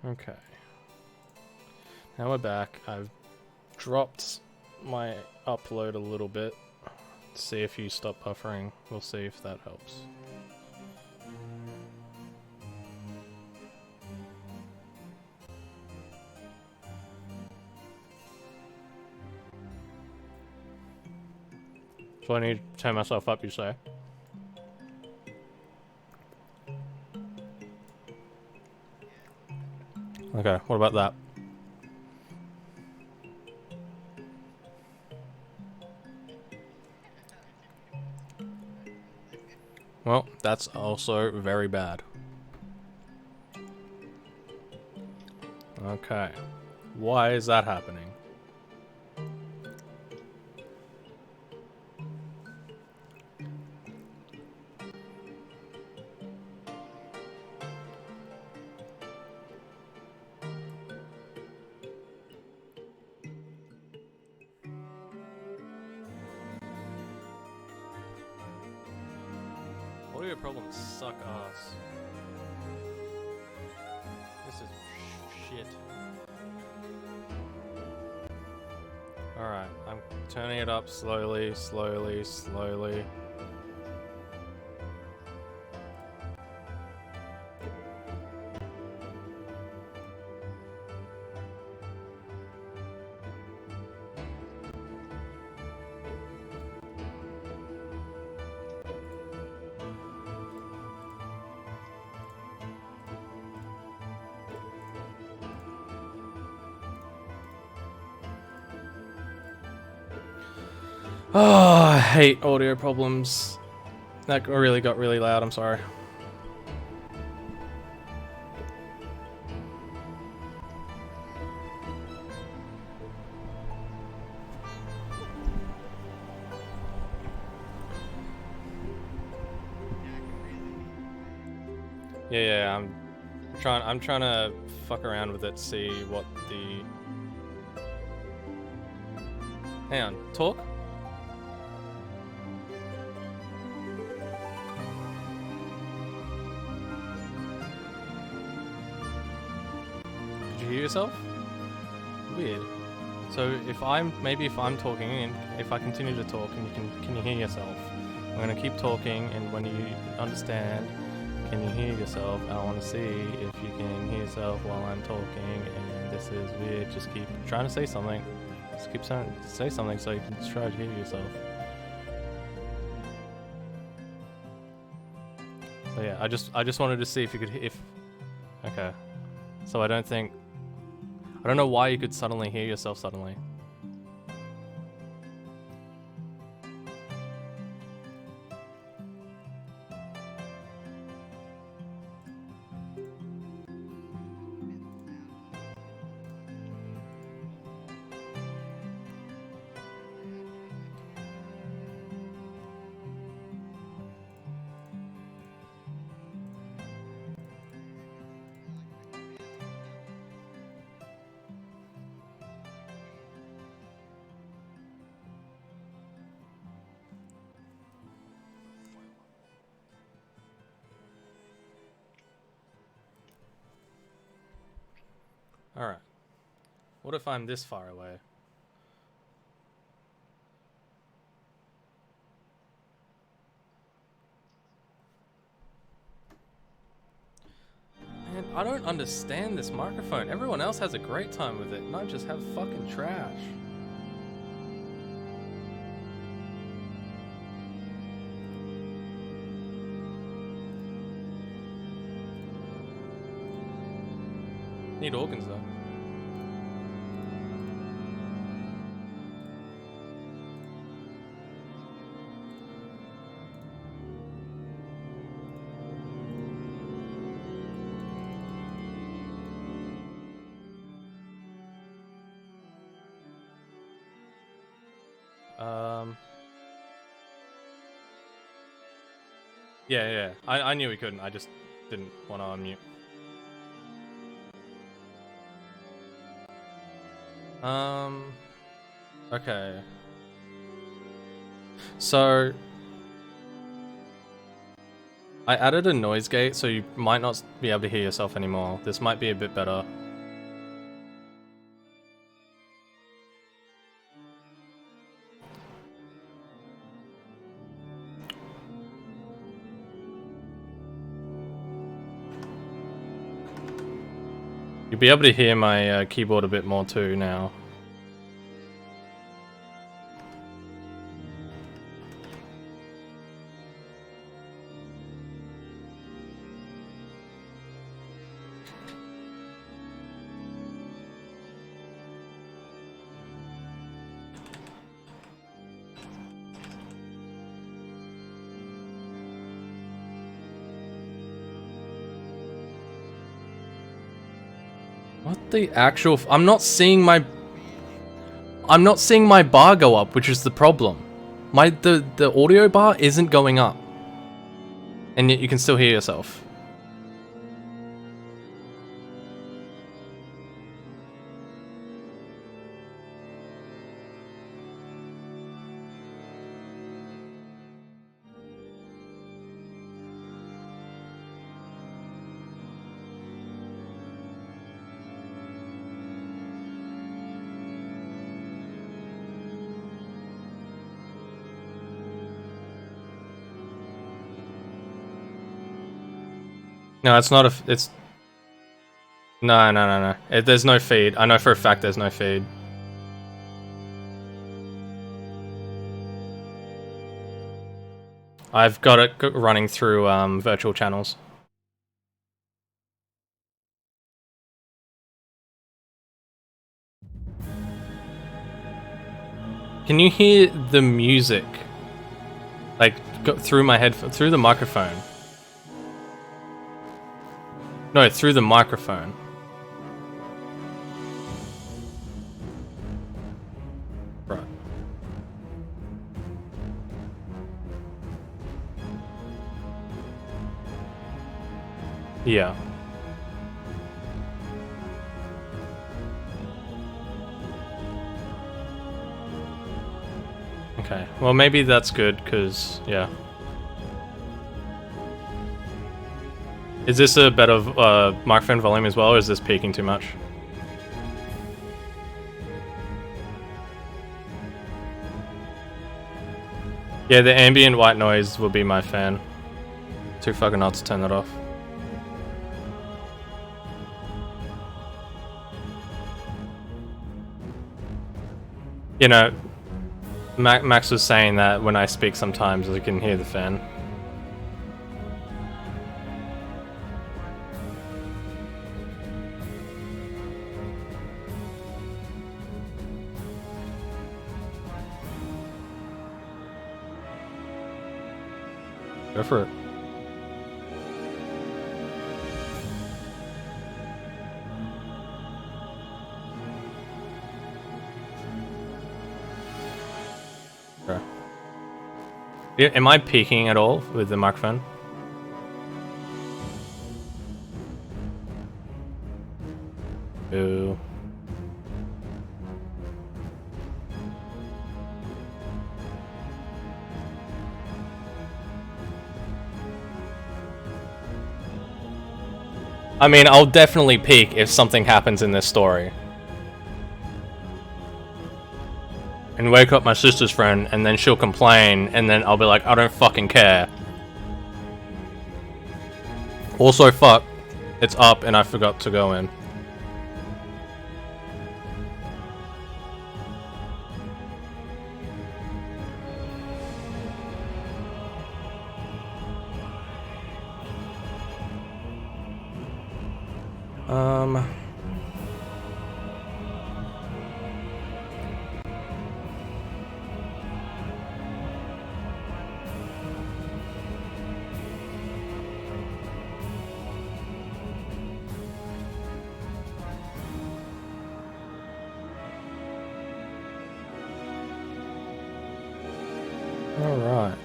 Okay. Now we're back. I've dropped my upload a little bit. See if you stop buffering. We'll see if that helps. So I need to turn myself up, you say? Okay, what about that? Well, that's also very bad. Okay. Why is that happening? Audio problems suck ass. This is shit. Alright, I'm turning it up slowly, slowly, slowly. Oh, I hate audio problems. That really got really loud, I'm sorry. Yeah, I'm trying to fuck around with it, see what the... Hang on, talk? Did you hear yourself? Weird. So if I'm talking and if I continue to talk and can you hear yourself? I'm gonna keep talking, and when you understand, can you hear yourself? I want to see if you can hear yourself while I'm talking, and this is weird. Just keep trying to say something. Just keep saying say something so you can try to hear yourself. So yeah, I just wanted to see if you could okay. So I don't know why you could suddenly hear yourself suddenly. Alright. What if I'm this far away? Man, I don't understand this microphone. Everyone else has a great time with it, and I just have fucking trash. Need organs though. Yeah. I knew we couldn't. I just didn't want to unmute. Okay. So I added a noise gate, so you might not be able to hear yourself anymore. This might be a bit better. You'll be able to hear my keyboard a bit more too now. What the actual I'm not seeing my bar go up, which is the problem. The audio bar isn't going up. And yet you can still hear yourself. No, it's not it's... No. There's no feed. I know for a fact there's no feed. I've got it running through virtual channels. Can you hear the music? Like, through my headphone, through the microphone? No, through the microphone. Right. Yeah. Okay. Well, maybe that's good, because, yeah. Is this a better microphone volume as well, or is this peaking too much? Yeah, the ambient white noise will be my fan. Too fucking hard to turn that off. You know, Max was saying that when I speak sometimes I can hear the fan. Go for it. Okay. Am I peaking at all with the microphone? Ooh. I mean, I'll definitely peak if something happens in this story. And wake up my sister's friend, and then she'll complain, and then I'll be like, I don't fucking care. Also, fuck, it's up and I forgot to go in. Alright.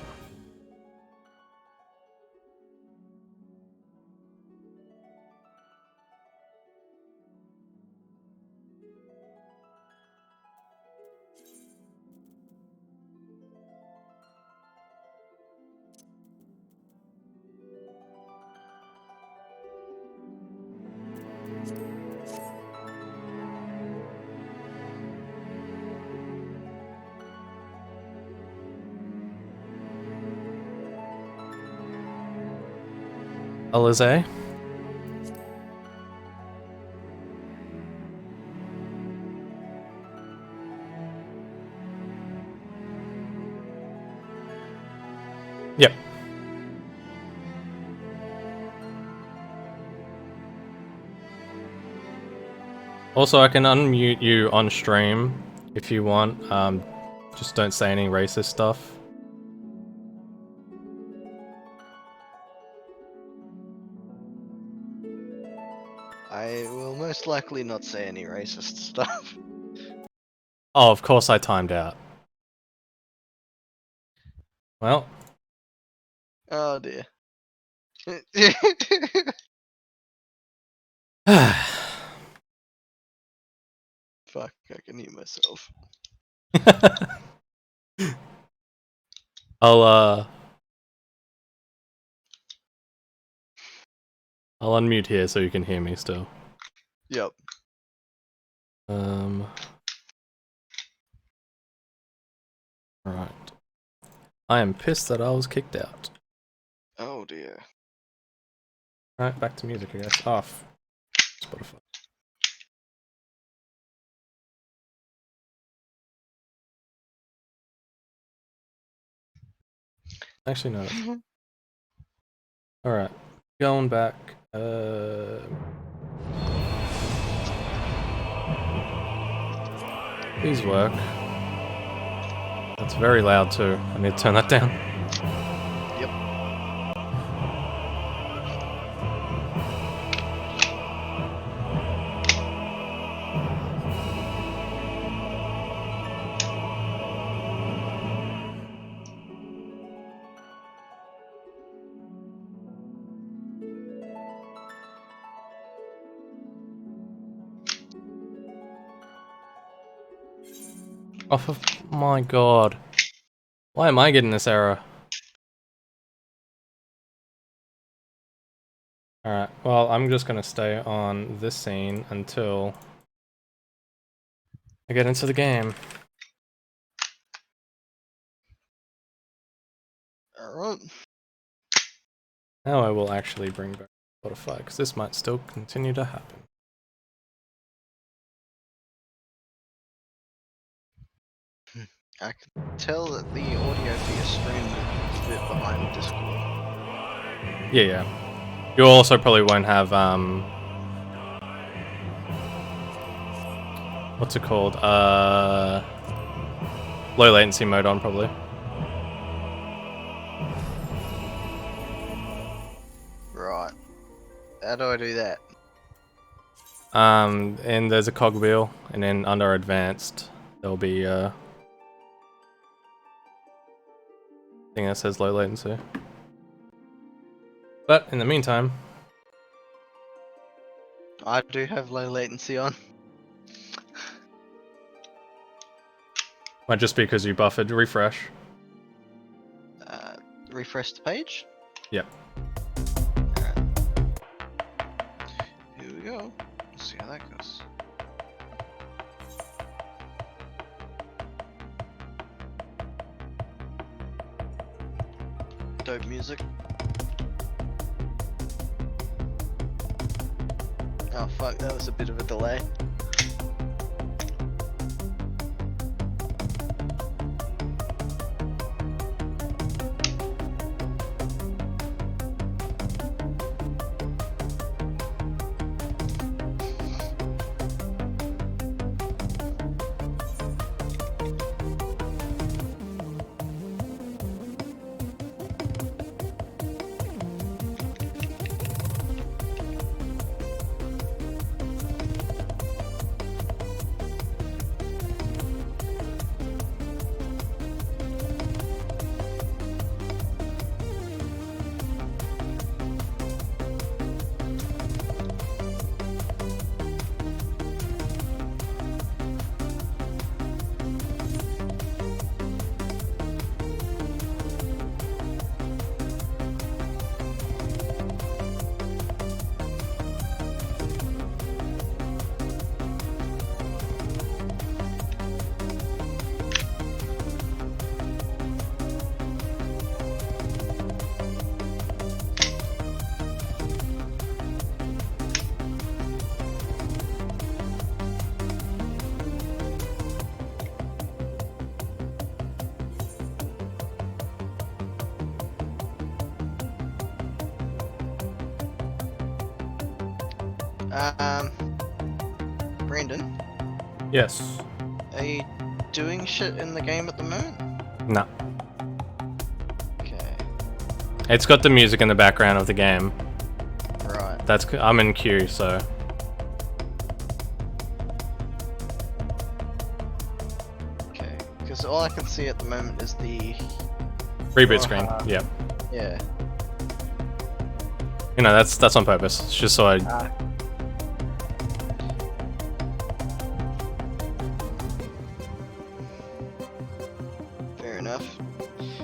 Alizé? Yep. Also, I can unmute you on stream if you want. Just don't say any racist stuff. I will most likely not say any racist stuff. Oh, of course I timed out. Well. Oh dear. Fuck, I can hear myself. I'll unmute here so you can hear me still. Yep. Right. I am pissed that I was kicked out. Oh dear. Right, back to music, I guess. Off. Spotify. Actually, no. Alright. Going back. Please work. That's very loud too. I need to turn that down. Yep. Oh, for my god. Why am I getting this error? Alright, well, I'm just gonna stay on this scene until I get into the game. Alright. Now I will actually bring back Spotify, because this might still continue to happen. I can tell that the audio for your stream is a bit behind Discord. Yeah. You also probably won't have, what's it called? Low latency mode on, probably. Right. How do I do that? And there's a cogwheel, and then under advanced, there'll be a thing that says low latency. But in the meantime, I do have low latency on. might just be because you buffered. Refresh. Refresh the page? Yep. Alright. Here we go. Let's see how that goes. Dope music. Oh fuck, that was a bit of a delay. Brandon, Yes. are you doing shit in the game at the moment? No. Okay, It's got the music in the background of the game. right. I'm in queue, so. Okay, because all I can see at the moment is the... Reboot screen. Yeah. Yeah. You know, that's on purpose. It's just so I. Fair enough.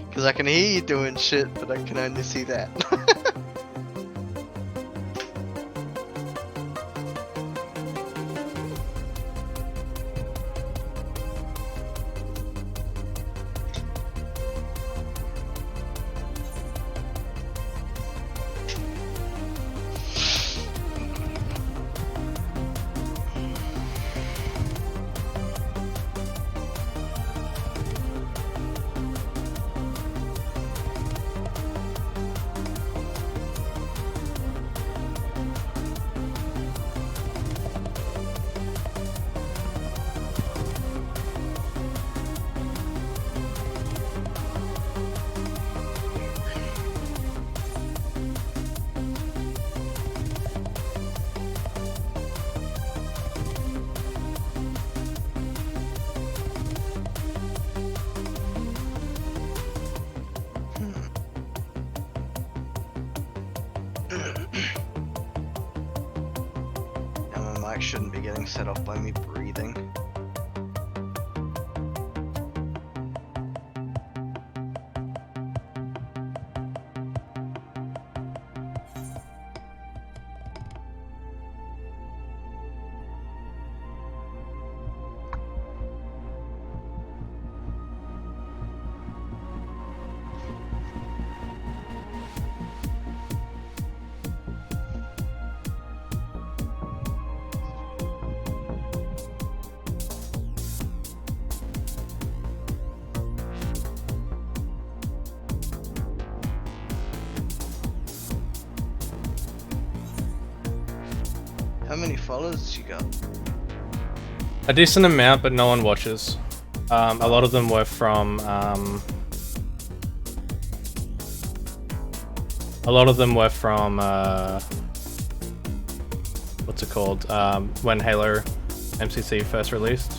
Because I can hear you doing shit, but I can only see that. Now my mic shouldn't be getting set off by me breathing. How many followers you got? A decent amount, but no one watches. A lot of them were from. A lot of them were from. What's it called? When Halo MCC first released.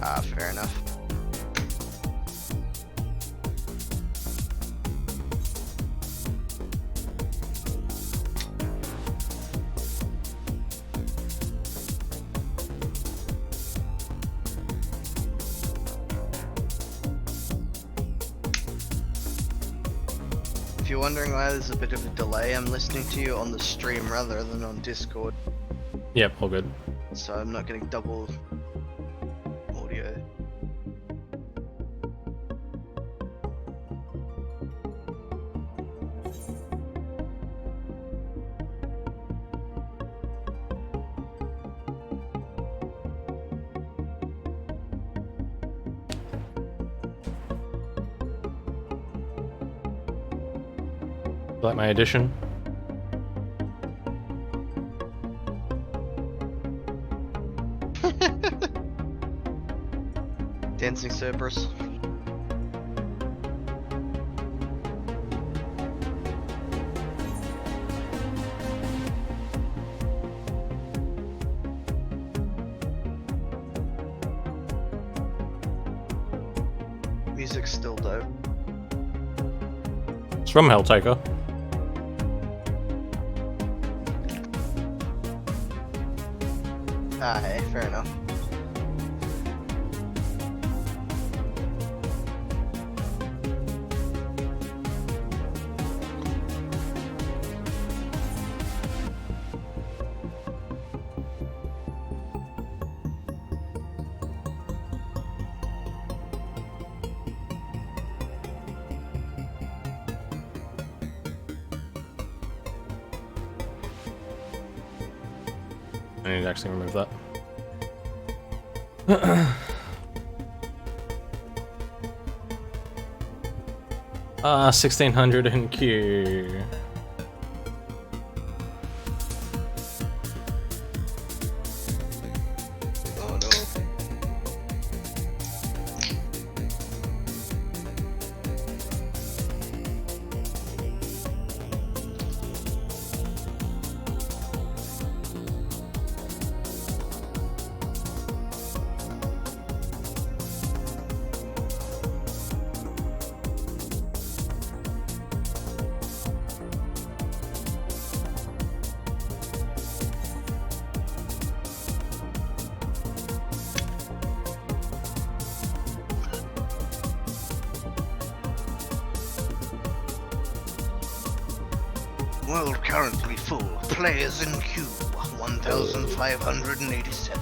Ah, fair enough. If you're wondering why there's a bit of a delay, I'm listening to you on the stream rather than on Discord, Yep, all good. so I'm not getting double audio. Like my edition. Dancing Cerberus. Music's still dope. It's from Helltaker. Ah, hey, fair enough. I need to actually remove that. 1600 in Q. Oh no. World currently full. Players in queue. 1,587.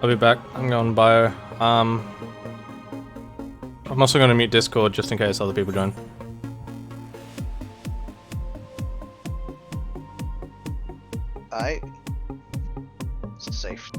I'll be back. I'm going bio. I'm also going to mute Discord just in case other people join. Alright. Safe.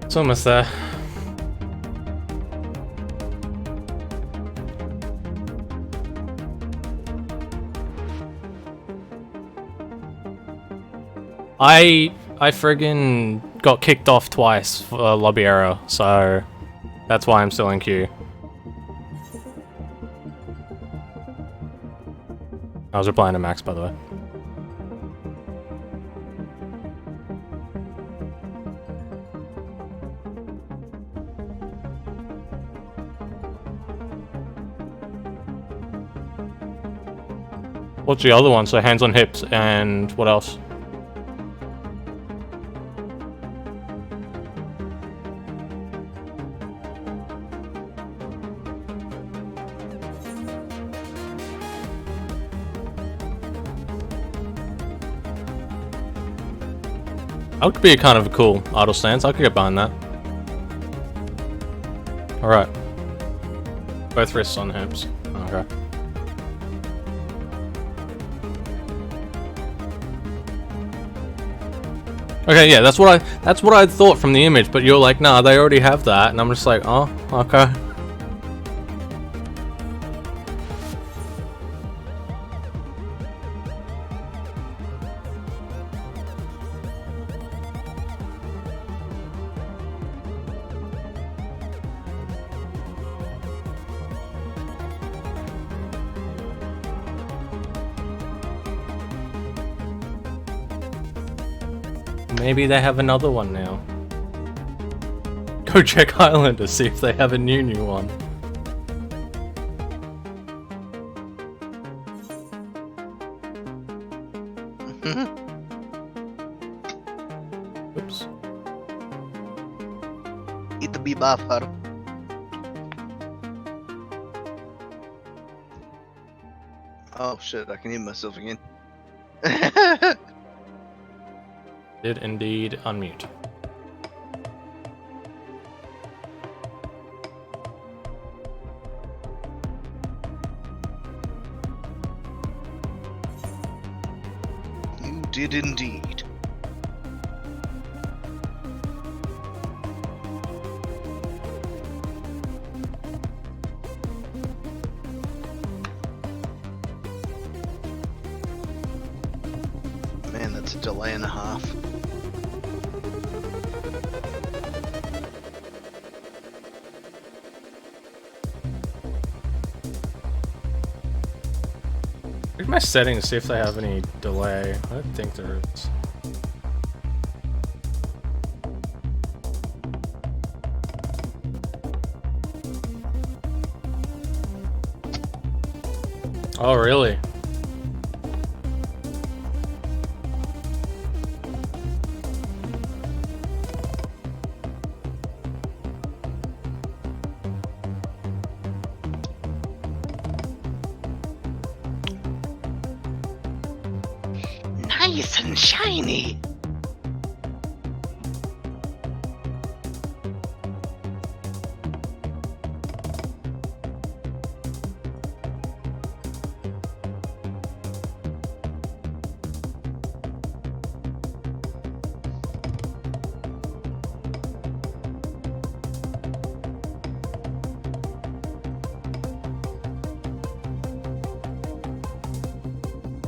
It's almost there. I friggin' got kicked off twice for a lobby error, so that's why I'm still in queue. I was replying to Max, by the way. What's the other one? So hands on hips and what else? That would be a kind of a cool idle stance. I could get behind that. Alright. Both wrists on hips. Okay. Okay, yeah, that's what I thought from the image, but you're like, nah, they already have that, and I'm just like, oh, okay. Maybe they have another one now. Go check Islander, see if they have a new one. Oops. Eat the bebop huddle. Oh shit, I can hear myself again. Did indeed unmute. You did indeed. Man, that's a delay and a half. Check my settings to see if they have any delay. I don't think there is. Oh, really? Nice and shiny.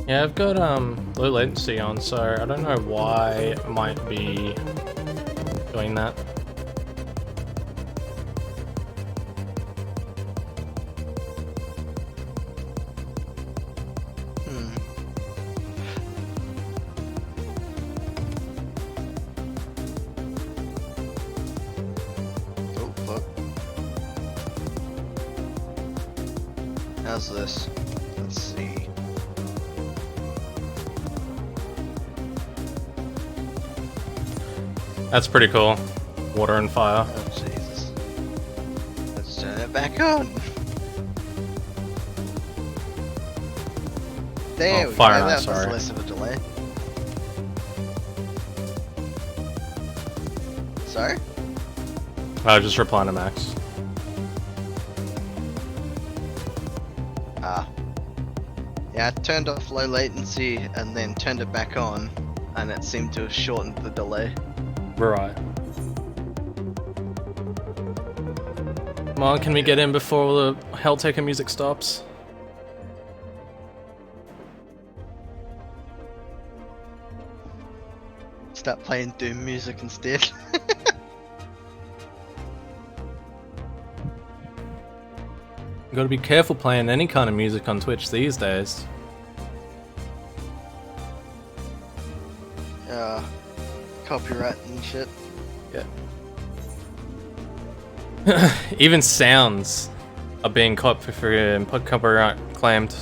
Yeah, I've got low latency on, so I don't know why I might be doing that. Oh fuck. How's this? Let's see. That's pretty cool. Water and fire. Oh Jesus. Let's turn it back on. There we fire go, nice, that was sorry. less of a delay. Sorry? I was just replying to Max. Ah. Yeah, I turned off low latency and then turned it back on, and it seemed to have shortened the delay. Right. Come on, can we get in before the Helltaker music stops? Start playing Doom music instead. You gotta be careful playing any kind of music on Twitch these days. Copyright and shit. Yeah. Even sounds are being copyright claimed.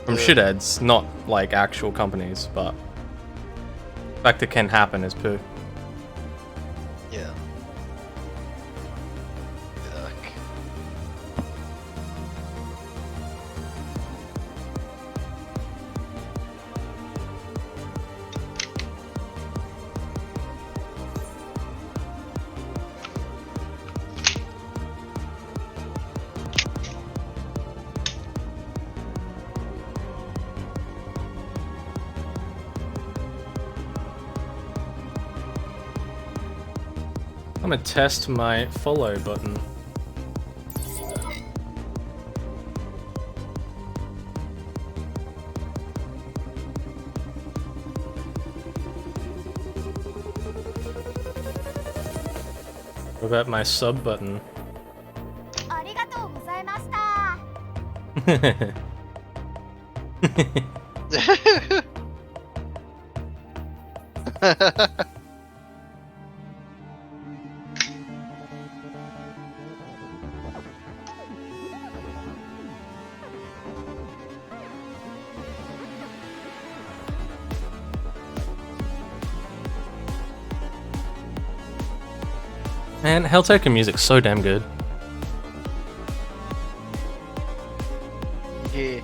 From shitheads, not like actual companies, but the fact it can happen is poo. Yeah. Yuck. I'm gonna test my follow button. What about my sub button? ありがとうございました。Man, Helltaker music's so damn good. Yeah.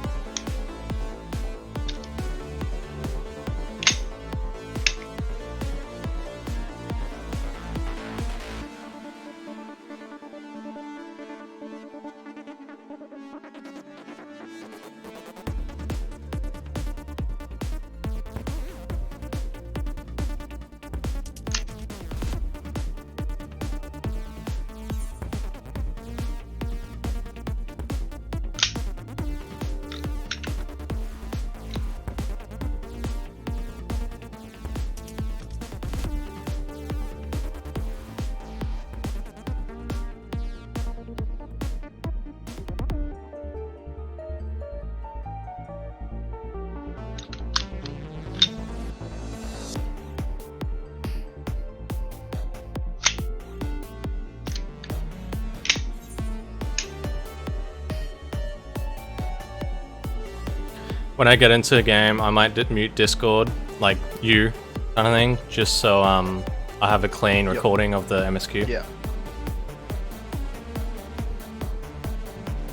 When I get into a game, I might mute Discord, like you, kind of thing, just so I have a clean recording of the MSQ. Yeah.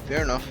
Fair enough.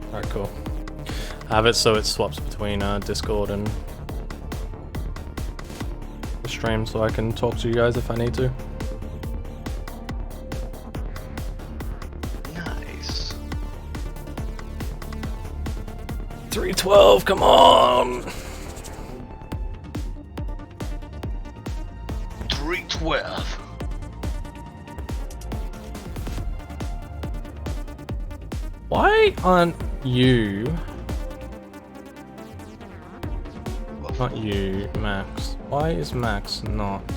Alright, cool. I have it so it swaps between Discord and the stream so I can talk to you guys if I need to. Nice. 312, come on! 312. Why aren't you... Not you, Max. Why is Max not...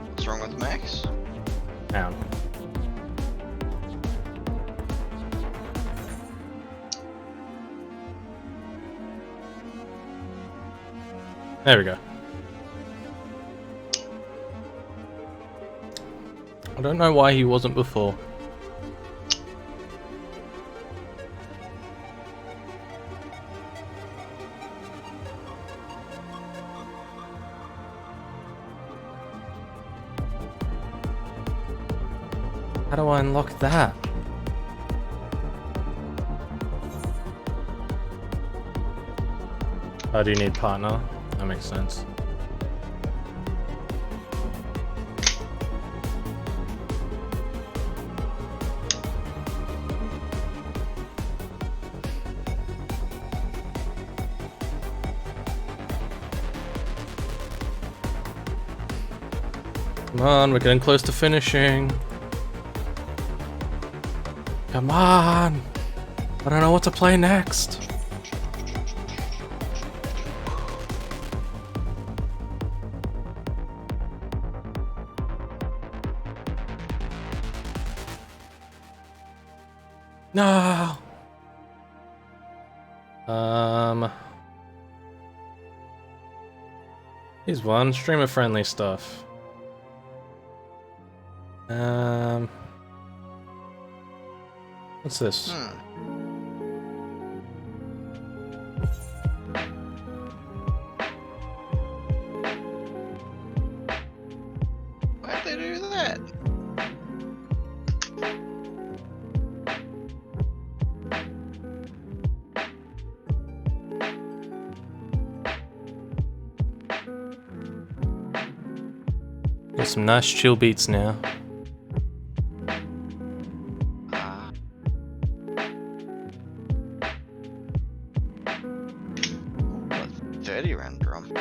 What's wrong with Max? down? There we go. I don't know why he wasn't before. How do I unlock that? Oh, do you need partner? That makes sense. Come on, we're getting close to finishing. Come on! I don't know what to play next. No. Here's one streamer friendly stuff. What's this? Why'd they do that? Got some nice chill beats now. What 30 round drum?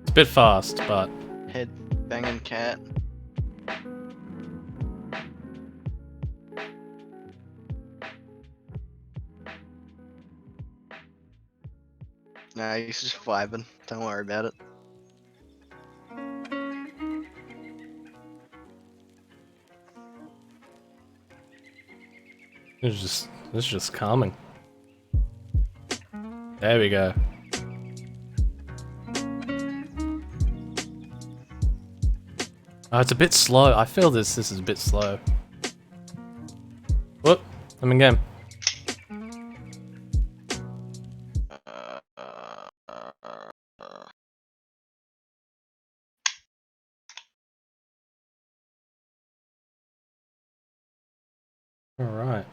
It's a bit fast, but Head banging cat. Nah, he's just vibing. Don't worry about it. it's just calming. There we go. Oh, it's a bit slow. I feel this is a bit slow. Whoop, I'm in game. Alright.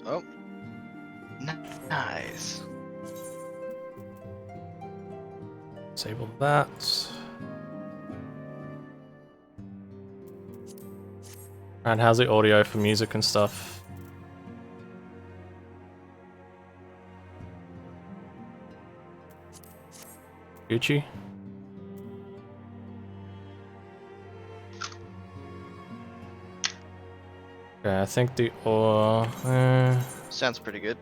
Oh. Nice. Disable that. And how's the audio for music and stuff? Gucci. Okay, I think the ore. Sounds pretty good.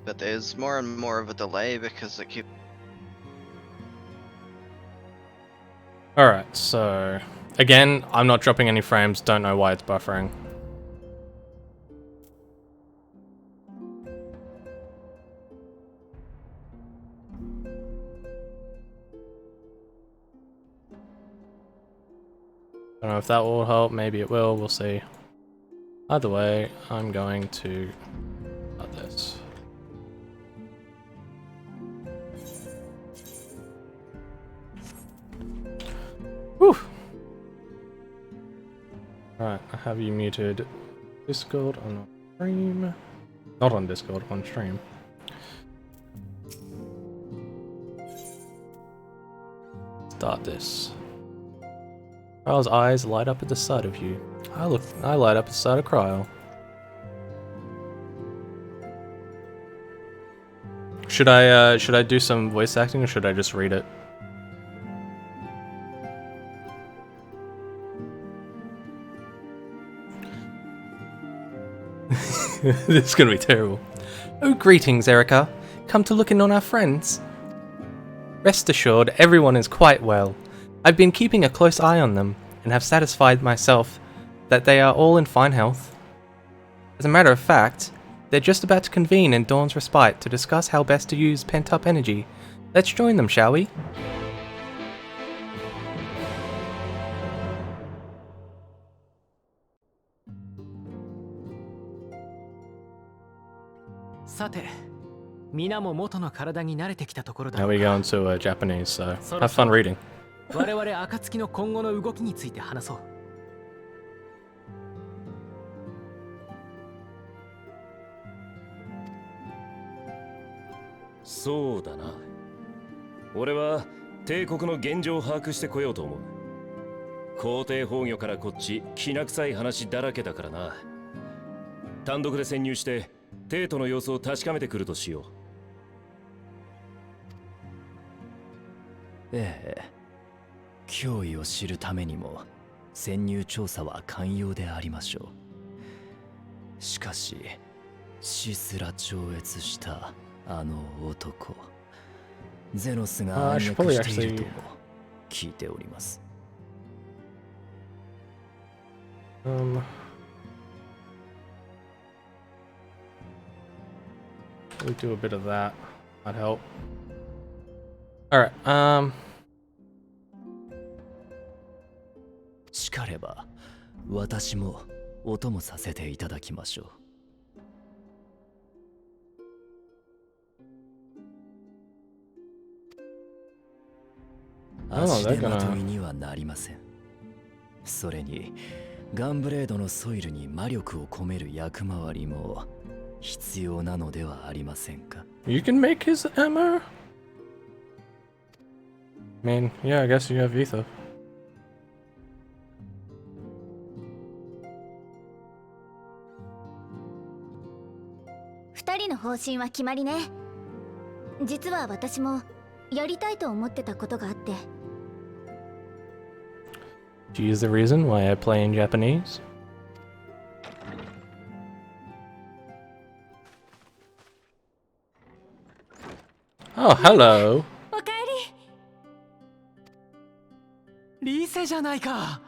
But there's more and more of a delay because it keeps. Alright, so again, I'm not dropping any frames, don't know why it's buffering. Don't know if that will help, maybe it will, we'll see. Either way, I'm going to start this. Whew! Alright, I have you muted. Discord on stream. Not on Discord, on stream. Start this. Cryle's eyes light up at the sight of you. I light up at the sight of Cryle. Should I do some voice acting or should I just read it? This is gonna be terrible. Oh, greetings, Erica. Come to look in on our friends. Rest assured, everyone is quite well. I've been keeping a close eye on them, and have satisfied myself that they are all in fine health. As a matter of fact, they're just about to convene in Dawn's Respite to discuss how best to use pent-up energy. Let's join them, shall we? Now we go into Japanese, so have fun reading. 我々暁の今後の動きについて話そう。そうだな。俺は帝国の現状を把握してこようと思う。皇帝崩御からこっちきな臭い話だらけだからな。単独で潜入して帝都の様子を確かめてくるとしよう。ええ。脅威を知るためにも潜入調査は寛容でありましょう。しかし死すら超越したあの男ゼノスが暗躍しているとも聞いております。We do a bit of that. That'd help. Alright, しかれば私もお供させていただきましょう。足手まといにはなりません。それにガンブレードのソイルに魔力を込める役回りも必要なのではありませんか。 You can make his ammo? I mean, yeah, I guess you have ether. 2人の方針は決まりね。実は私もやりたいと思ってたことがあって。She is the reason why I play in Japanese. Oh, hello. おかえり。リセじゃないか。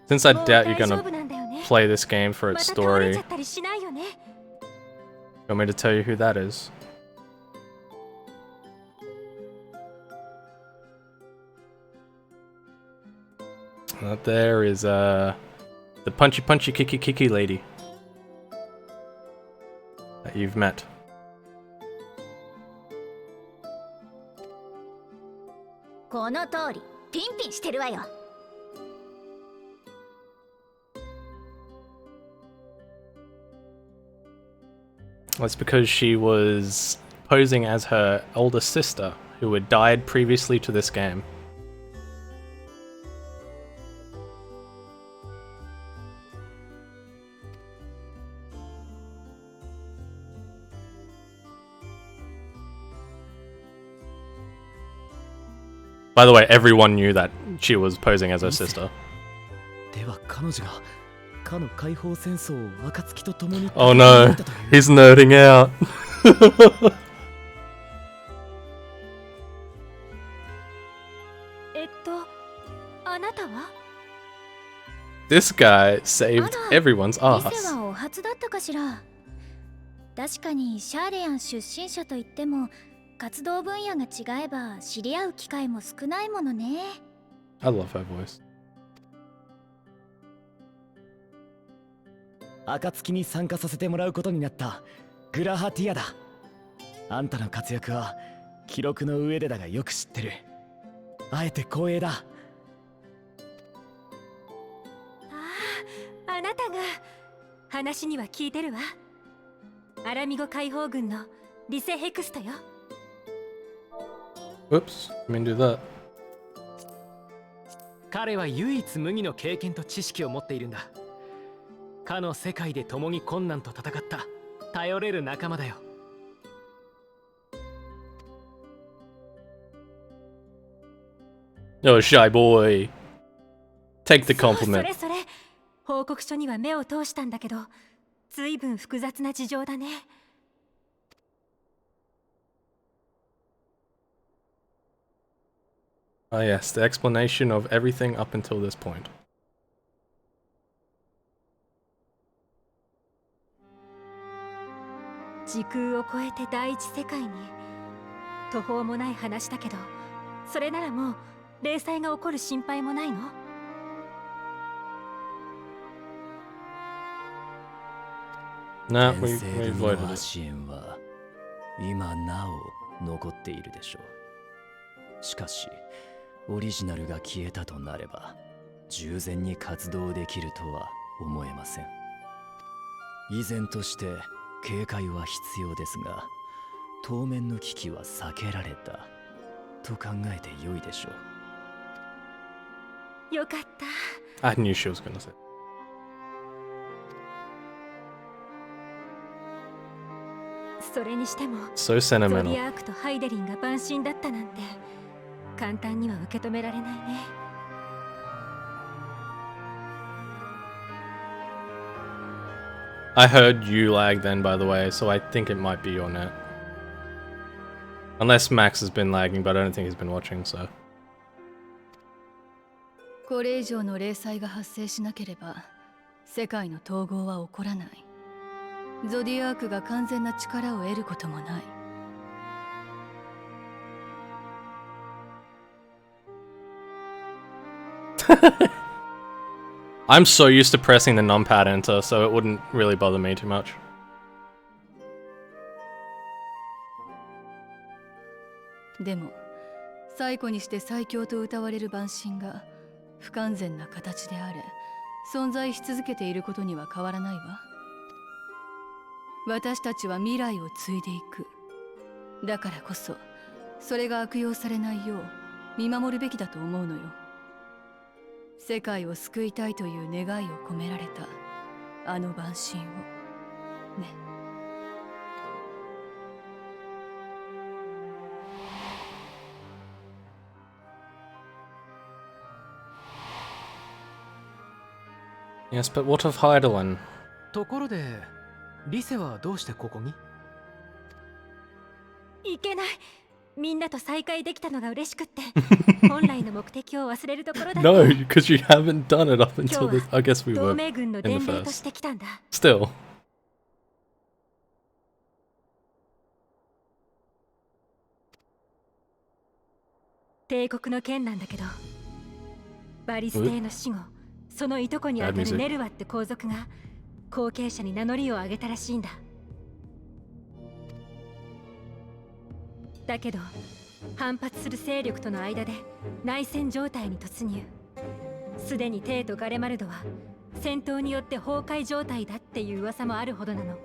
Since I doubt you're gonna play this game for its story, you want me to tell you who that is? That there is the punchy kicky lady that you've met. That's because she was posing as her older sister, who had died previously to this game. By the way, everyone knew that she was posing as her sister. では彼女がかの解放戦争を暁と共に Oh no, he's nerding out. あなたは This guy saved あら、 everyone's リセ ass. はお初だったかしら。確かにシャーレヤン出身者といっても活動分野が違えば知り合う機会も少ないものね。 I love her voice. 暁に参加させてもらうことになったグラハティアだ。あんたの活躍は記録の上でだがよく知ってる。あえて光栄だ。あなたが話には聞いてるわ。アラミゴ解放軍のリセヘクストよ。 Whoops, I mean do that. 彼は唯一無二の経験と知識を持っているんだ。かの世界で共に困難と戦った頼れる仲間だよ。Oh, shy boy. Take the そう compliment. それ報告書には目を通したんだけど、ずいぶん複雑な事情だね。Ah, yes, the explanation of everything up until this point. 時空を超えて第一世界に。途方もない話だけど、それならもう霊災が起こる心配もないの？Nah, 天 we 聖 avoided 組の it. 支援は今なお残っているでしょう。しかしオリジナルが消えたとなれば従前に活動できるとは思えません。依然として警戒は必要ですが当面の危機は避けられたと考えて良いでしょう。よかった。 I knew she was gonna say. それにしても So ゾデ sentimental. ィアークとハイデリンが晩神だったなんて簡単には受け止められないね。I heard you lag then, by the way, so I think it might be your net. Unless Max has been lagging, but I don't think he's been watching, so. これ以上の霊災が発生しなければ世界の統合は起こらない。ゾディアークが完全な力を得ることもない。 I'm so used to pressing the numpad enter, so it wouldn't really bother me too much. でも最古にして最強と謳われる晩神が不完全な形であれ存在し続けていることには変わらないわ。私たちは未来を継いでいく。だからこそそれが悪用されないよう見守るべきだと思うのよ。世界を救いたいという願いを込められたあの晩神をね。Yes, but what of Heidelin? ところでリセはどうしてここに？いけない。みんなと再会できたのが嬉しくって本来の目的を忘れるところだった。 No, because you haven't done it up 今 until 日 this. I guess we は同 were 盟軍の in the 伝令とし first. てきたんだ。 Still. 帝国の剣なんだけど、バリス帝の死後そのいとこにあたるネルワって皇族が後継者に名乗りを上げたらしいんだ。だけど反発する勢力との間で内戦状態に突入。すでにテイとガレマルドは戦闘によって崩壊状態だっていう噂もあるほどなの。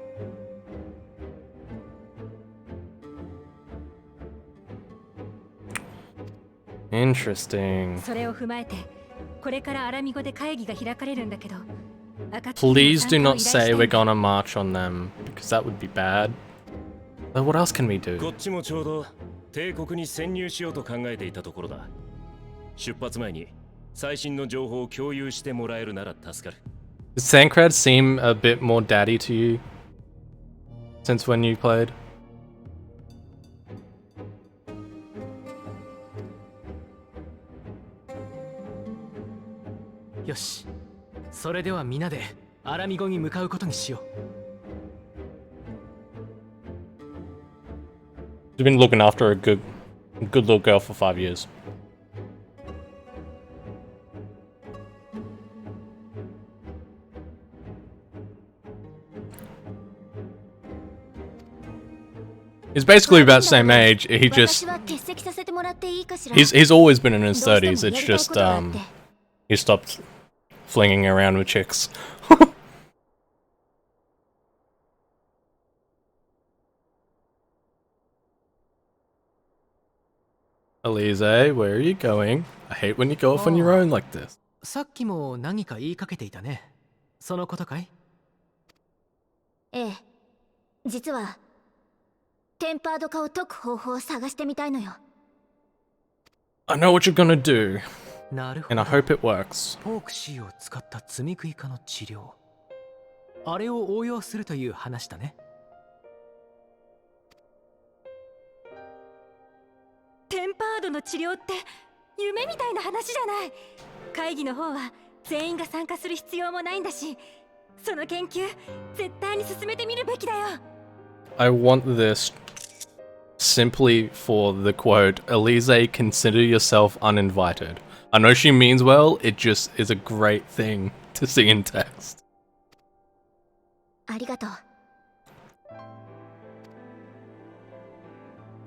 Interesting. それを踏まえてこれからアラミゴで会議が開かれるんだけど、 Please do not say we're gonna march on them, because that would be bad. But what else can we こ do? っちもちょうど帝国に潜入しようと考えていたところだ。出発前に最新の情報を共有してもらえるなら助かる。Does Sancred seem a bit more daddy to you since when you played? よし、それでは皆でアラミゴに向かうことにしよう。 She's been looking after a good little girl for 5 years. He's basically about the same age. He's always been in his 30s. It's just he stopped flinging around with chicks. Elise, where are you going? I hate when you go off on your own like this. さっきも何か言いかけていたね。そのことかい？ええ、実はテンパード化を解く方法を探してみたいのよ。I know what you're gonna do, なるほ and ど。 I hope it works. ポークシーを使った積み食い化の治療。あれを応用するという話だね。テンパードの治療って夢みたいな話じゃない。会議の方は全員が参加する必要もないんだし、その研究絶対に進めてみるべきだよ。 I want this simply for the quote, Elise, consider yourself uninvited. I know she means well, it just is a great thing to see in text. ありがと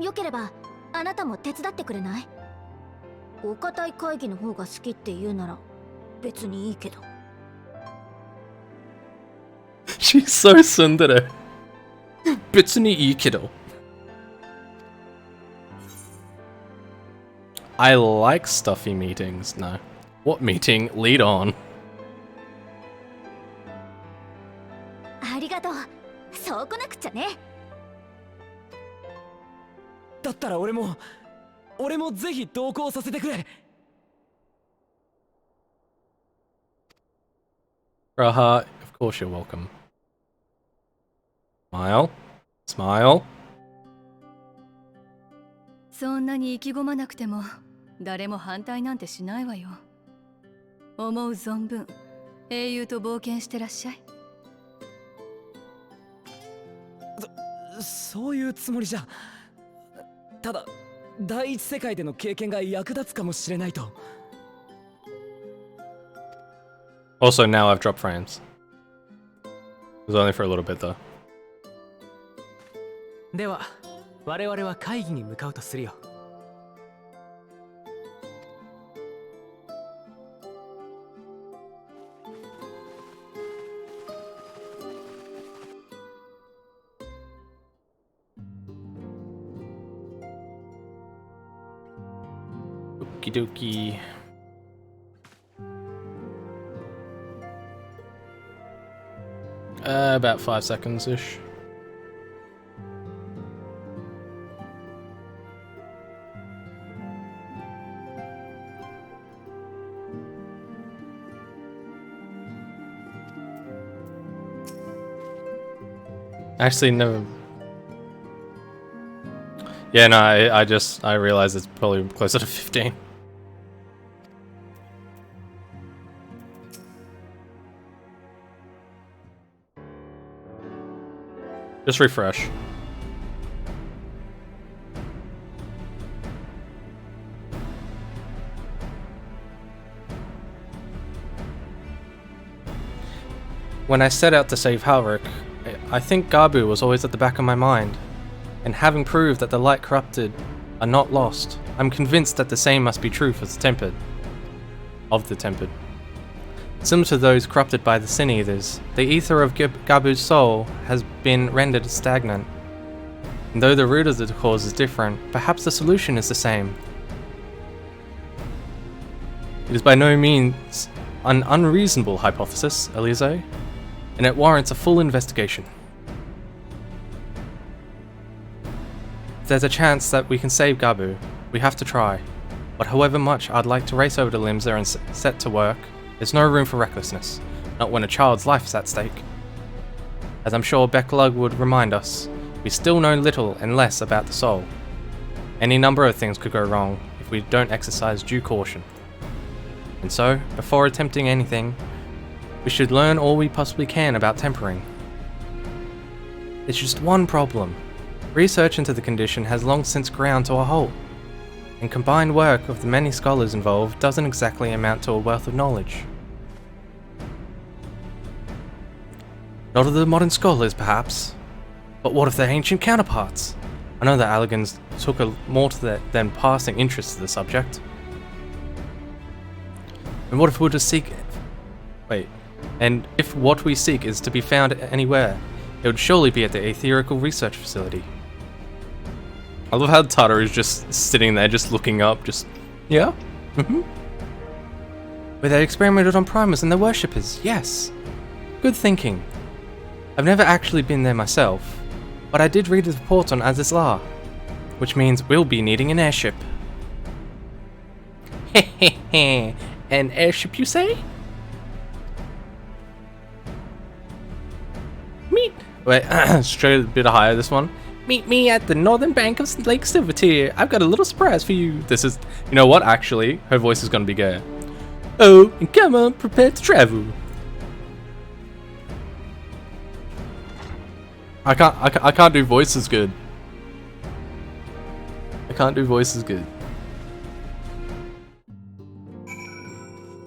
う。よければあなたも手伝ってくれない？お堅い会議の方が好きって言うなら別にいいけど。She's so tsundere. 別にいいけど。I like stuffy meetings. No. What meeting? Lead on. ありがとう。そうこなくちゃね。だったら俺もぜひ同行させてくれ。Raha, of course you're welcome. Smile. Smile. そんなに意気込まなくても誰も反対なんてしないわよ。思う存分英雄と冒険してらっしゃい。そういうつもりじゃ。ただ第一世界での経験が役立つかもしれないと。 Also, now I've dropped frames. It was only for a little bit though. では我々は会議に向かうとするよ。Okie dokie. About 5 seconds-ish. Actually, no. Yeah, no, I realized it's probably closer to 15. Just refresh. When I set out to save Halric, I think Gabu was always at the back of my mind. And having proved that the light corrupted are not lost, I'm convinced that the same must be true for the tempered. Of the tempered. Similar to those corrupted by the Sin Eaters, the ether of Gabu's soul has been rendered stagnant. And though the root of the cause is different, perhaps the solution is the same. It is by no means an unreasonable hypothesis, Elise, and it warrants a full investigation. If there's a chance that we can save Gabu, we have to try. But however much I'd like to race over to Limsa and set to work, there's no room for recklessness, not when a child's life is at stake. As I'm sure Becklug would remind us, we still know little and less about the soul. Any number of things could go wrong if we don't exercise due caution. And so, before attempting anything, we should learn all we possibly can about tempering. There's just one problem. Research into the condition has long since ground to a halt, and combined work of the many scholars involved doesn't exactly amount to a wealth of knowledge. Not of the modern scholars, perhaps, but what of their ancient counterparts? I know that Alligans took a more than passing interest in the subject. And what if we were to seek... Wait. And if what we seek is to be found anywhere, it would surely be at the Aetherical Research Facility. I love how Tataru is just sitting there, just looking up, just... Yeah? Where they experimented on Primus and their worshippers, yes. Good thinking. I've never actually been there myself, but I did read the reports on Azizlar, which means we'll be needing an airship. Hehehe, an airship you say? Wait, straight a bit higher this one. Meet me at the northern bank of Lake Silvertear. I've got a little surprise for you. This is, you know what, actually, her voice is gonna be gay. Oh, and come on, prepare to travel. I can't do voices good. I can't do voices good.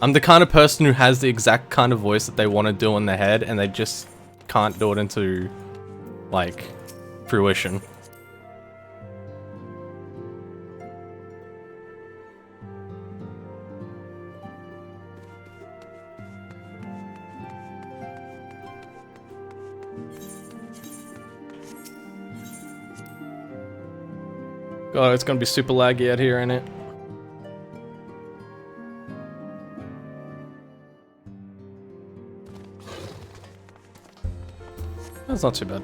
I'm the kind of person who has the exact kind of voice that they want to do in their head, and they just can't do it into, like, fruition. God, it's gonna be super laggy out here, ain't it? That's not too bad.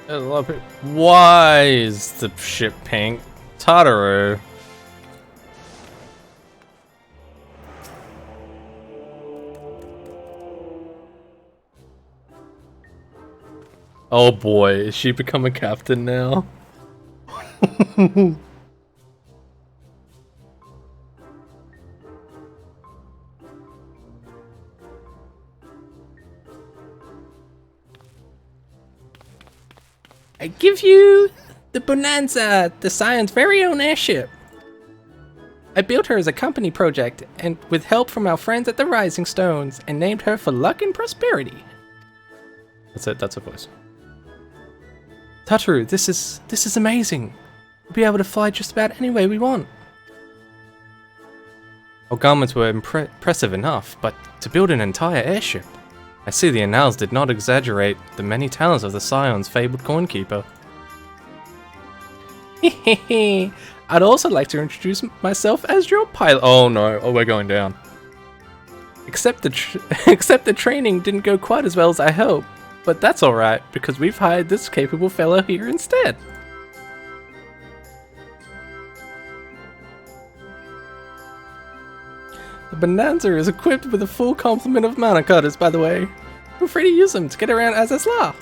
There's a lot of people. Why is the ship pink? Tataru. Oh boy, is she become a captain now? I give you the Bonanza, the Scion's very own airship. I built her as a company project, and with help from our friends at the Rising Stones, and named her for luck and prosperity. That's it, that's a voice. Tataru, this is amazing. We'll be able to fly just about any way we want. Our garments were impressive enough, but to build an entire airship. I see the annals did not exaggerate the many talents of the Scion's fabled coinkeeper. Hehehe. I'd also like to introduce myself as your pilot. Oh no, oh we're going down. Except the training didn't go quite as well as I hoped, but that's alright because we've hired this capable fellow here instead. The Bonanza is equipped with a full complement of mana cutters, by the way. Feel free to use them to get around Azizlar.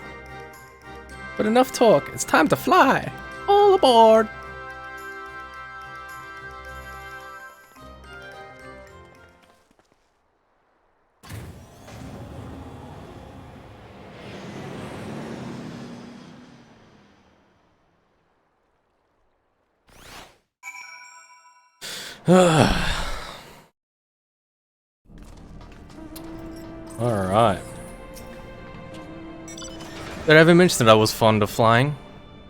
But enough talk, it's time to fly. All aboard! Alright. Did I ever mention that I was fond of flying?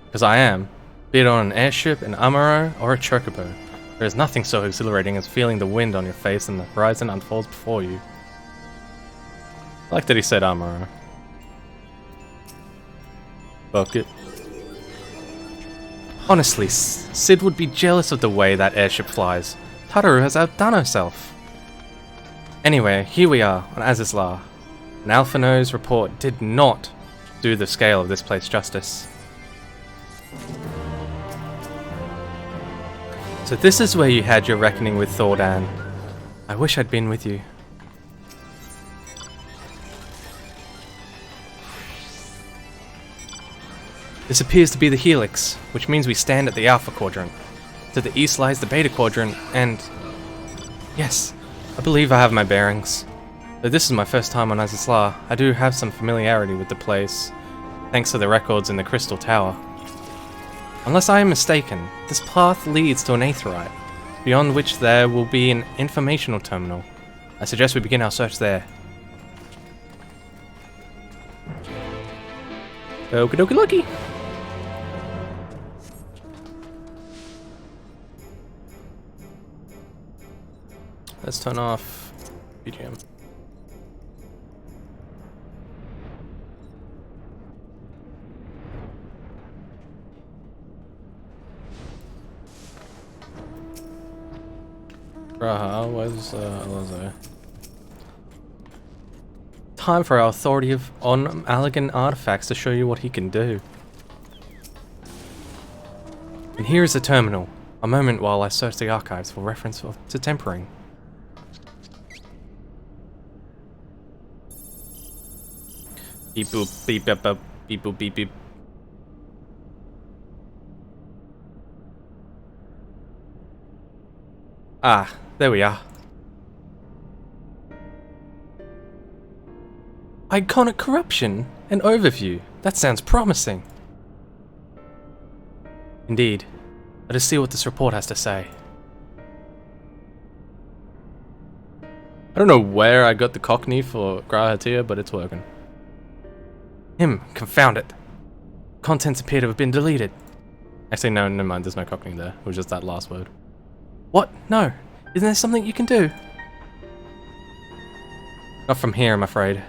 Because I am. Be it on an airship, an Amaro, or a chocobo. There is nothing so exhilarating as feeling the wind on your face and the horizon unfolds before you. I like that he said Amaro. Bucket. Honestly, Sid would be jealous of the way that airship flies. Tataru has outdone herself. Anyway, here we are on Azizlar. An Alphano's report did not do the scale of this place justice. So this is where you had your reckoning with Thordan. I wish I'd been with you. This appears to be the Helix, which means we stand at the Alpha Quadrant. To the east lies the Beta Quadrant, and... yes, I believe I have my bearings. Though this is my first time on Azizlar, I do have some familiarity with the place, thanks to the records in the Crystal Tower. Unless I am mistaken, this path leads to an aetheryte, beyond which there will be an informational terminal. I suggest we begin our search there. Okie dokie lucky! Let's turn off BGM. Raha, where's Alonso? Time for our authority on Allegan artifacts to show you what he can do. And here is the terminal. A moment while I search the archives for reference to tempering. Beep boop beep beep beep beep boop beep beep. Ah, there we are. Iconic corruption, an overview. That sounds promising. Indeed. Let us see what this report has to say. I don't know where I got the Cockney for Grahatia, but it's working. Confound it. Contents appear to have been deleted. Actually, no, never mind, there's no Cockney there. It was just that last word. What? No. Isn't there something you can do? Not from here, I'm afraid.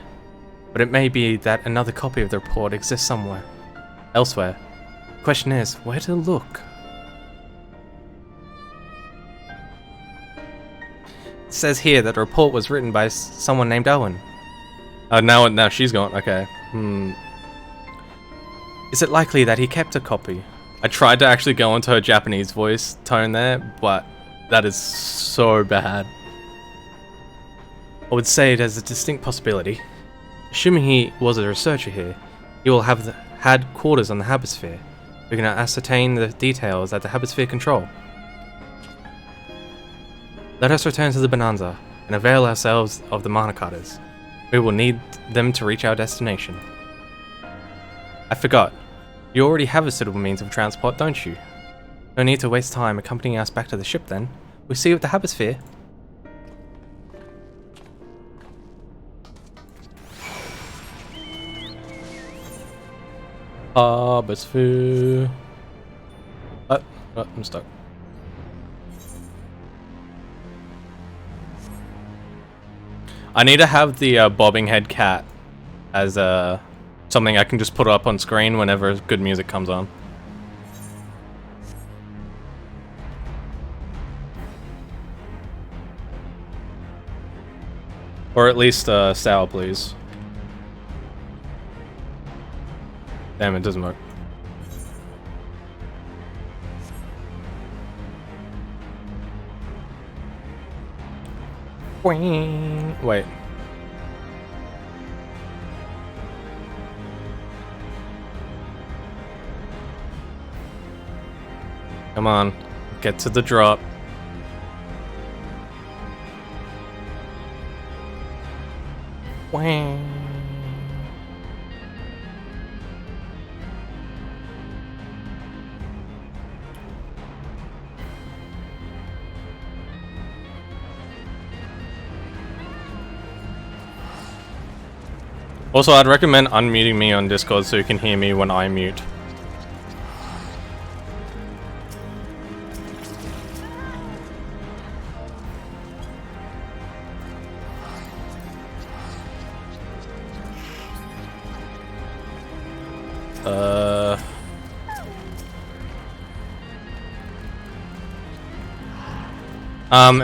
But it may be that another copy of the report exists somewhere. Elsewhere. The question is, where to look? It says here that the report was written by someone named Owen. Oh, now she's gone. Okay. Is it likely that he kept a copy? I tried to actually go into her Japanese voice tone there, but that is so bad. I would say it has a distinct possibility. Assuming he was a researcher here, he will have had quarters on the Habisphere. We can ascertain the details at the Habisphere Control. Let us return to the Bonanza and avail ourselves of the Monocarters. We will need them to reach our destination. I forgot. You already have a suitable means of transport, don't you? No need to waste time accompanying us back to the ship then. We'll see you at the Habisphere. Habisphere. Oh, I'm stuck. I need to have the bobbing head cat as something I can just put up on screen whenever good music comes on. Or at least Sal, please. Damn, it doesn't work. Wait. Come on, get to the drop. Also, I'd recommend unmuting me on Discord so you can hear me when I mute.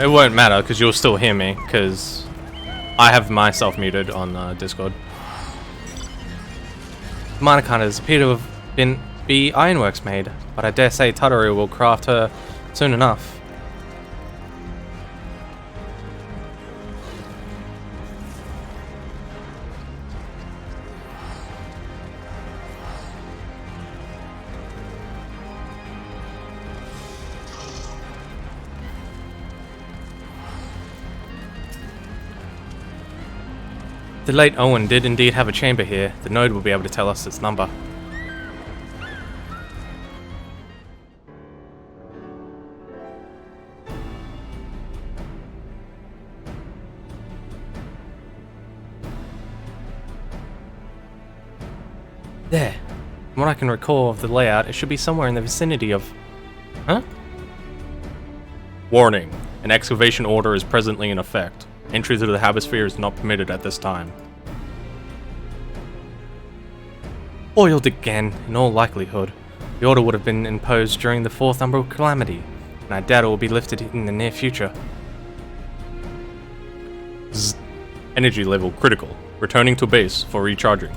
It won't matter because you'll still hear me because I have myself muted on Discord. Minor kindas appear to have be ironworks made, but I dare say Tataru will craft her soon enough. The late Owen did indeed have a chamber here. The node will be able to tell us its number. There. From what I can recall of the layout, it should be somewhere in the vicinity of... Huh? Warning. An excavation order is presently in effect. Entry to the Habisphere is not permitted at this time. Foiled again, in all likelihood. The order would have been imposed during the fourth Umbral Calamity, and I doubt it will be lifted in the near future. Zzz. Energy level critical. Returning to base for recharging.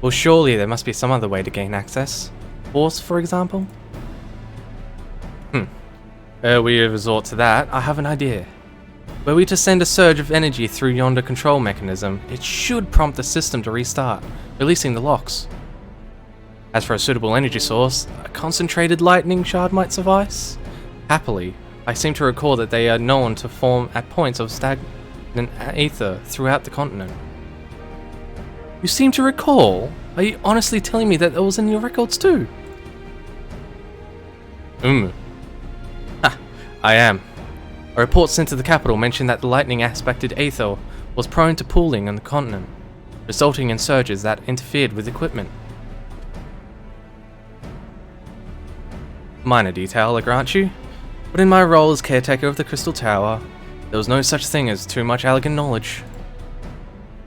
Well, surely there must be some other way to gain access. Force, for example? Ere we resort to that, I have an idea. Were we to send a surge of energy through yonder control mechanism, it should prompt the system to restart, releasing the locks. As for a suitable energy source, a concentrated lightning shard might suffice. Happily, I seem to recall that they are known to form at points of stagnant ether throughout the continent. You seem to recall? Are you honestly telling me that was in your records too? I am. A report sent to the capital mentioned that the lightning-aspected aether was prone to pooling on the continent, resulting in surges that interfered with equipment. Minor detail, I grant you, but in my role as caretaker of the Crystal Tower, there was no such thing as too much elegant knowledge.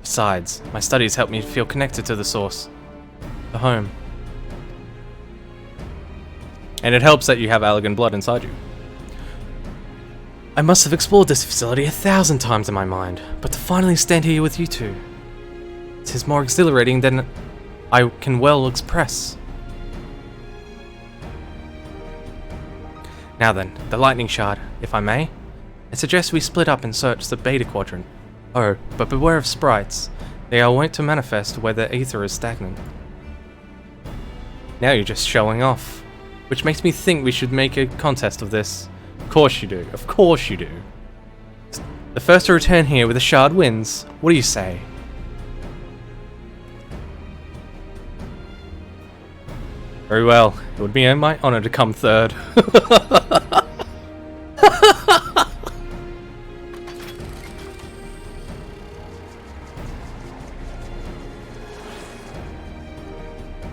Besides, my studies helped me feel connected to the source, the home. And it helps that you have elegant blood inside you. I must have explored this facility 1,000 times in my mind, but to finally stand here with you two, it is more exhilarating than I can well express. Now then, the lightning shard, if I may. I suggest we split up and search the beta quadrant. Oh, but beware of sprites. They are wont to manifest where the ether is stagnant. Now you're just showing off, which makes me think we should make a contest of this. Of course you do. Of course you do. The first to return here with a shard wins. What do you say? Very well. It would be my honor to come third.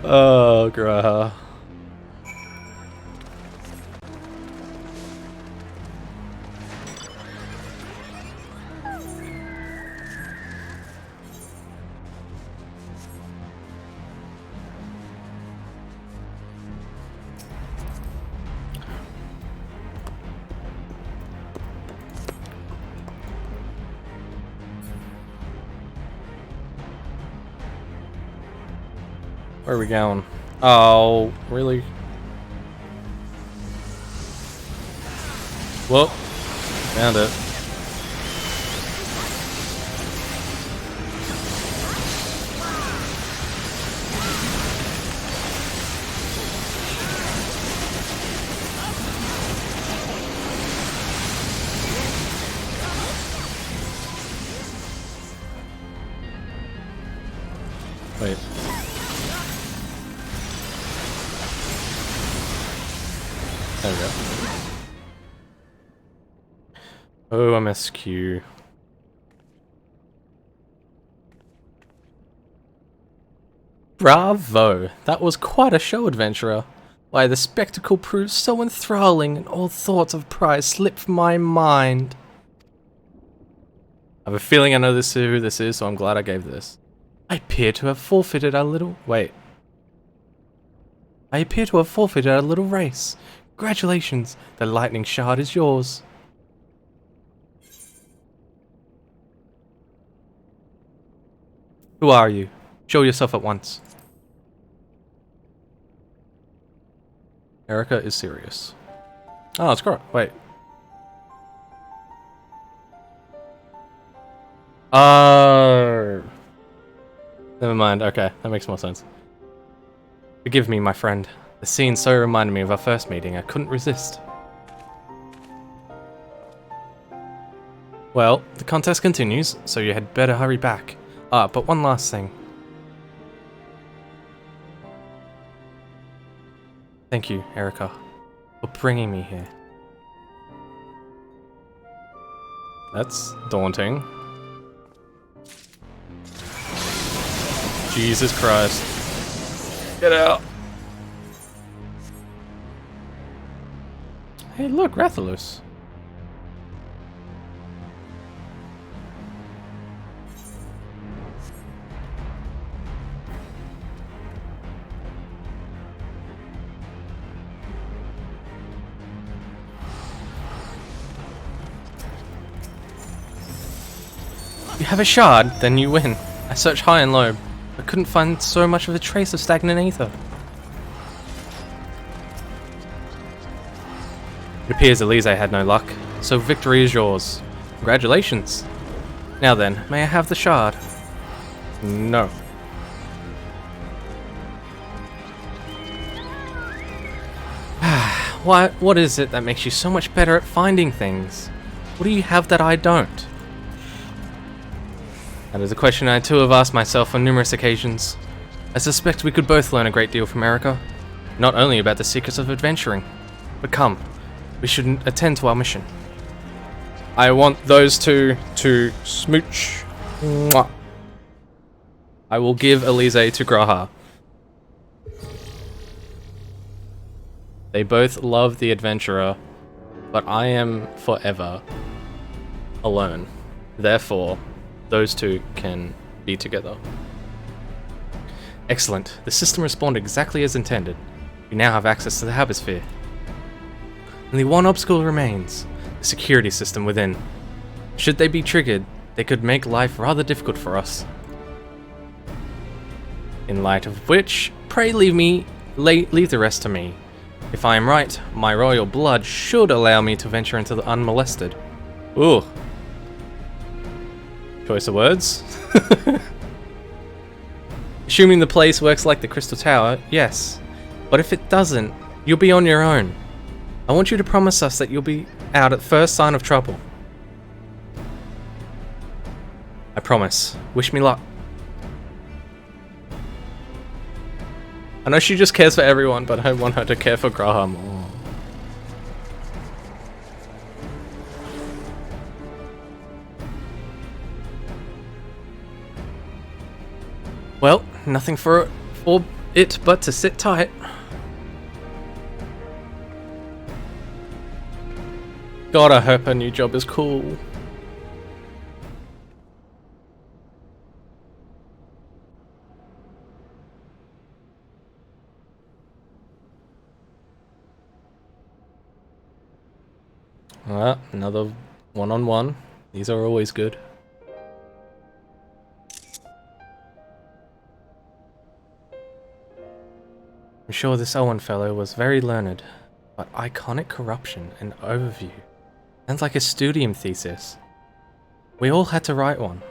Oh, Graha. Where are we going? Oh, really? Whoa. Found it. Wait. There we go. Oh, MSQ. Bravo! That was quite a show, adventurer. Why, the spectacle proved so enthralling, and all thoughts of prize slipped from my mind. I have a feeling I know who this is, so I'm glad I gave this. I appear to have forfeited our little... Wait. I appear to have forfeited our little race. Congratulations, the lightning shard is yours. Who are you? Show yourself at once. Erica is serious. Oh, it's great. Wait. Oh. Never mind. Okay, that makes more sense. Forgive me, my friend. The scene so reminded me of our first meeting, I couldn't resist. Well, the contest continues, so you had better hurry back. Ah, but one last thing. Thank you, Erica, for bringing me here. That's daunting. Jesus Christ. Get out. Hey, look, Rathalos. You have a shard, then you win. I searched high and low, but couldn't find so much of a trace of stagnant ether. It appears Elise had no luck, so victory is yours. Congratulations. Now then, may I have the shard? No. What is it that makes you so much better at finding things? What do you have that I don't? That is a question I too have asked myself on numerous occasions. I suspect we could both learn a great deal from Erica, not only about the secrets of adventuring, but come, we should attend to our mission. I want those two to smooch. Mwah. I will give Elise to Graha. They both love the adventurer, but I am forever alone. Therefore, those two can be together. Excellent. The system responded exactly as intended. We now have access to the Habisphere. Only one obstacle remains, the security system within. Should they be triggered, they could make life rather difficult for us. In light of which, pray leave the rest to me. If I am right, my royal blood should allow me to venture into the unmolested. Ooh. Choice of words. Assuming the place works like the Crystal Tower, yes. But if it doesn't, you'll be on your own. I want you to promise us that you'll be out at first sign of trouble. I promise. Wish me luck. I know she just cares for everyone, but I want her to care for Graha more. Well, nothing for it but to sit tight. God, I hope her new job is cool. Another one-on-one. These are always good. I'm sure this Owen fellow was very learned, but iconic corruption and overview. Sounds like a studium thesis. We all had to write one.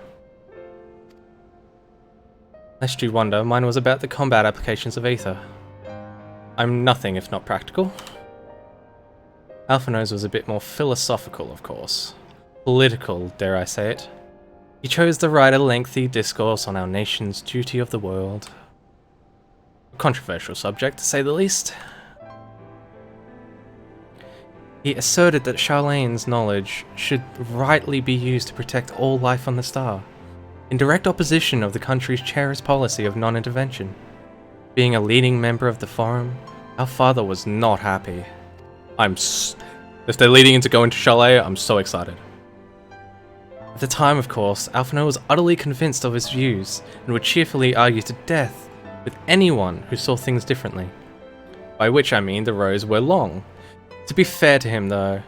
Lest you wonder, mine was about the combat applications of ether. I'm nothing if not practical. Alphonse was a bit more philosophical, of course. Political, dare I say it. He chose to write a lengthy discourse on our nation's duty of the world. A controversial subject, to say the least. He asserted that Charlene's knowledge should rightly be used to protect all life on the star, in direct opposition of the country's cherished policy of non-intervention. Being a leading member of the forum, our father was not happy. If they're leading into going to Chalet, I'm so excited. At the time, of course, Alphinaud was utterly convinced of his views and would cheerfully argue to death with anyone who saw things differently. By which I mean the rows were long. To be fair to him though,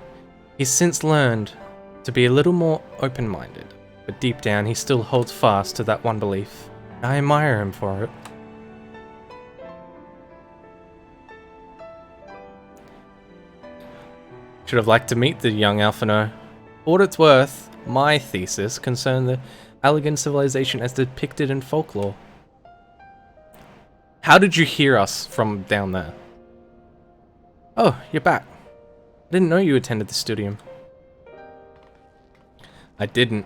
he's since learned to be a little more open-minded, but deep down he still holds fast to that one belief. I admire him for it. Should have liked to meet the young Alphinaud. For what it's worth, my thesis concerned the Allegan civilization as depicted in folklore. How did you hear us from down there? Oh, you're back. I didn't know you attended the studium. I didn't.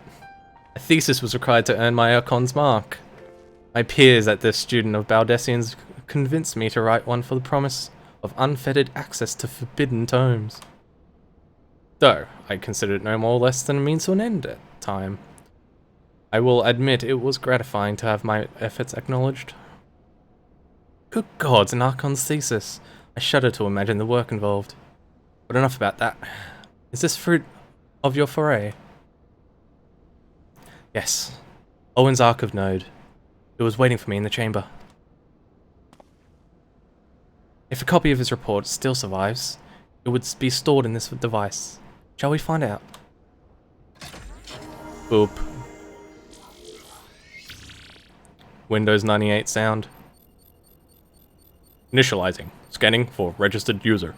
A thesis was required to earn my Archon's mark. My peers at the Student of Baldessians convinced me to write one for the promise of unfettered access to forbidden tomes. Though, I considered it no more or less than a means to an end at the time. I will admit it was gratifying to have my efforts acknowledged. Good gods, an Archon's thesis. I shudder to imagine the work involved. But enough about that. Is this fruit of your foray? Yes. Owen's Ark of Node. It was waiting for me in the chamber. If a copy of his report still survives, it would be stored in this device. Shall we find out? Boop. Windows 98 sound. Initializing. Scanning for registered user.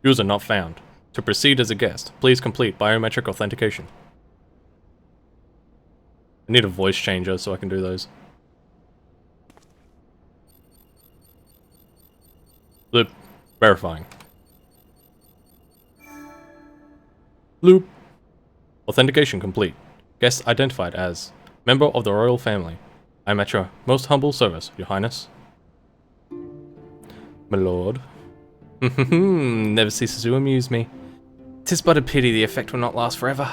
User not found. To proceed as a guest, please complete biometric authentication. I need a voice changer so I can do those. Loop. Verifying. Loop. Authentication complete. Guest identified as member of the royal family. I am at your most humble service, your highness. My lord. Never ceases to amuse me. 'Tis but a pity the effect will not last forever.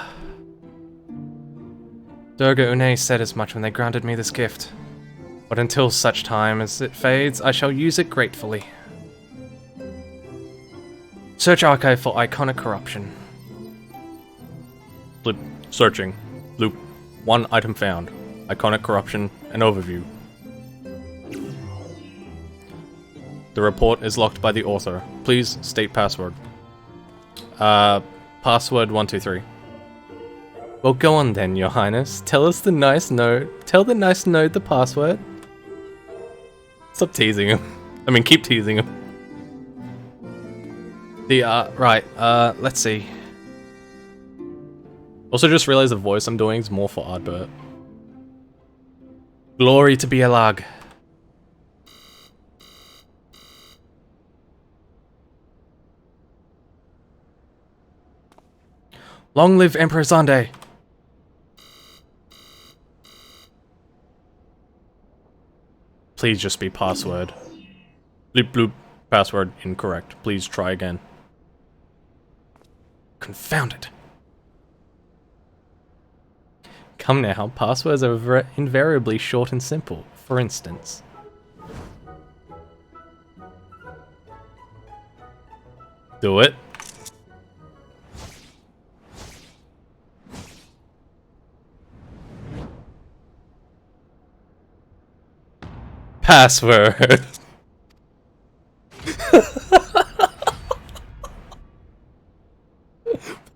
Durga Une said as much when they granted me this gift. But until such time as it fades, I shall use it gratefully. Search archive for iconic corruption. Flip. Searching. Loop. One item found. Iconic corruption. An overview. The report is locked by the author. Please state password. Password 123. Well, go on then, your highness. Tell the nice node the password. Stop teasing him. I mean, keep teasing him. Let's see. Also just realized the voice I'm doing is more for Ardbert. Glory to Bielag. Long live Emperor Zande. Please just be password. Bloop bloop. Password incorrect. Please try again. Confound it. Come now, passwords are invariably short and simple. For instance. Do it. Password.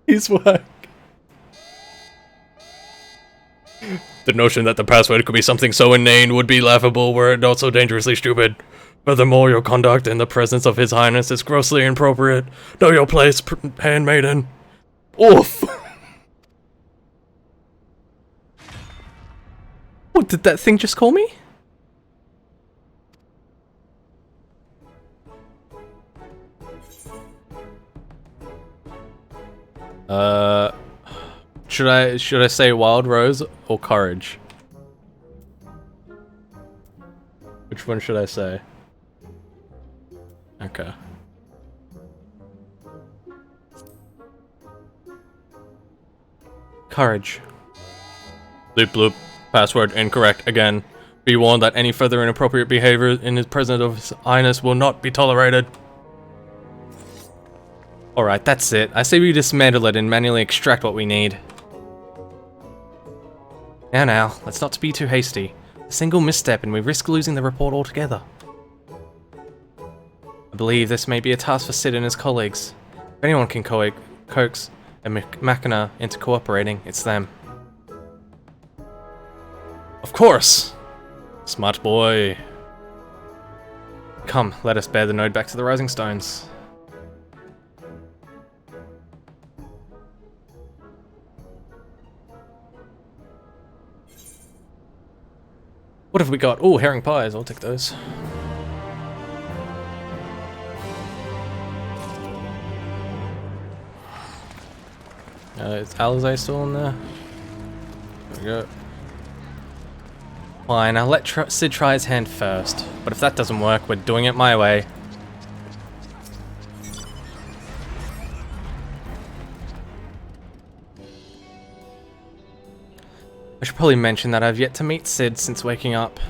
Please work. The notion that the password could be something so inane would be laughable were it not so dangerously stupid. Furthermore, your conduct in the presence of His Highness is grossly inappropriate. Know your place, handmaiden. Oof. What did that thing just call me? Should I say Wild Rose or Courage? Which one should I say? Okay. Courage. Bloop bloop. Password incorrect again. Be warned that any further inappropriate behavior in the presence of His Highness will not be tolerated. Alright, that's it. I say we dismantle it and manually extract what we need. Now, let's not be too hasty. A single misstep and we risk losing the report altogether. I believe this may be a task for Sid and his colleagues. If anyone can coax a Machina into cooperating, it's them. Of course! Smart boy. Come, let us bear the node back to the Rising Stones. What have we got? Oh, herring pies, I'll take those. Is Alizé still in there? There we go. Fine, I'll let Sid try his hand first. But if that doesn't work, we're doing it my way. I should probably mention that I've yet to meet Sid since waking up.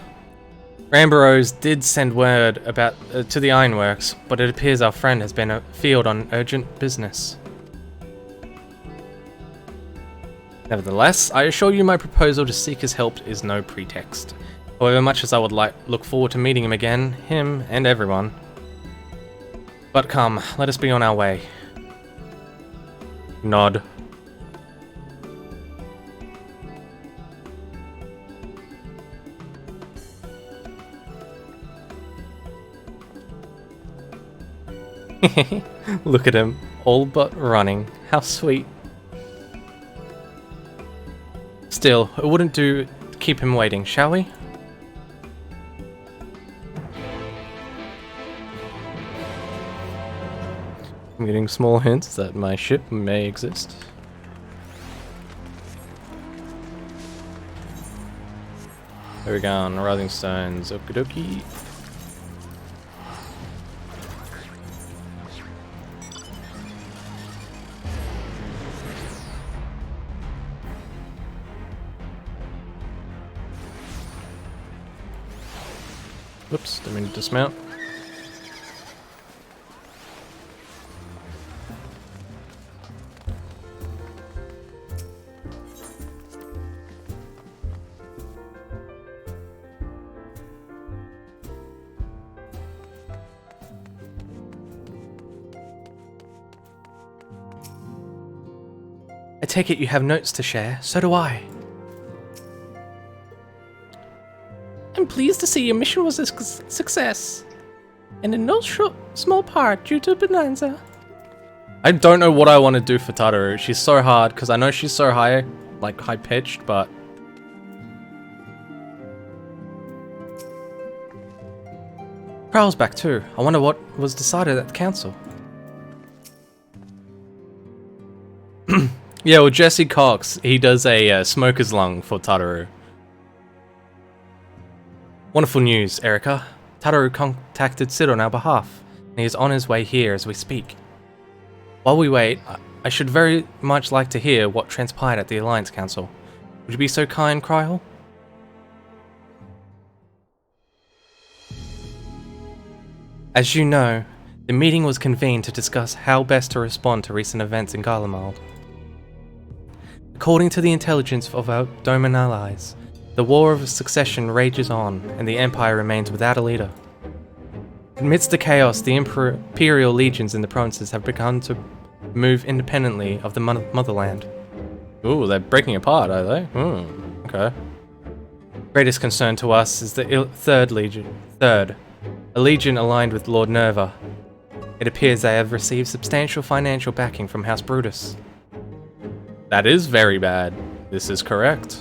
Ramboros did send word about to the Ironworks, but it appears our friend has been afield on urgent business. Nevertheless, I assure you my proposal to seek his help is no pretext. However much as I would look forward to meeting him again, him and everyone. But come, let us be on our way. Nod. Look at him, all but running. How sweet. Still, it wouldn't do to keep him waiting, shall we? I'm getting small hints that my ship may exist. There we go, on Rising Stones. Okie dokie. Whoops, didn't mean to dismount. I take it you have notes to share, so do I. I'm pleased to see your mission was a success, and in no small part due to Bonanza. I don't know what I want to do for Tataru. She's so hard, because I know she's so high, like high-pitched, but... Prowl's back too. I wonder what was decided at the council. Yeah, well, Jesse Cox, he does a smoker's lung for Tataru. Wonderful news, Erica. Tataru contacted Sid on our behalf, and he is on his way here as we speak. While we wait, I should very much like to hear what transpired at the Alliance Council. Would you be so kind, Kryl? As you know, the meeting was convened to discuss how best to respond to recent events in Garlemald. According to the intelligence of our Doman allies, the War of Succession rages on, and the Empire remains without a leader. Amidst the chaos, the Imperial legions in the provinces have begun to move independently of the motherland. Ooh, they're breaking apart, are they? Okay. Greatest concern to us is the Third Legion. A legion aligned with Lord Nerva. It appears they have received substantial financial backing from House Brutus. That is very bad. This is correct.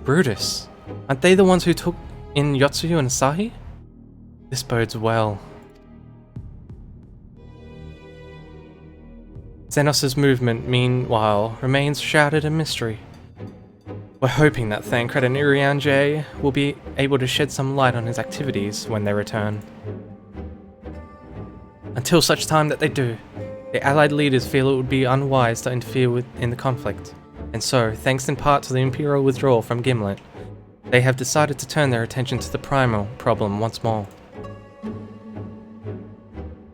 Brutus? Aren't they the ones who took in Yotsuyu and Asahi? This bodes well. Xenos' movement, meanwhile, remains shrouded in mystery. We're hoping that Thancred and Urianger will be able to shed some light on his activities when they return. Until such time that they do, the Allied leaders feel it would be unwise to interfere in the conflict, and so, thanks in part to the Imperial withdrawal from Gimlet, they have decided to turn their attention to the primal problem once more.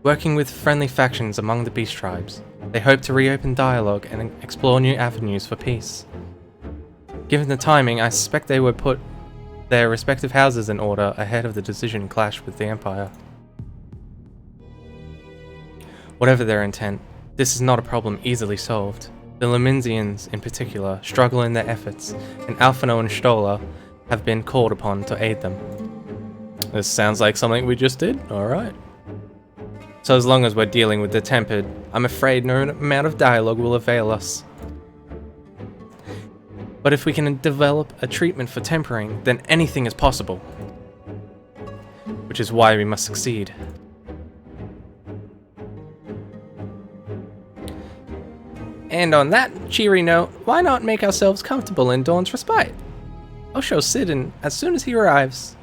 Working with friendly factions among the beast tribes, they hope to reopen dialogue and explore new avenues for peace. Given the timing, I suspect they would put their respective houses in order ahead of the decision clash with the Empire. Whatever their intent, this is not a problem easily solved. The Leminsians, in particular, struggle in their efforts, and Alphino and Stola have been called upon to aid them. This sounds like something we just did? Alright. So as long as we're dealing with the tempered, I'm afraid no amount of dialogue will avail us. But if we can develop a treatment for tempering, then anything is possible. Which is why we must succeed. And on that cheery note, why not make ourselves comfortable in Dawn's respite? I'll show Sid in as soon as he arrives.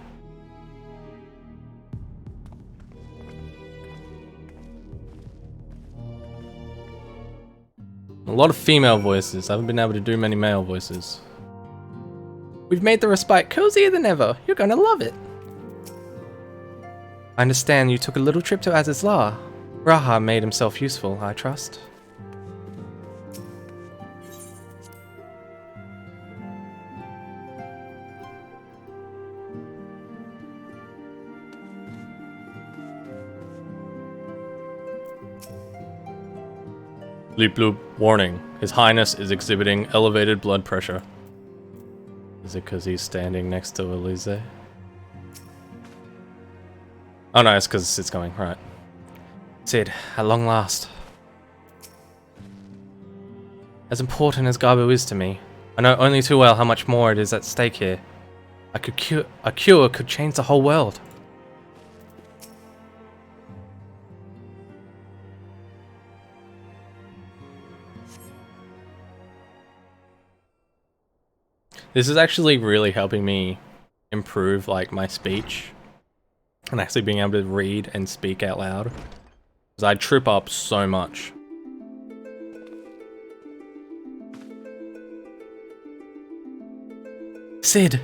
A lot of female voices. I haven't been able to do many male voices. We've made the respite cozier than ever. You're gonna love it. I understand you took a little trip to Azizlar. Raha made himself useful, I trust. Bleep bloop. Warning. His Highness is exhibiting elevated blood pressure. Is it because he's standing next to Elise? Oh no, it's because Sid's going. Right. Sid, at long last. As important as Garbo is to me, I know only too well how much more it is at stake here. A cure could change the whole world. This is actually really helping me improve like my speech and actually being able to read and speak out loud, because I trip up so much. Sid!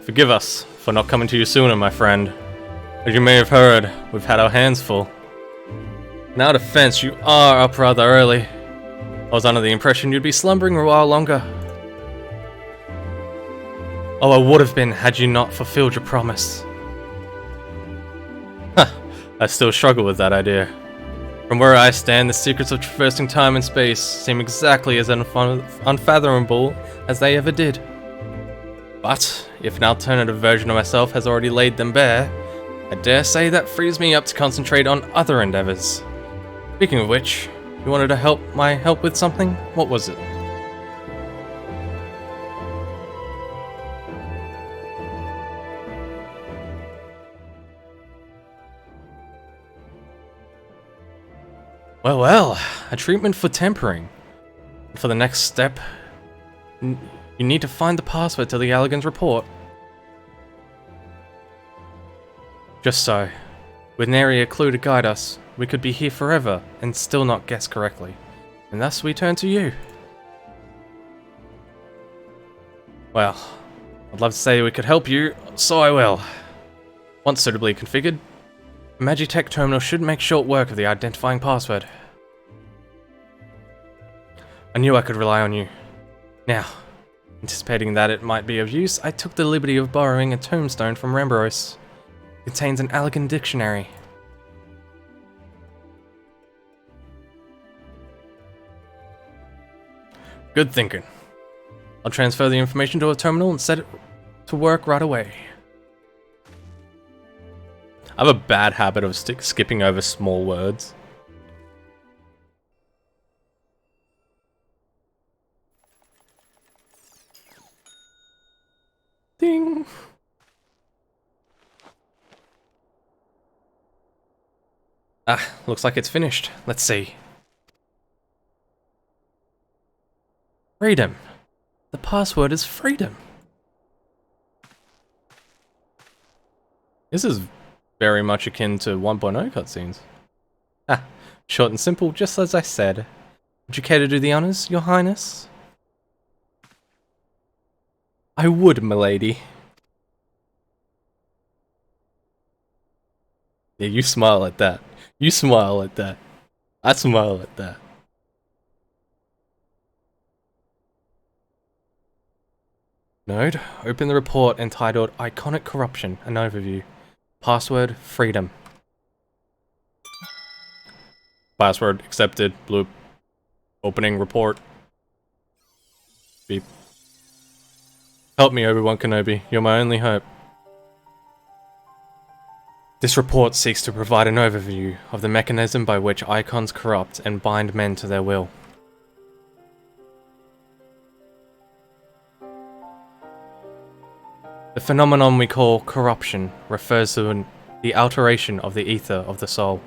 Forgive us for not coming to you sooner, my friend. As you may have heard, we've had our hands full. In our defense, you are up rather early. I was under the impression you'd be slumbering a while longer. Oh, I would have been had you not fulfilled your promise. I still struggle with that idea. From where I stand, the secrets of traversing time and space seem exactly as unfathomable as they ever did. But, if an alternative version of myself has already laid them bare, I dare say that frees me up to concentrate on other endeavors. Speaking of which, you wanted to help with something? What was it? Well, a treatment for tempering. For the next step, you need to find the password to the Allegan's report. Just so. With nary a clue to guide us, we could be here forever and still not guess correctly. And thus we turn to you. Well, I'd love to say we could help you, so I will. Once suitably configured, the Magitech terminal should make short work of the identifying password. I knew I could rely on you. Now, anticipating that it might be of use, I took the liberty of borrowing a tombstone from Rambros. It contains an Allegan dictionary. Good thinking. I'll transfer the information to a terminal and set it to work right away. I have a bad habit of skipping over small words. Ding! Ah, looks like it's finished. Let's see. Freedom. The password is freedom. This is very much akin to 1.0 cutscenes. Ah, short and simple, just as I said. Would you care to do the honors, your highness? I would, milady. Yeah, you smile at that. You smile at that. I smile at that. Node, open the report entitled Iconic Corruption, an overview. Password, freedom. Password accepted, bloop. Opening report. Beep. Help me, Obi-Wan Kenobi. You're my only hope. This report seeks to provide an overview of the mechanism by which icons corrupt and bind men to their will. The phenomenon we call corruption refers to the alteration of the ether of the soul.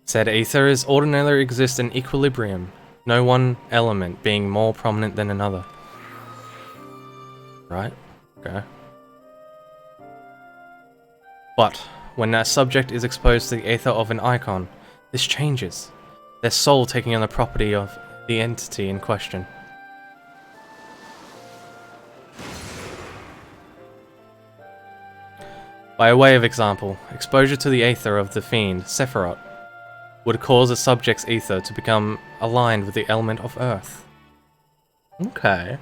Said ether is ordinarily exist in equilibrium, no one element being more prominent than another. Right? Okay. But when that subject is exposed to the ether of an icon, this changes, their soul taking on the property of the entity in question. By way of example, exposure to the ether of the fiend, Sephiroth, would cause a subject's ether to become aligned with the element of earth. Okay.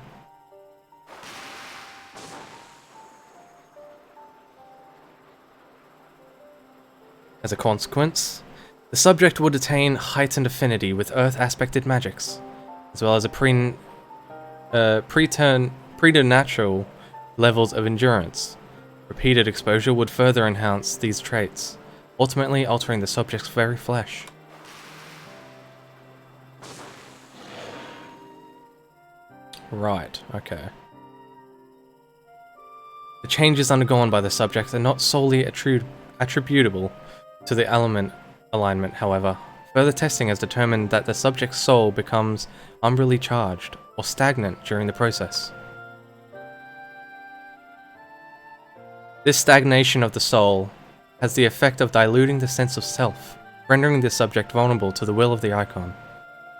As a consequence, the subject would attain heightened affinity with earth-aspected magics, as well as a preternatural levels of endurance. Repeated exposure would further enhance these traits, ultimately altering the subject's very flesh. Right, okay. The changes undergone by the subject are not solely attributable to the element alignment, however. Further testing has determined that the subject's soul becomes umbrally charged or stagnant during the process. This stagnation of the soul has the effect of diluting the sense of self, rendering the subject vulnerable to the will of the icon.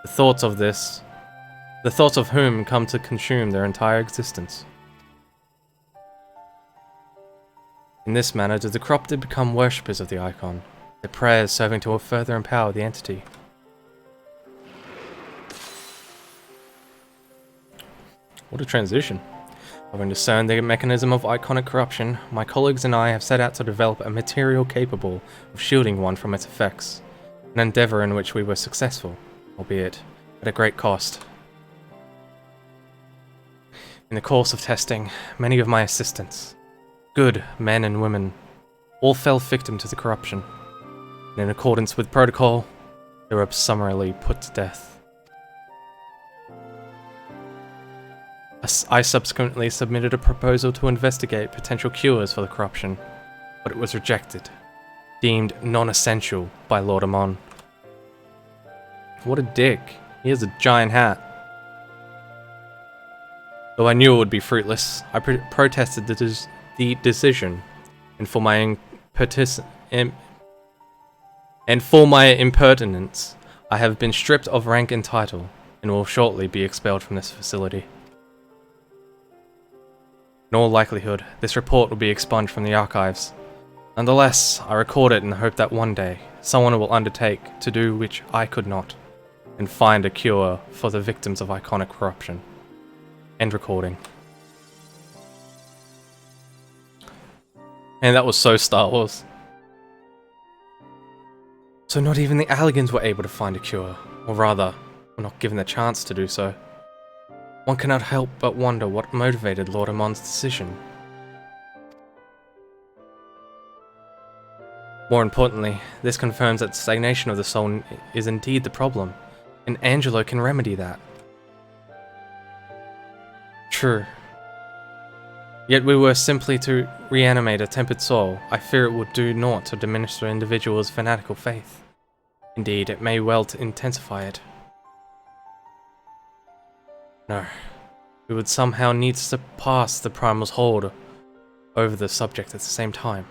The thoughts of whom come to consume their entire existence. In this manner do the corrupted become worshippers of the icon, their prayers serving to further empower the entity. What a transition. Having discerned the mechanism of iconic corruption, my colleagues and I have set out to develop a material capable of shielding one from its effects, an endeavor in which we were successful, albeit at a great cost. In the course of testing, many of my assistants, good men and women, all fell victim to the corruption, and in accordance with protocol, they were summarily put to death. I subsequently submitted a proposal to investigate potential cures for the corruption, but it was rejected, deemed non-essential by Lord Amon. What a dick. He has a giant hat. Though I knew it would be fruitless, I protested the decision, and for my impertinence, I have been stripped of rank and title, and will shortly be expelled from this facility. In all likelihood, this report will be expunged from the archives. Nonetheless, I record it in the hope that one day, someone will undertake to do which I could not, and find a cure for the victims of iconic corruption. End recording. And that was so Star Wars. So not even the Alligans were able to find a cure, or rather, were not given the chance to do so. One cannot help but wonder what motivated Lord Amon's decision. More importantly, this confirms that stagnation of the soul is indeed the problem, and Angelo can remedy that. True. Yet we were simply to reanimate a tempered soul. I fear it would do naught to diminish the individual's fanatical faith. Indeed, it may well intensify it. No. We would somehow need to surpass the primal's hold over the subject at the same time,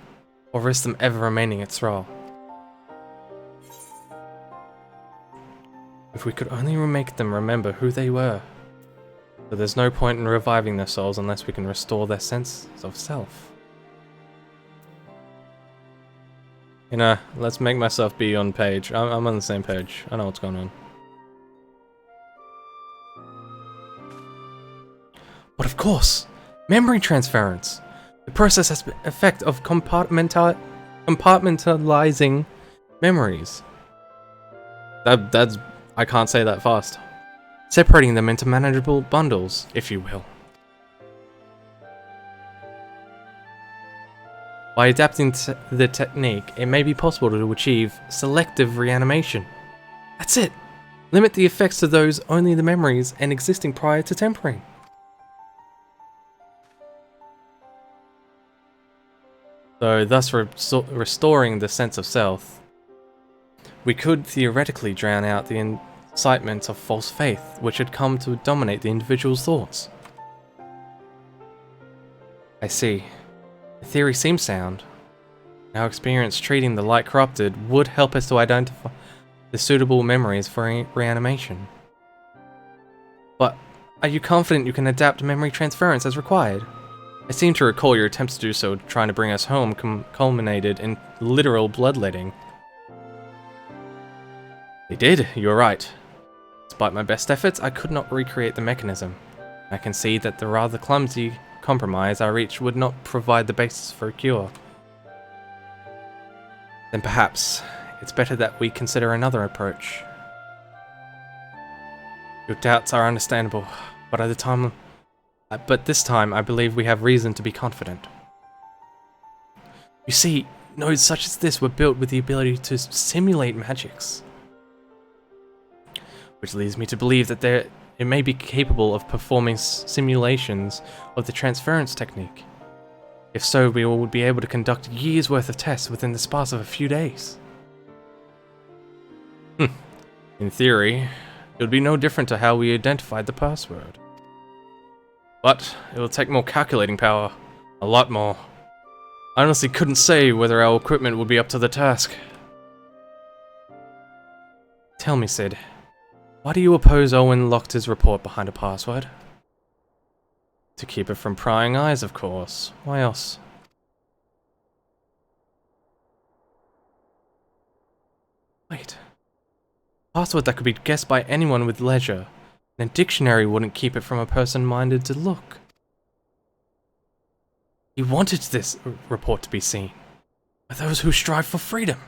or risk them ever remaining its thrall. If we could only make them remember who they were. But there's no point in reviving their souls unless we can restore their sense of self. You know, let's make myself be on page. I'm on the same page. I know what's going on. But of course, memory transference. The process has the effect of compartmentalizing memories. That's I can't say that fast. Separating them into manageable bundles, if you will. By adapting the technique, it may be possible to achieve selective reanimation. That's it! Limit the effects to those only the memories and existing prior to tempering. So, thus restoring the sense of self. We could theoretically drown out the incitement of false faith, which had come to dominate the individual's thoughts. I see. The theory seems sound. Our experience treating the light corrupted would help us to identify the suitable memories for reanimation. But are you confident you can adapt memory transference as required? I seem to recall your attempts to do so, trying to bring us home, culminated in literal bloodletting. They did, you were right. Despite my best efforts, I could not recreate the mechanism. I can see that the rather clumsy compromise I reached would not provide the basis for a cure. Then perhaps it's better that we consider another approach. Your doubts are understandable, but this time I believe we have reason to be confident. You see, nodes such as this were built with the ability to simulate magics. Which leads me to believe that it may be capable of performing simulations of the transference technique. If so, we would be able to conduct years' worth of tests within the space of a few days. In theory, it would be no different to how we identified the password. But it will take more calculating power. A lot more. I honestly couldn't say whether our equipment would be up to the task. Tell me, Sid. Why do you oppose Owen Lochter's report behind a password? To keep it from prying eyes, of course. Why else? Wait. Password that could be guessed by anyone with leisure. And a dictionary wouldn't keep it from a person minded to look. He wanted this report to be seen by those who strive for freedom.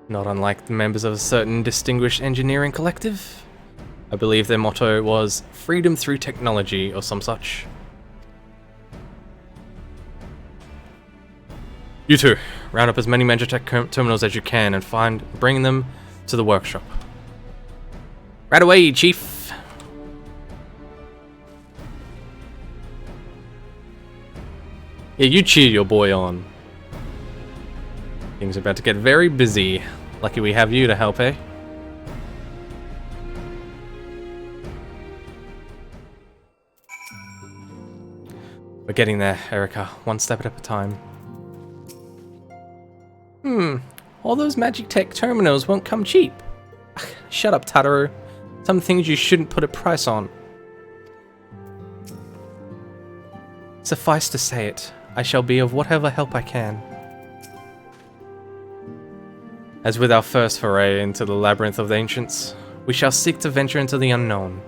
Not unlike the members of a certain distinguished engineering collective. I believe their motto was freedom through technology or some such. You two, round up as many Magitech terminals as you can and bring them to the workshop. Right away, Chief. Yeah, you cheer your boy on. Things are about to get very busy. Lucky we have you to help, eh? We're getting there, Erica. One step at a time. All those Magitech terminals won't come cheap. Shut up, Tataru. Some things you shouldn't put a price on. Suffice to say it, I shall be of whatever help I can. As with our first foray into the labyrinth of the ancients, we shall seek to venture into the unknown.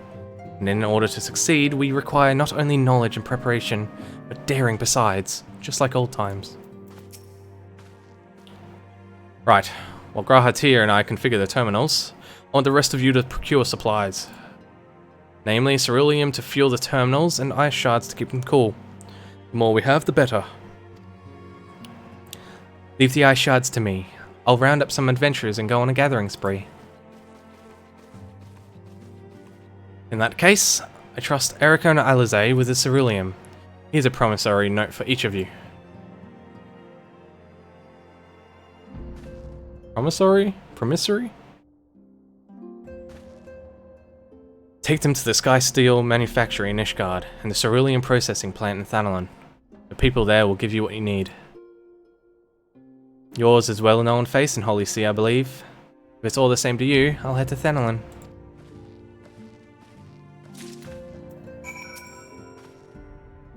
And in order to succeed, we require not only knowledge and preparation, but daring besides, just like old times. Right, while Grahatir and I configure the terminals, I want the rest of you to procure supplies. Namely, ceruleum to fuel the terminals and ice shards to keep them cool. The more we have, the better. Leave the ice shards to me. I'll round up some adventurers and go on a gathering spree. In that case, I trust Eriko and Alize with the ceruleum. Here's a promissory note for each of you. Promissory? Promissory? Take them to the Sky Steel manufactory in Ishgard and the ceruleum processing plant in Thanalon. The people there will give you what you need. Yours is well-known face in Holy See, I believe. If it's all the same to you, I'll head to Thanalon.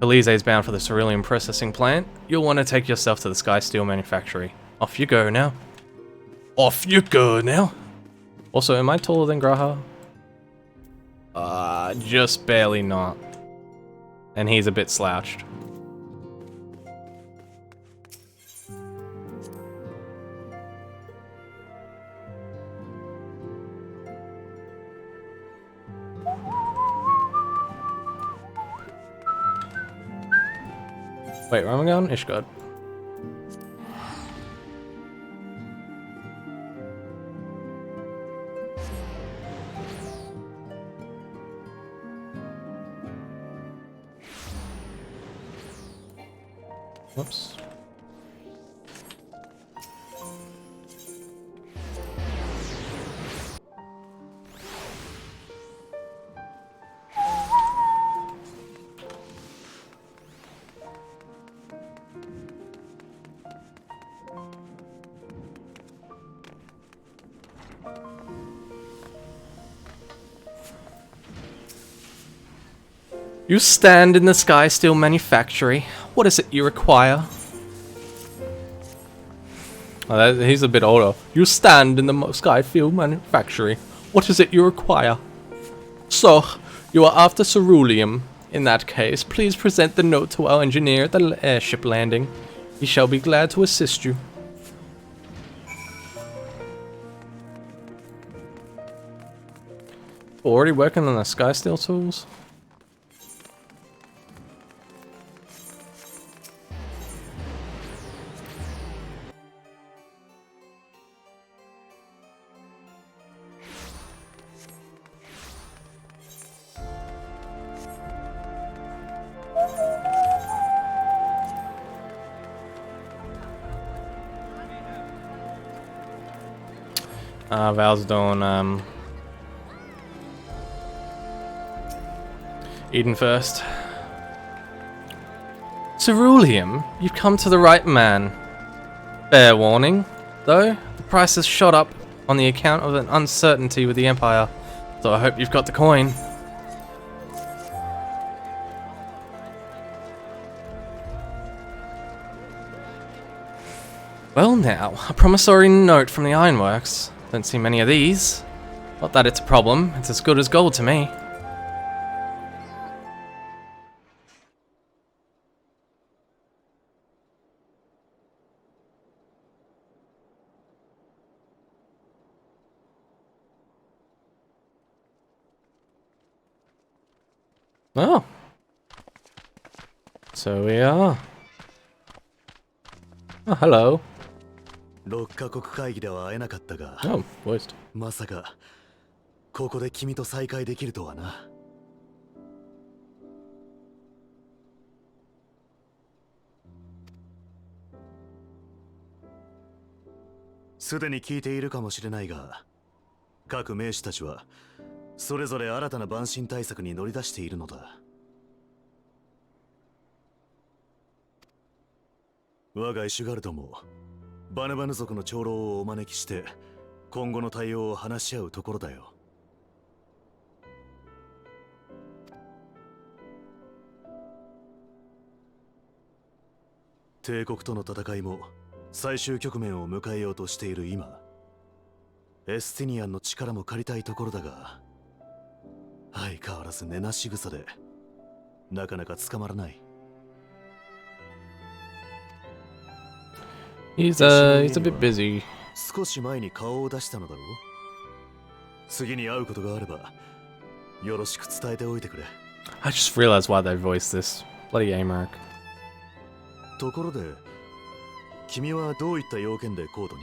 Alize is bound for the ceruleum processing plant. You'll want to take yourself to the Sky Steel manufactory. Off you go now. Off you go now. Also, am I taller than Graha? Just barely not. And he's a bit slouched. Wait, where am I going? Ishgard. Whoops. You stand in the Sky Steel manufactory. What is it you require? Oh, he's a bit older. You stand in the Sky Steel manufactory. What is it you require? So, you are after ceruleum. In that case, please present the note to our engineer at the airship landing. He shall be glad to assist you. Already working on the Sky Steel tools? Val's doing, Eden first. Ceruleum? You've come to the right man. Fair warning, though. The price has shot up on the account of an uncertainty with the Empire, so I hope you've got the coin. Well now, a promissory note from the Ironworks. Don't see many of these. Not that it's a problem, it's as good as gold to me. Oh. So we are. Oh, hello. 6カ国会議では会えなかったが、 Oh, voiced. まさかここで君と再会できるとはな。すでに聞いているかもしれないが、各名士たちはそれぞれ新たな蛮身対策に乗り出しているのだ。我がイシュガルドもバヌバヌ族の長老をお招きして今後の対応を話し合うところだよ。帝国との戦いも最終局面を迎えようとしている今、エスティニアンの力も借りたいところだが、相変わらず根なし草でなかなか捕まらない。He's a bit busy. 少し前に顔を出したのだろう。次に会うことがあればよろしく伝えておいてくれ。 I just realized why they voiced this. Bloody Amarok. ところで君はどういった要件でコートに？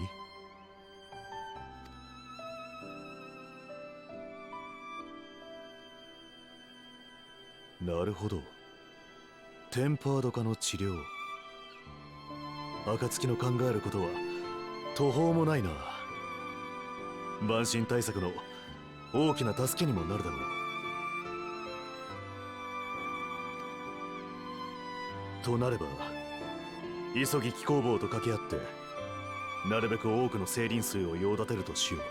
なるほど。テンパード化の治療。暁の考えることは途方もないな。万身対策の大きな助けにもなるだろう。となれば急ぎ気工房と掛け合ってなるべく多くの生輪数を用立てるとしよう。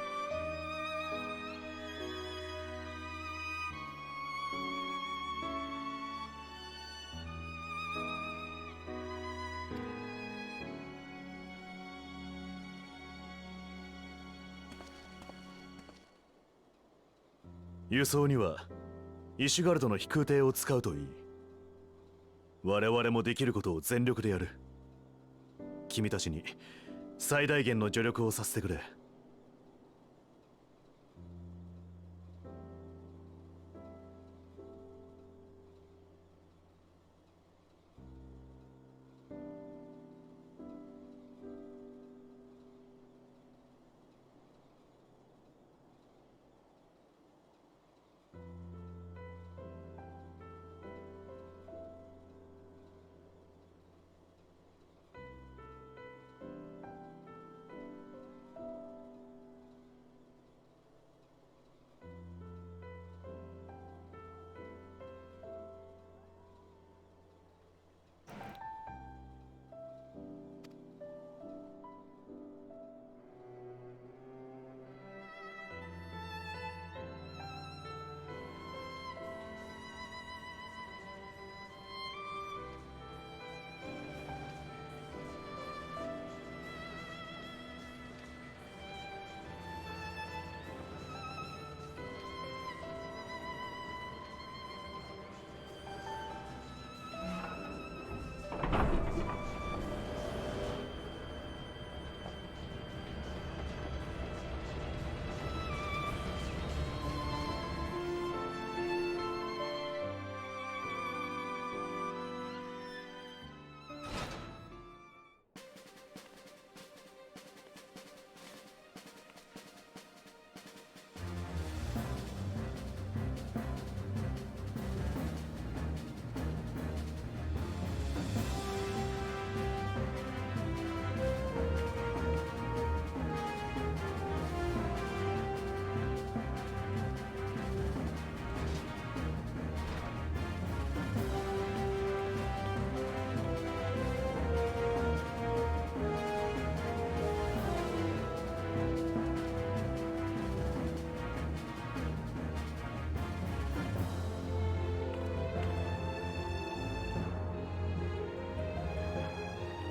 輸送にはイシュガルドの飛空艇を使うといい。我々もできることを全力でやる。君たちに最大限の助力をさせてくれ。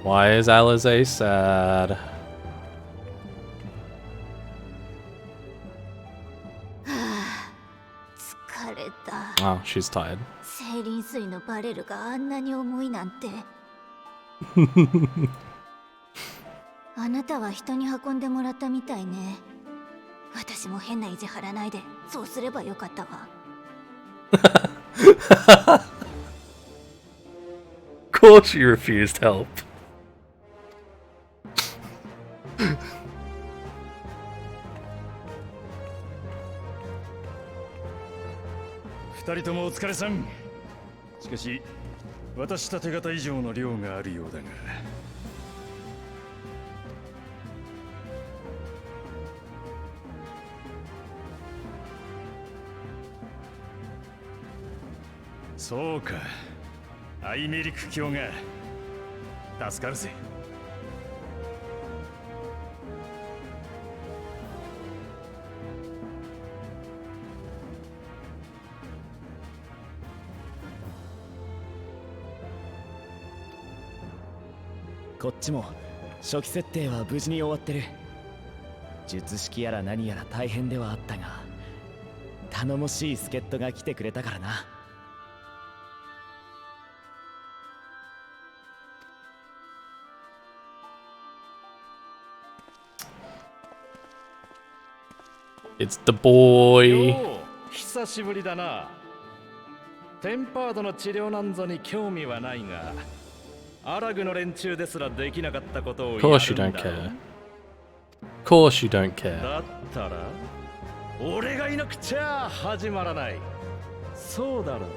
Why is Alize sad? Oh, she's tired. 生輪水のバレルがあんなに重いなんて。あなたは人に運んでもらったみたいね。私も変な意地張らないで、そうすればよかったわ。Of course you refused help. 二人ともお疲れさん。しかし渡した手形以上の量があるようだが。そうか、アイメリク卿が助かるぜ。こっちも初期設定は無事に終わってる。術式やら何やら大変ではあったが、頼もしい助っ人が来てくれたからな。It's the boy. 久しぶりだな。テンパードの治療なんぞに興味はないが、アラグの連中ですらできなかったことをやるんだろ。Of course you don't care. Of course you don't care. だったら俺がいなくちゃ始まらない。そうだろう。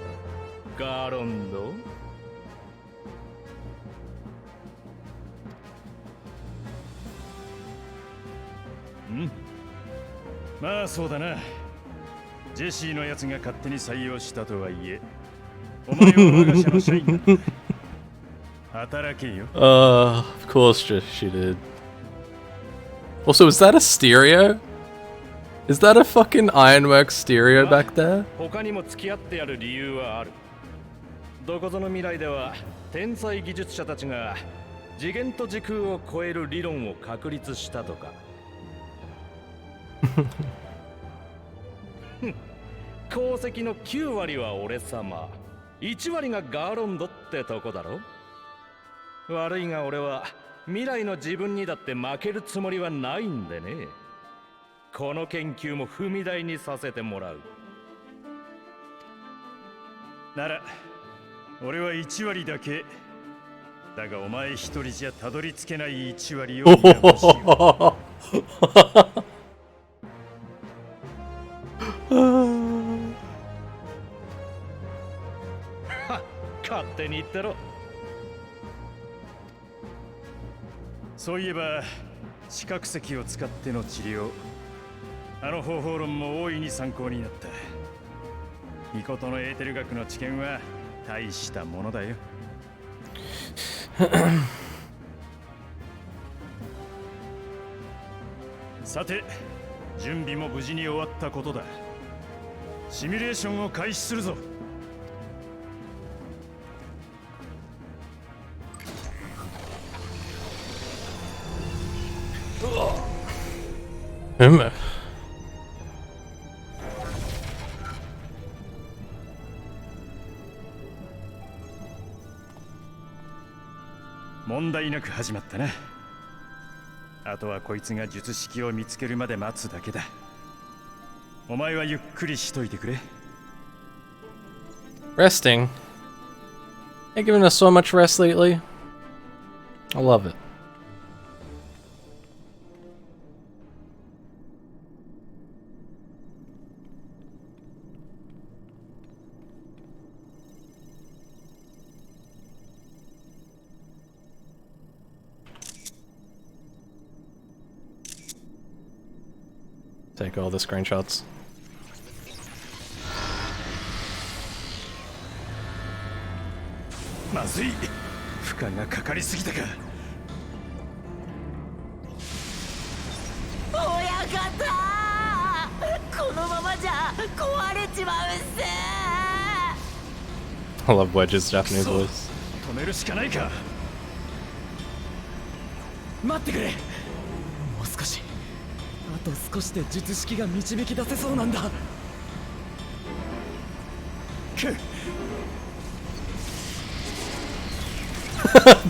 ガーロンド。まあそうだな。ジェシーのやつが勝手に採用したとはいえ、お前は我が社の社員なんだ。働けよ。Of course she did. Also, is that a stereo? Is that a fucking Ironworks stereo back there? 他にも付き合ってやる理由はある。どこぞの未来では天才技術者たちが次元と時空を超える理論を確立したとか。功績の9割は俺様、1割がガーロンドってとこだろ。悪いが俺は未来の自分にだって負けるつもりはないんでね。この研究も踏み台にさせてもらう。なら俺は1割だけ。だがお前一人じゃたどり着けない1割を見てほしいわ。勝手に言ってろ。そういえば視覚石を使っての治療、あの方法論も大いに参考になった。ミコトのエーテル学の知見は大したものだよ。さて、準備も無事に終わったことだ。シミュレーションを開始するぞ。問題なく始まったな。あとはこいつが術式を見つけるまで待つだけだ。お前はゆっくりしといてくれ。Resting? They're giving us so much rest lately. I love it. Take all the screenshots. まずい。負荷がかかりすぎたか。親方、このままじゃ壊れちまうっす。 I love Wedge's Japanese voice. 止めるしかないか。待ってくれ。もう少し、あと少しで術式が導き出せそうなんだ。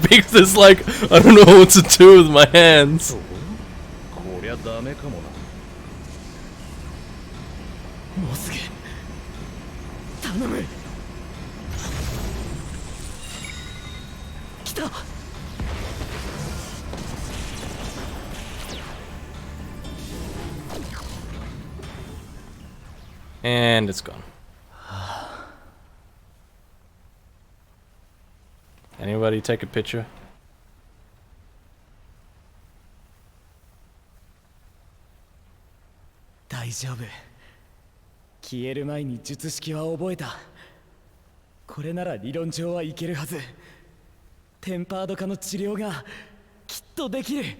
Because it's like, I don't know what to do with my hands. こりゃダメかもな。もうすぐ頼む。来た。And it's gone. Anybody take a picture? 大丈夫。消える前に術式は覚えた。これなら理論上はいけるはず。テンパード化の治療がきっとできる。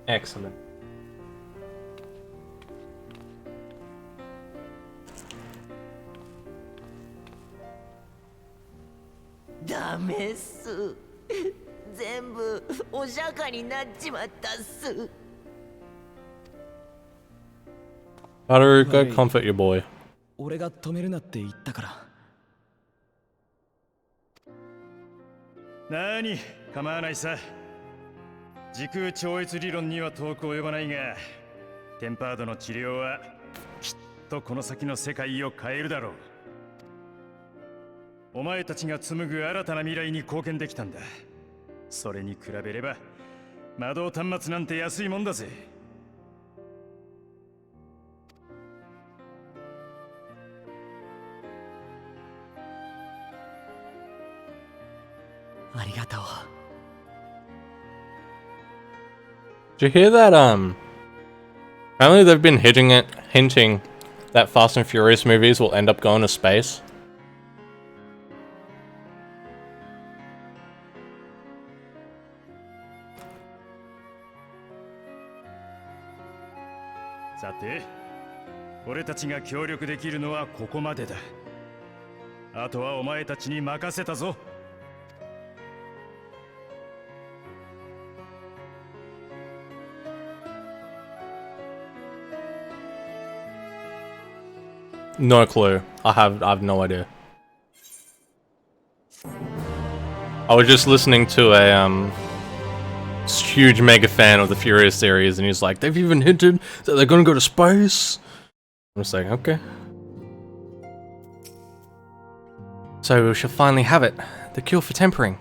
Excellent. ダメっす。全部お釈迦になっちまったっす。Haruka, comfort your boy. 俺が止めるなって言ったから。なに、構わないさ。時空超越理論には遠く及ばないが、テンパードの治療はきっとこの先の世界を変えるだろう。お前たちが紡ぐ新たな未来に貢献できたんだ。それに比べれば魔導端末なんて安いもんだぜ。ありがとう。 Did you hear that? Apparently they've been hinting that Fast and Furious movies will end up going to space. No clue. I have no idea. I was just listening to a huge mega fan of the Furious series, and he's like, they've even hinted that they're gonna go to space. I'm just like, okay. So we shall finally have it, the cure for tempering,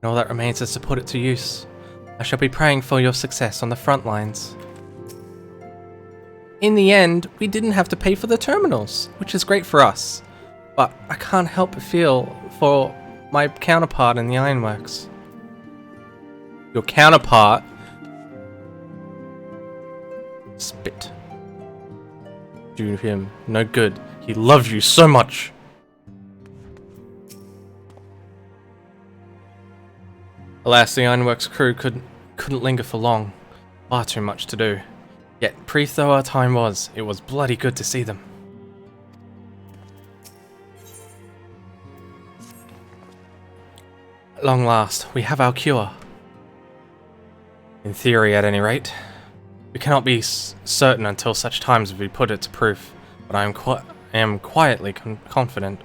and all that remains is to put it to use. I shall be praying for your success on the front lines. In the end, we didn't have to pay for the terminals, which is great for us. But I can't help but feel for my counterpart in the ironworks. Your counterpart? Spit. Do him no good. He loves you so much. Alas, the ironworks crew couldn't linger for long. Far too much to do. Yet, brief though our time was, it was bloody good to see them. At long last, we have our cure. In theory, at any rate. We cannot be certain until such times as we put it to proof, but I am quietly confident.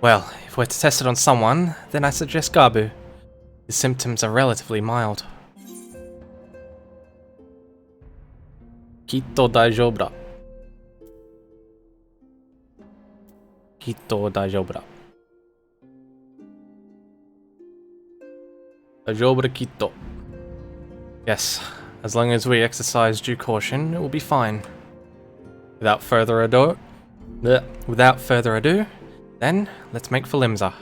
Well, if we're to test it on someone, then I suggest Gabu. His symptoms are relatively mild. Kitto daijoubu da. Kitto daijoubu da. Daijoubu da kitto. Yes, as long as we exercise due caution, it will be fine. Without further ado, then let's make for Limsa.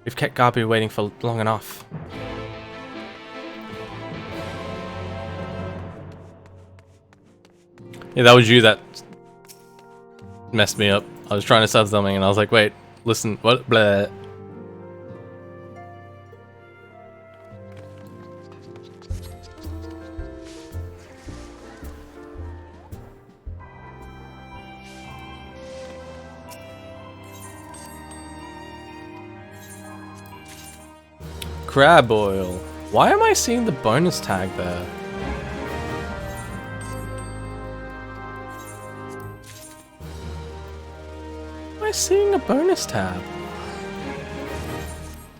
We've kept Gabu waiting for long enough. Yeah, that was you that messed me up. I was trying to say something and I was like, wait, listen, what? Blah. Crab oil. Why am I seeing the bonus tag there? Am I seeing a bonus tab?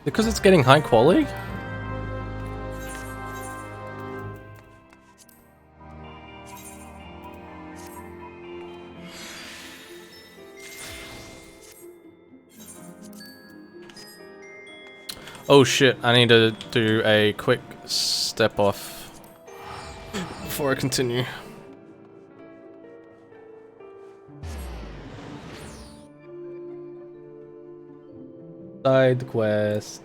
Because it's getting high quality? Oh shit, I need to do a quick step off before I continue. Side quest.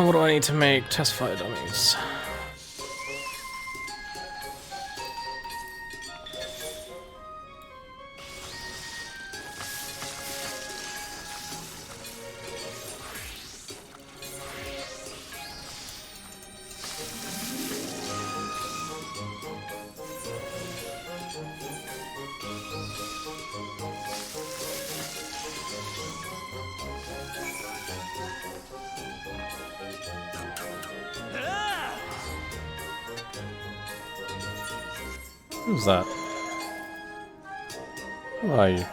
What do I need to make? Test fire dummies. Who's that? Who are you?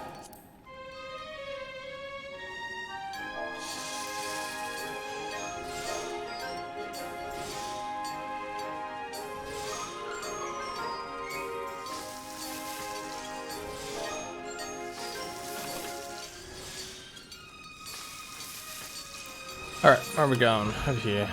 Alright, where are we going? Over here.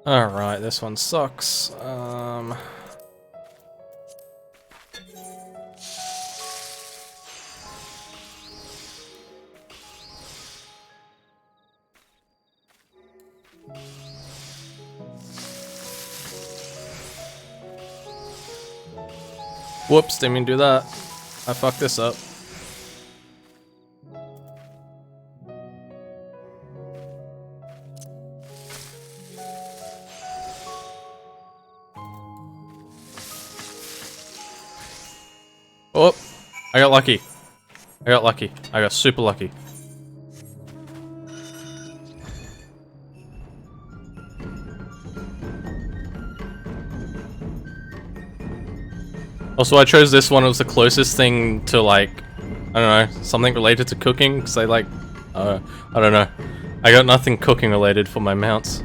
Alright, this one sucks. Whoops, didn't mean to do that. I fucked this up. Oh, I got lucky. I got lucky. I got super lucky. Also, I chose this one. It was the closest thing to, like, I don't know, something related to cooking. Because I like, I don't know. I got nothing cooking related for my mounts.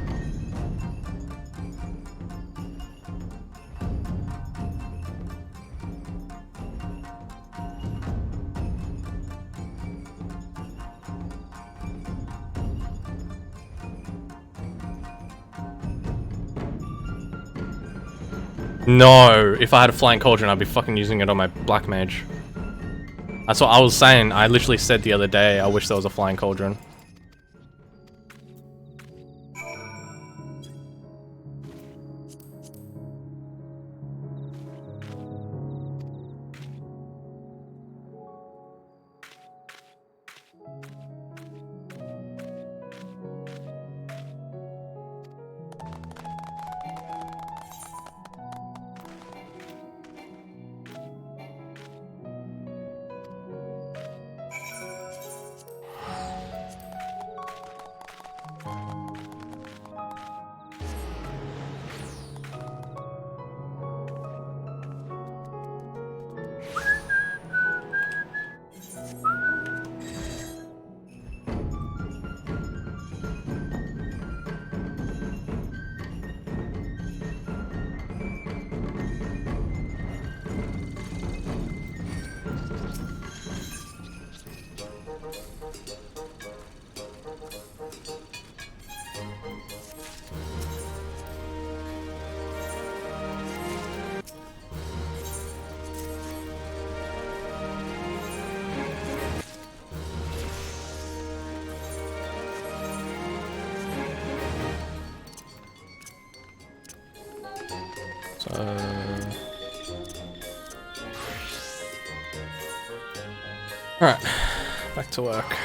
No, if I had a flying cauldron, I'd be fucking using it on my black mage. That's what I was saying. I literally said the other day, I wish there was a flying cauldron. Alright, back to work.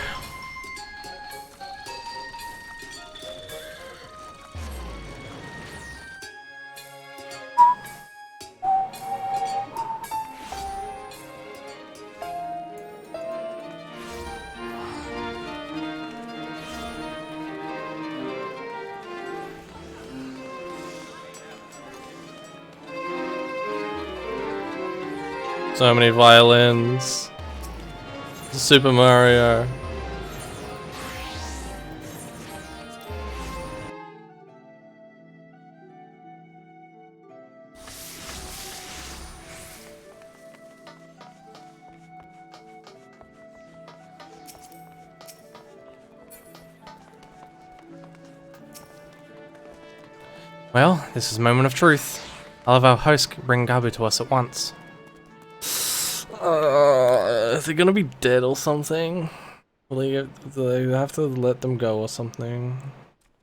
So many violins. Super Mario. Well, this is a moment of truth. I'll have our host bring Gabu to us at once. Is he gonna be dead or something? Do they have to let them go or something?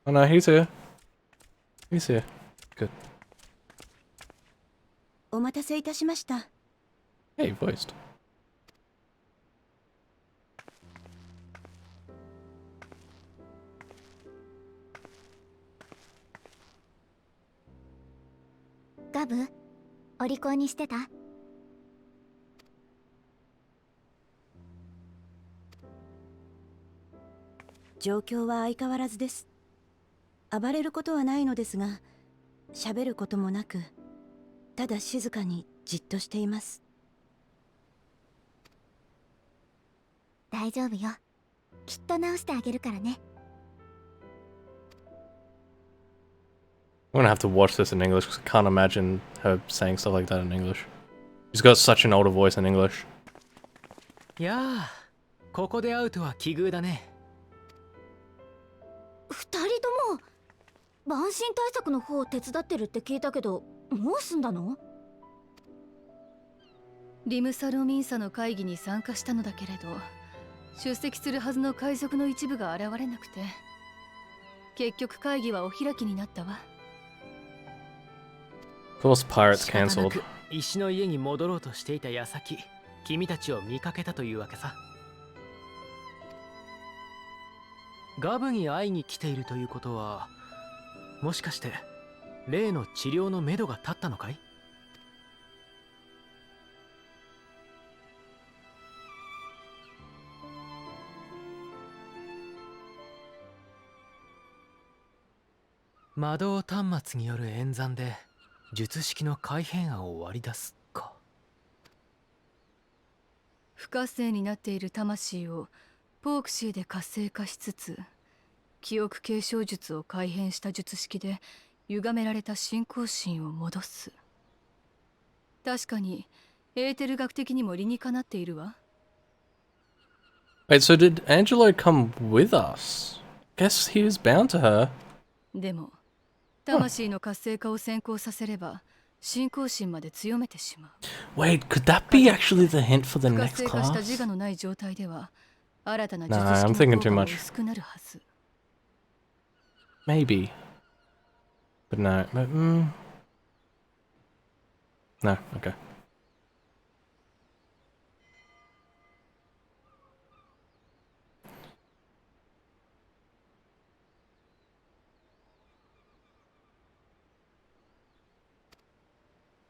Oh no, he's here. He's here. Good. お待たせいたしました。 Hey, voiced. ガブ、お利口にしてた？状況は相変わらずです。暴れることはないのですが、喋ることもなく、ただ静かにじっとしています。大丈夫よ。きっと直してあげるからね。I'm gonna have to watch this in English because I can't imagine her saying stuff like that in English. She's got such an older voice in English. いやあ、ここで会うとは奇遇だね。二人とも晩神対策の方を手伝ってるって聞いたけど、もう済んだの？リムサロミンサの会議に参加したのだけれど、出席するはずの海賊の一部が現れなくて、結局会議はお開きになったわ。Of course, pirates cancelled. 石の家に戻ろうとしていた矢先、君たちを見かけたというわけさ。ガブに会いに来ているということは、もしかして例の治療のめどが立ったのかい？魔導端末による演算で術式の改変案を割り出すか。不活性になっている魂をポークシーで活性化しつつ、記憶継承術を改変した術式で歪められた信仰心を戻す。確かにエーテル学的にも理にかなっているわ。Wait, so did Angelo come with us? Guess he was bound to her. でも魂の活性化を先行させれば信仰心まで強めてしまう。 Wait, could that be actually the hint for the 不 next 活性化した自 class? 我のない状態では新たな Nah, I'm 術式 thinking の too 効果も much. 薄くなるはず。 Maybe. But no. No, okay.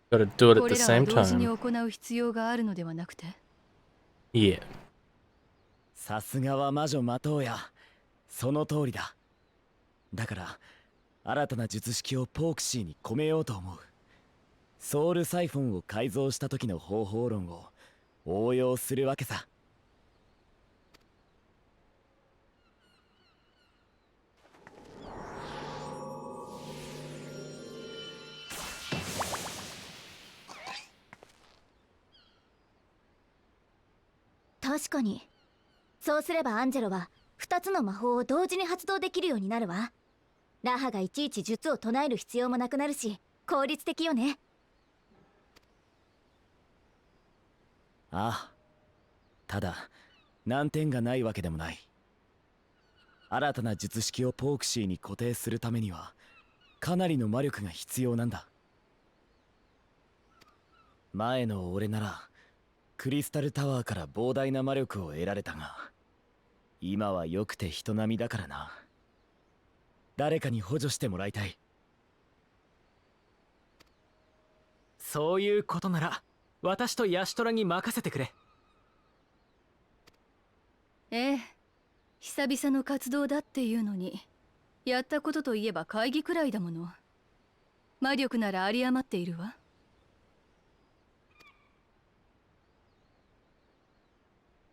Gotta do it at こ the れらは same 同時に time. 行う必要があるのではなくて、 Yeah. さすがは魔女待とうや。その通りだ。だから新たな術式をポークシーに込めようと思う。ソウルサイフォンを改造した時の方法論を応用するわけさ。確かに。そうすればアンジェロは2つの魔法を同時に発動できるようになるわ。ラハがいちいち術を唱える必要もなくなるし、効率的よね。ああ。ただ難点がないわけでもない。新たな術式をポークシーに固定するためにはかなりの魔力が必要なんだ。前の俺ならクリスタルタワーから膨大な魔力を得られたが、今はよくて人並みだからな。誰かに補助してもらいたい。そういうことなら私とヤシトラに任せてくれ。ええ、久々の活動だっていうのに、やったことといえば会議くらいだもの。魔力なら有り余っているわ。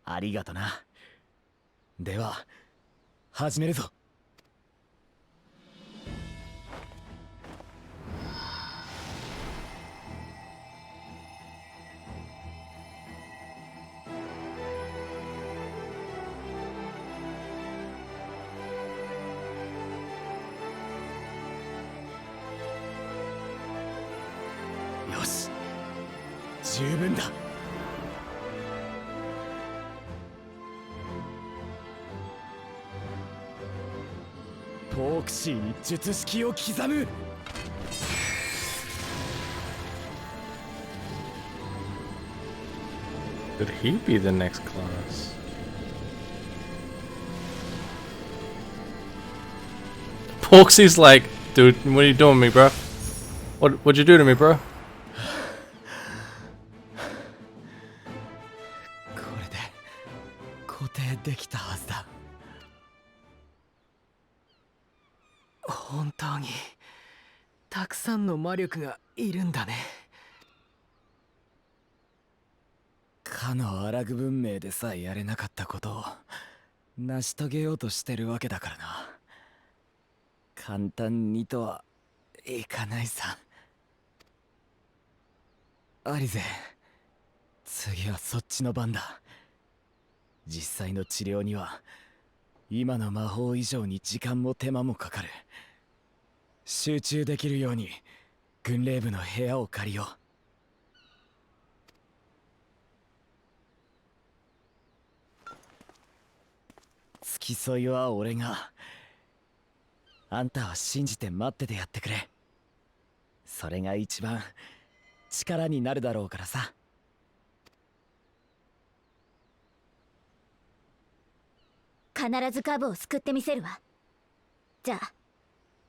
ありがとな。では始めるぞ。十分だ。フォークシーに術式を刻む。Could he be the next class? Porksy's like, dude, what are you doing to me, bro? What'd you do to me, bro? これで固定できたはずだ。本当にたくさんの魔力がいるんだね。かのアラグ文明でさえやれなかったことを成し遂げようとしてるわけだからな。簡単にとはいかないさ。アリゼ、次はそっちの番だ。実際の治療には今の魔法以上に時間も手間もかかる。集中できるように軍令部の部屋を借りよう。付き添いは俺が。あんたは信じて待っててやってくれ。それが一番力になるだろうからさ。必ずカブを救ってみせるわ。じゃあ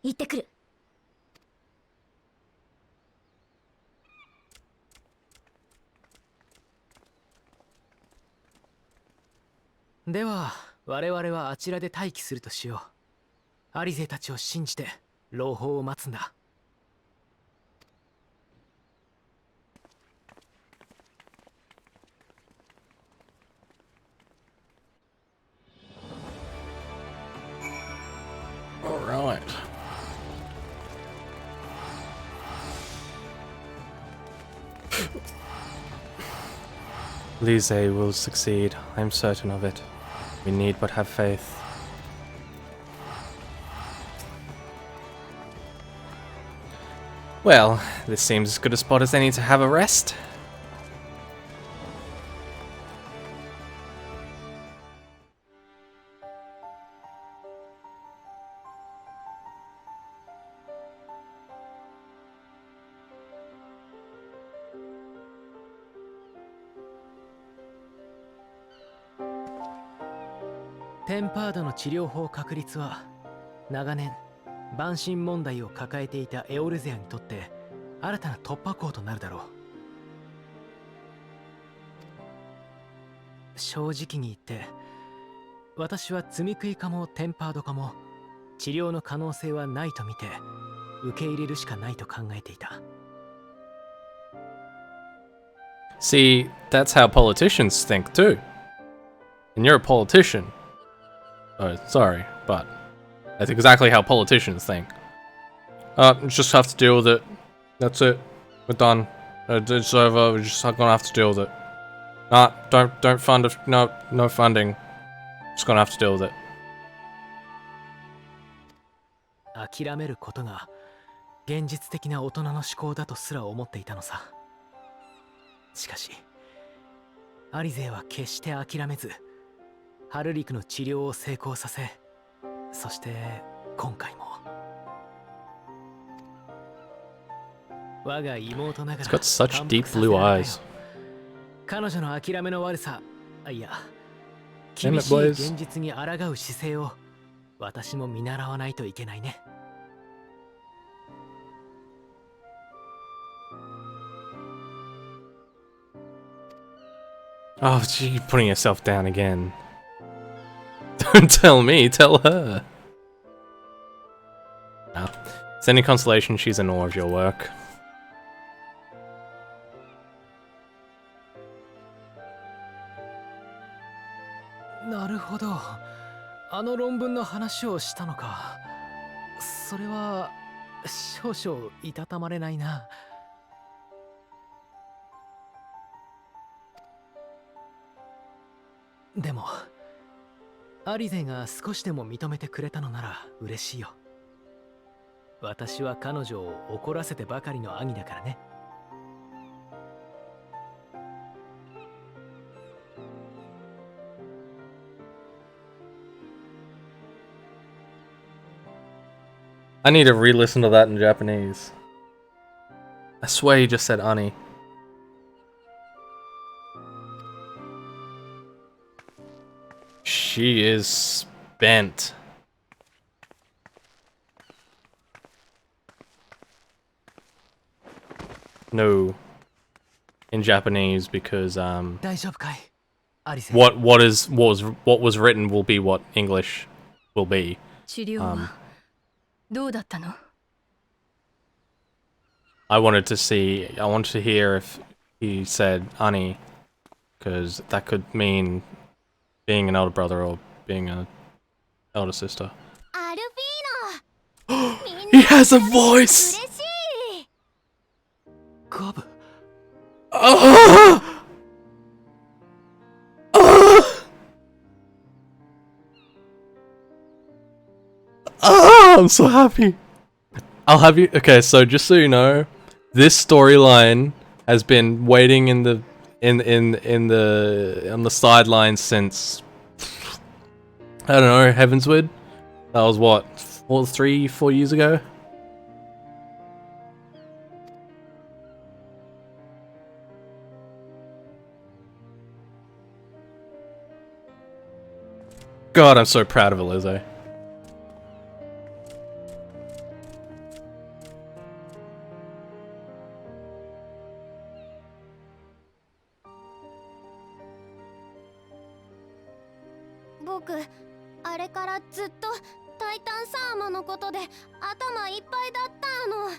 行ってくる。では我々はあちらで待機するとしよう。アリゼたちを信じて朗報を待つんだ。Alright. Lise will succeed. I'm certain of it. We need but have faith. Well, this seems as good a spot as any to have a rest. .テンパードの治療法確立は長年万身問題を抱えていたエオルゼアにとって新たな突破口となるだろう。正直に言って私は積み食いかもテンパードかも治療の可能性はないと見て受け入れるしかないと考えていた。See, that's how politicians think too. And you're a politician. Oh, sorry, but that's exactly how politicians think. Just have to deal with it. That's it. We're done. It's over. We're just gonna have to deal with it. Nah, don't fund it. No funding. Just gonna have to deal with it. 諦めることが現実的な大人の思考だとすら思っていたのさ。しかしアリゼは決して諦めずハルリクの治療を成功させ、そして今回も我が妹ながら It's got such deep blue eyes. 彼女の諦めの悪さ、いや Damn 厳 it, しい boys. 現実に抗う姿勢を私も見習わないといけないね。Oh, gee, putting yourself down again. Don't tell me, tell her. Nah. It's any consolation, she's in awe of your work. なるほど。あの論文の話をしたのか。それは少々いたたまれないな。でもアリゼが少しでも認めてくれたのなら嬉しいよ。私は彼女を怒らせてばかりの兄だからね。I need to re-listen to that in Japanese. I swear you just said Ani. She is spent. No. In Japanese because 大丈夫かいアリセ。 what was written will be what English will be. 治療はどうだったの？ I wanted to hear if he said Ani, because that could mean being an elder brother or being an elder sister. アルフィーノ He has a voice! 嬉しい。ガブ。 Ah! Ah! I'm so happy. I'll have you. Okay, so just so you know, this storyline has been waiting on the sidelines since I don't know, Heavensward. That was what, 4 years ago. God, I'm so proud of Elize. 僕あれからずっとタイタンサーマのことで頭いっぱいだったの。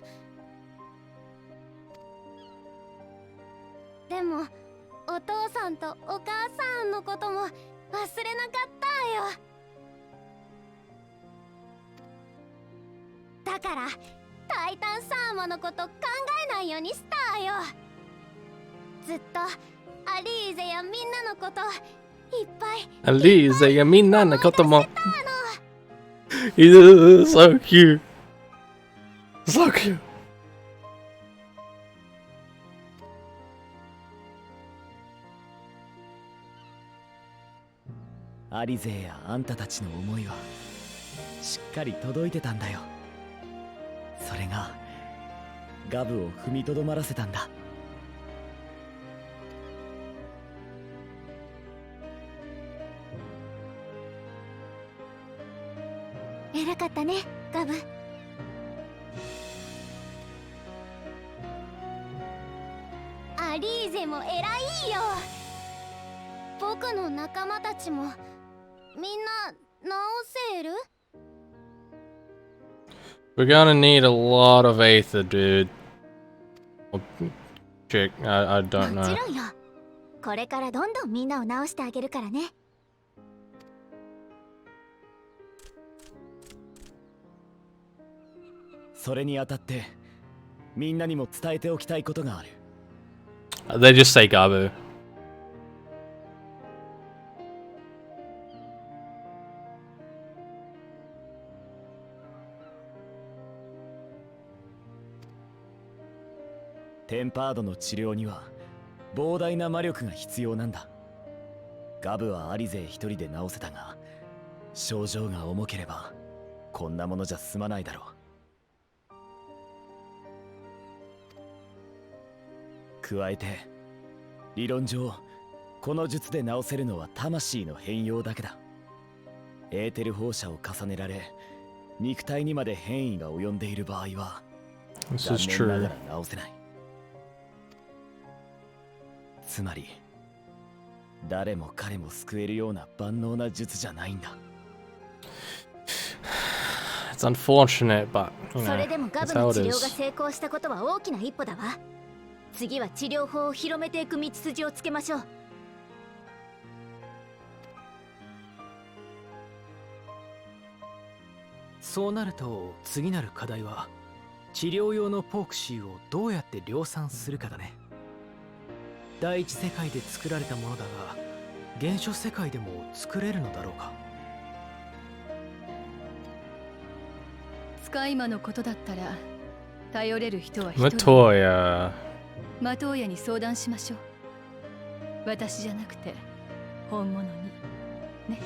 でもお父さんとお母さんのことも忘れなかったよ。だからタイタンサーマのこと考えないようにしたよ。ずっとアリーゼやみんなのこといっぱい Elize ya minna na koto mo. He's so cute. So cute. アリゼやあんたたちの思いはしっかり届いてたんだよ。それがガブを踏みとどまらせたんだ。偉かったね、ガブ。アリーゼも偉いよ。僕の仲間たちもみんな直せる？ We're gonna need a lot of Aether, dude. Or chick, I don't もち know. ろんよ。これからどんどんみんなを直してあげるからね。それにあたってみんなにも伝えておきたいことがある。 They just say Gabu. テンパードの治療には膨大な魔力が必要なんだ。ガブはアリゼ一人で治せたが、症状が重ければこんなものじゃ済まないだろう。加えて理論上この術で治せるのは魂の変容だけだ。エーテル放射を重ねられ肉体にまで変異が及んでいる場合は This is 残念な true. がら治せない。つまり誰も彼も救えるような万能な術じゃないんだ。 It's unfortunate, but you そ know, れでもガ that's ブ how の it 治療が is. 成功したことは大きな一歩だわ。次は治療法を広めていく道筋をつけましょう。そうなると次なる課題は治療用のポークシーをどうやって量産するかだね。第一世界で作られたものだが原初世界でも作れるのだろうか。使い魔のことだったら頼れる人は一人。 Matoya. マトーヤに相談しましょう。私じゃなくて本物にね。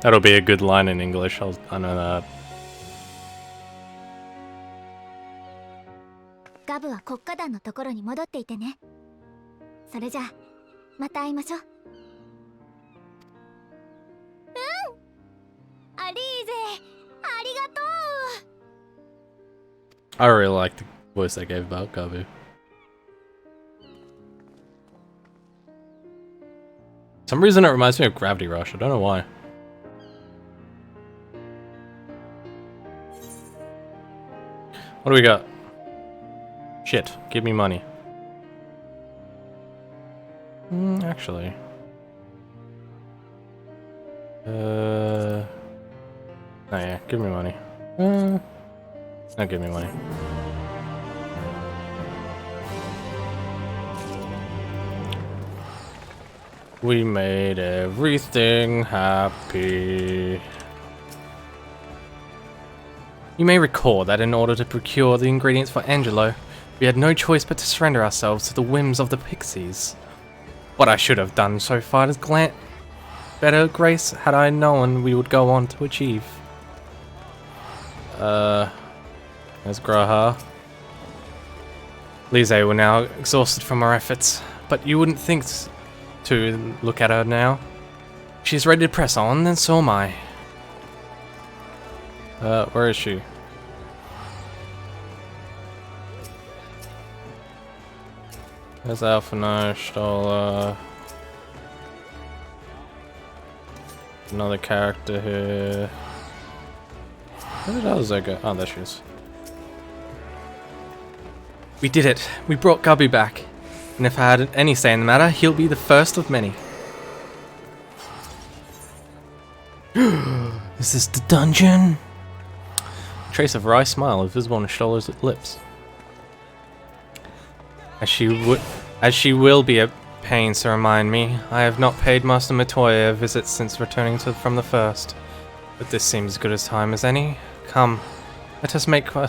That'll be a good line in English, I know that. ガブは国家団のところに戻っていてね。それじゃあまた会いましょう。アリーゼ、ありがとう。 I really like the voice they gave about Gabu. For some reason it reminds me of Gravity Rush, I don't know why. What do we got? Shit, give me money. Actually. Oh yeah, give me money. No, give me money. We made everything happy. You may recall that in order to procure the ingredients for Angelo, we had no choice but to surrender ourselves to the whims of the pixies. What I should have done so far is grant better grace had I known we would go on to achieve. There's Graha. Lise, we're now exhausted from our efforts, but you wouldn't think to look at her now. She's ready to press on, and so am I. Where is she? There's Alphino, Stola. Another character here. Where the hell does that go? Oh, there she is. We did it. We brought Gubby back. And if I had any say in the matter, he'll be the first of many. Is this the dungeon? A trace of wry smile is visible on Stoller's lips. As she will be a pains to remind me, I have not paid Master Matoya a visit since returning from the first. But this seems as good a time as any. Come, let us make for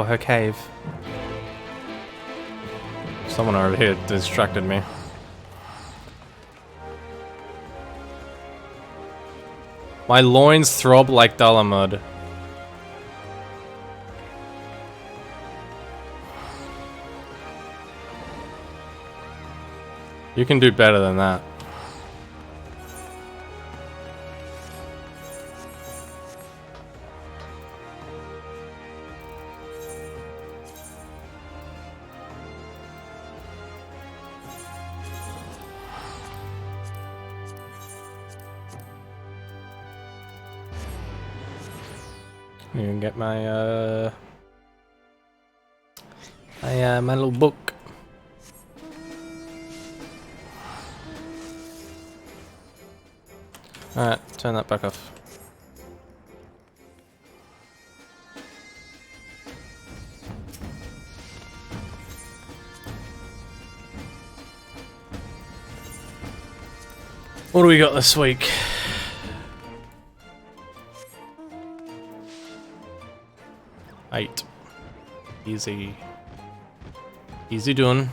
her cave. Someone over here distracted me. My loins throb like Dalamud. You can do better than that. You can get my my little book. Alright, turn that back off. What do we got this week? Eight. Easy. Easy doing.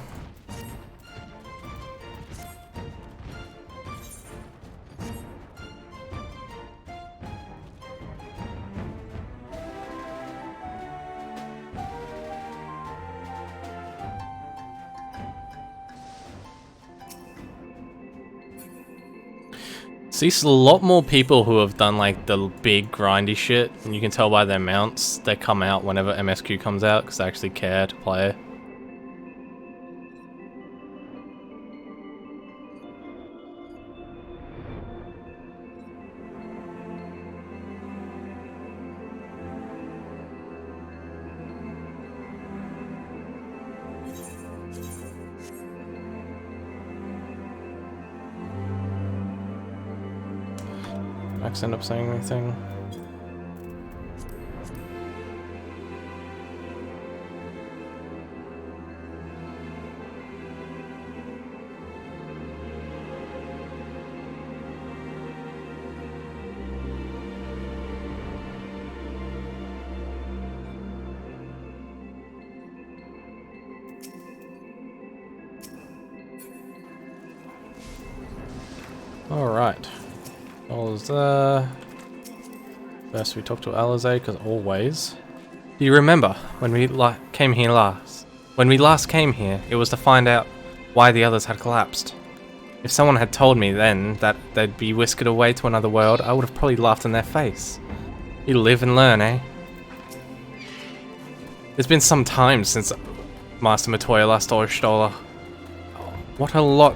See, a lot more people who have done like the big grindy shit, and you can tell by their mounts, they come out whenever MSQ comes out because they actually care to play. Max end up saying anything? Alright. First we talked to Alize, because always. Do you remember when we came here last? When we last came here, it was to find out why the others had collapsed. If someone had told me then that they'd be whisked away to another world, I would have probably laughed in their face. You live and learn, eh? It's been some time since Master Matoya last saw Stola. What a lot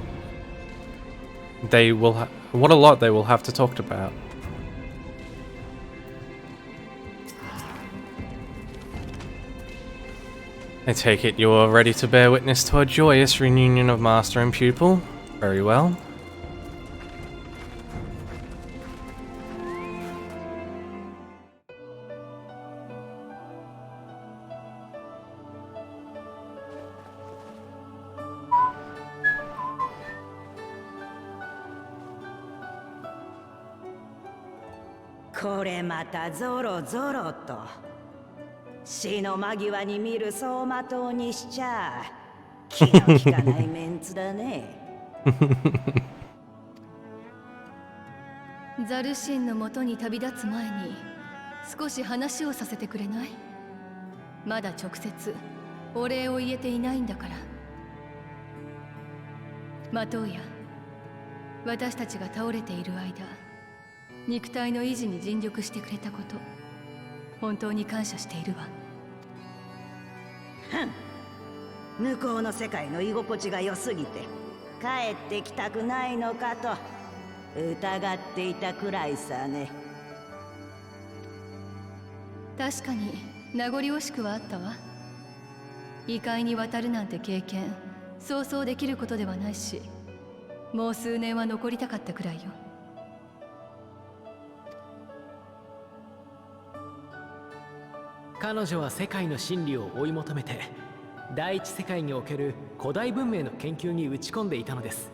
they will have to talk about. I take it you're ready to bear witness to a joyous reunion of master and pupil? Very well.これまたゾロゾロと死の間際に見る走馬灯にしちゃ気の利かないメンツだね。ザルシンのもとに旅立つ前に少し話をさせてくれない？まだ直接お礼を言えていないんだから。マトウヤ、私たちが倒れている間、肉体の維持に尽力してくれたこと、本当に感謝しているわ。向こうの世界の居心地が良すぎて帰ってきたくないのかと疑っていたくらいさね。確かに名残惜しくはあったわ。異界に渡るなんて経験そうそうできることではないし、もう数年は残りたかったくらいよ。彼女は世界の真理を追い求めて第一世界における古代文明の研究に打ち込んでいたのです。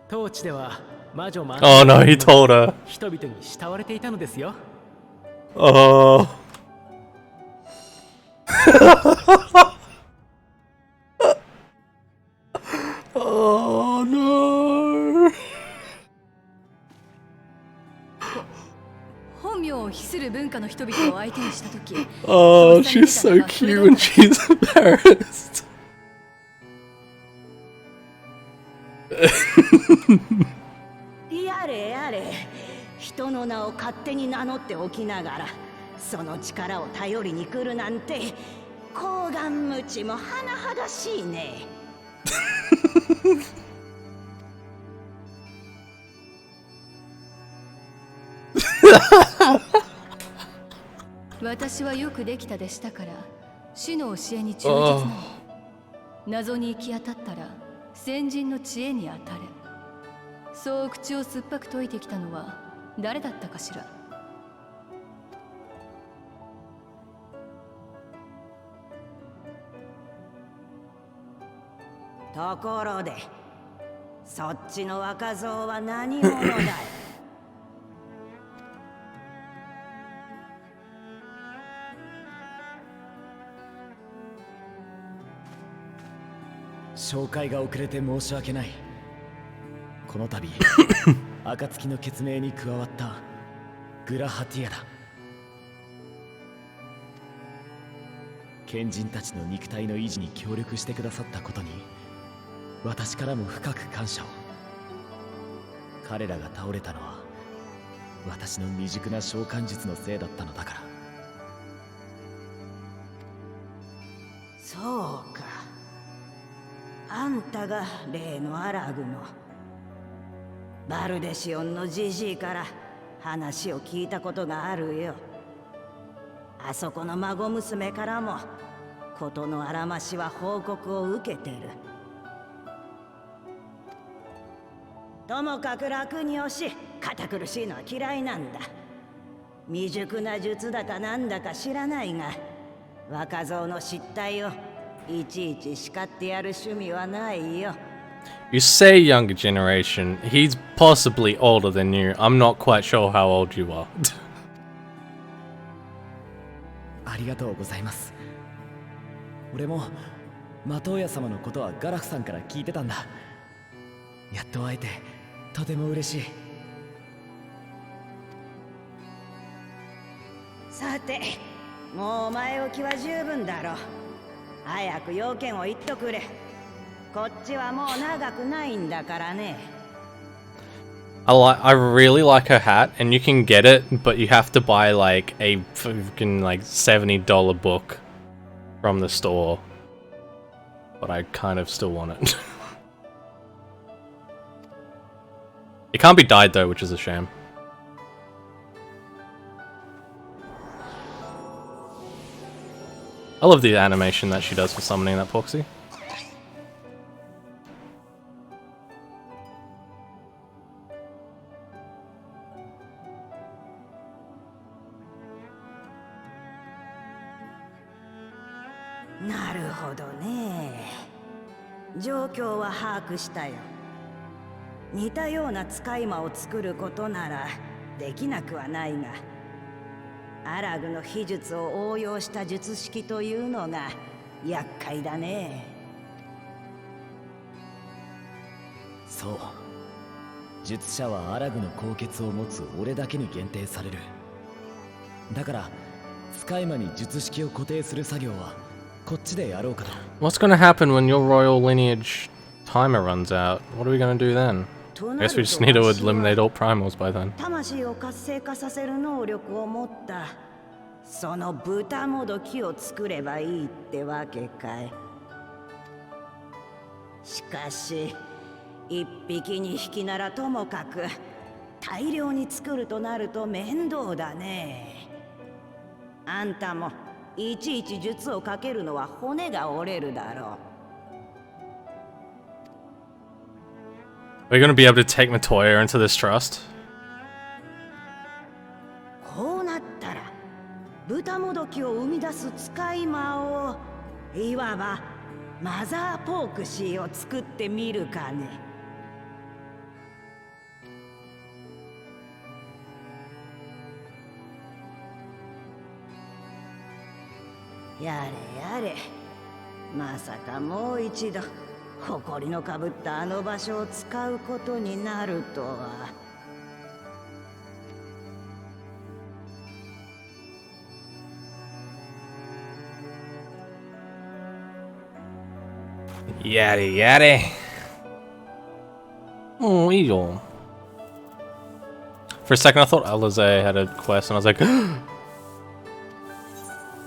当地では魔女マン Oh no, he told her. 人々に慕われていたのですよ。Oh. Oh no. 本名を秘する文化の人々を相手にしたとき、Oh, she's so cute when she's embarrassed. やれやれ、人の名を勝手に名乗っておきながらその力を頼りに来るなんて厚顔無知も甚だしいね。私はよくできたでしたから死の教えに忠実なの。謎に行き当たったら先人の知恵に当たれ。そう口を酸っぱく解いてきたのは誰だったかしら。ところでそっちの若造は何者だい？紹介が遅れて申し訳ない。この度暁の血盟に加わったグラハティアだ。賢人たちの肉体の維持に協力してくださったことに私からも深く感謝を。彼らが倒れたのは私の未熟な召喚術のせいだったのだから。そうか、あんたが例のアラグの。バルデシオンのジジイから話を聞いたことがあるよ。あそこの孫娘からも事のあらましは報告を受けてる。ともかく楽に押し、堅苦しいのは嫌いなんだ。未熟な術だかなんだか知らないが、若造の失態をいちいち叱ってやる趣味はないよ。You say younger generation. He's possibly older than you. I'm not quite sure how old you are. ありがとうございます。俺もマトウヤ様のことはガラフさんから聞いてたんだ。やっと会えてとても嬉しい。さて、もう前置きは十分だろう。早く要件を言っとくれ。こっちはもう長くないんだからね。I really like her hat, and you can get it, but you have to buy like a freaking like $70 book from the store. But I kind of still want it. It can't be dyed though, which is a shame. I love the animation that she does for summoning that Poxy. なるほどね。状況は把握したよ。似たような使い魔を作ることならできなくはないが、アラグの秘術を応用した術式というのが厄介だね。そう。術者はアラグの高血を持つ俺だけに限定される。だから使い魔に術式を固定する作業はこっちでやろうかと。What's gonna happen when your royal lineage timer runs out? What are we gonna do then? I guess we just need to eliminate all primals by then. 魂を活性化させる能力を持ったその豚もどきを作ればいいってわけかい。しかし一匹二匹ならともかく大量に作るとなると面倒だね。あんたもいちいち術をかけるのは骨が折れるだろう。Are you gonna be able to take Matoya into this trust? こうなったら豚もどきを生み出す使い魔をいわばマザーポークシーを作ってみるかね。やれやれ、まさかもう一度誇りのかぶったあの場所を使うことになるとは。Yaddy yaddy. Oh, eagle. For a second I thought Alize had a quest and I was like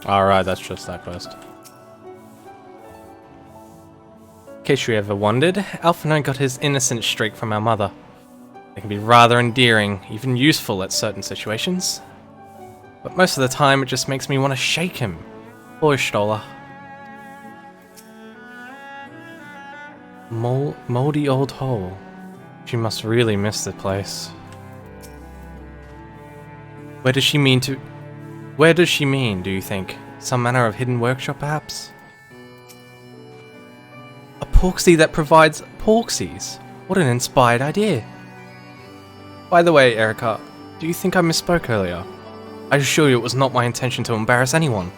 alright, that's just that quest. In case you ever wondered, Alphino got his innocent streak from our mother. They can be rather endearing, even useful at certain situations. But most of the time it just makes me want to shake him. Poor Stola. Moldy old hole. She must really miss the place. Where does she mean, do you think? Some manner of hidden workshop, perhaps? A Porksy that provides Porksies? What an inspired idea. By the way, Erica, do you think I misspoke earlier? I assure you it was not my intention to embarrass anyone.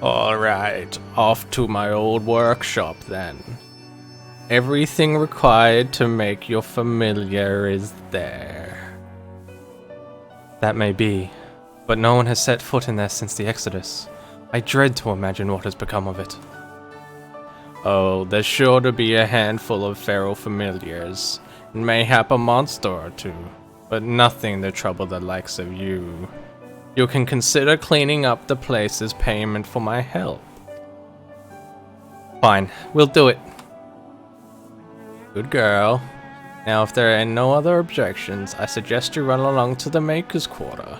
Alright, off to my old workshop then. Everything required to make your familiar is there. That may be, but no one has set foot in there since the Exodus. I dread to imagine what has become of it. Oh, there's sure to be a handful of feral familiars, and mayhap a monster or two, but nothing to trouble the likes of you. You can consider cleaning up the place as payment for my help. Fine, we'll do it. Good girl. Now if there are no other objections, I suggest you run along to the Maker's Quarter.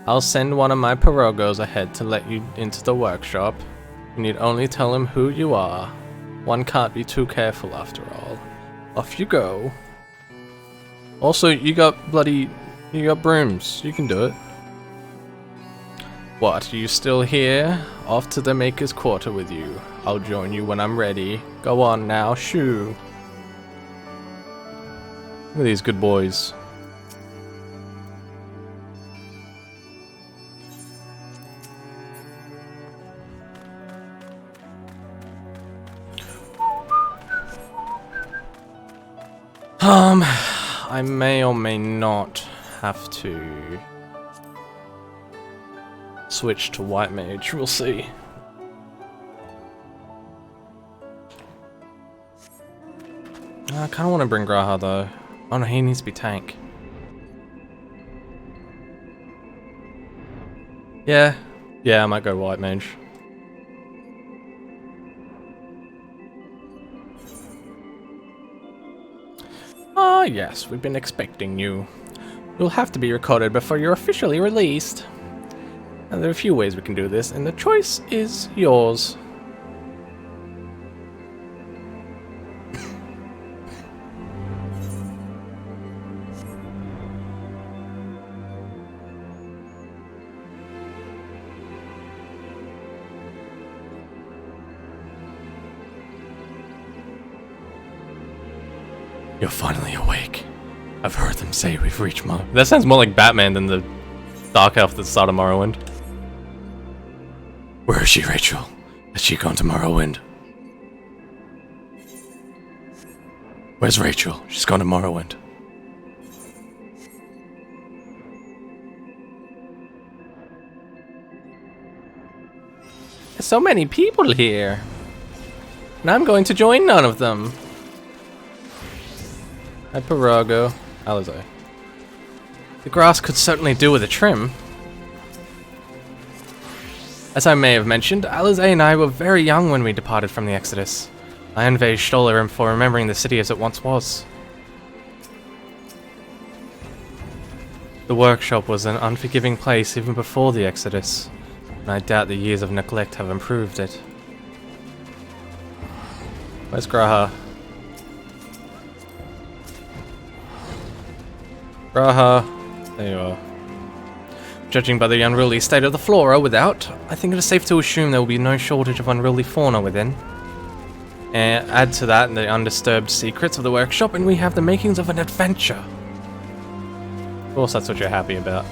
I'll send one of my pirogos ahead to let you into the workshop. You need only tell him who you are. One can't be too careful after all. Off you go. Also, you got brooms. You can do it. What, are you still here? Off to the Maker's Quarter with you. I'll join you when I'm ready. Go on now, shoo. Look at these good boys. I may or may not have to switch to White Mage. We'll see. I kind of want to bring Graha though. Oh no, he needs to be tank. Yeah, I might go White Mage. Ah, yes, we've been expecting you. You'll have to be recorded before you're officially released. And there are a few ways we can do this, and the choice is yours. You're finally awake. I've heard them say we've reached Morrowind. That sounds more like Batman than the Dark Elf at the start of Morrowind. Where is she, Rachel? Has she gone to Morrowind? Where's Rachel? She's gone to Morrowind. There's so many people here. And I'm going to join none of them. Hi, Parago. Alize. The grass could certainly do with a trim. As I may have mentioned, Alize and I were very young when we departed from the Exodus. I envy Stoller for remembering the city as it once was. The workshop was an unforgiving place even before the Exodus, and I doubt the years of neglect have improved it. Where's Graha? Graha, there you are. Judging by the unruly state of the flora without, I think it is safe to assume there will be no shortage of unruly fauna within. And add to that the undisturbed secrets of the workshop, and we have the makings of an adventure. Of course, that's what you're happy about.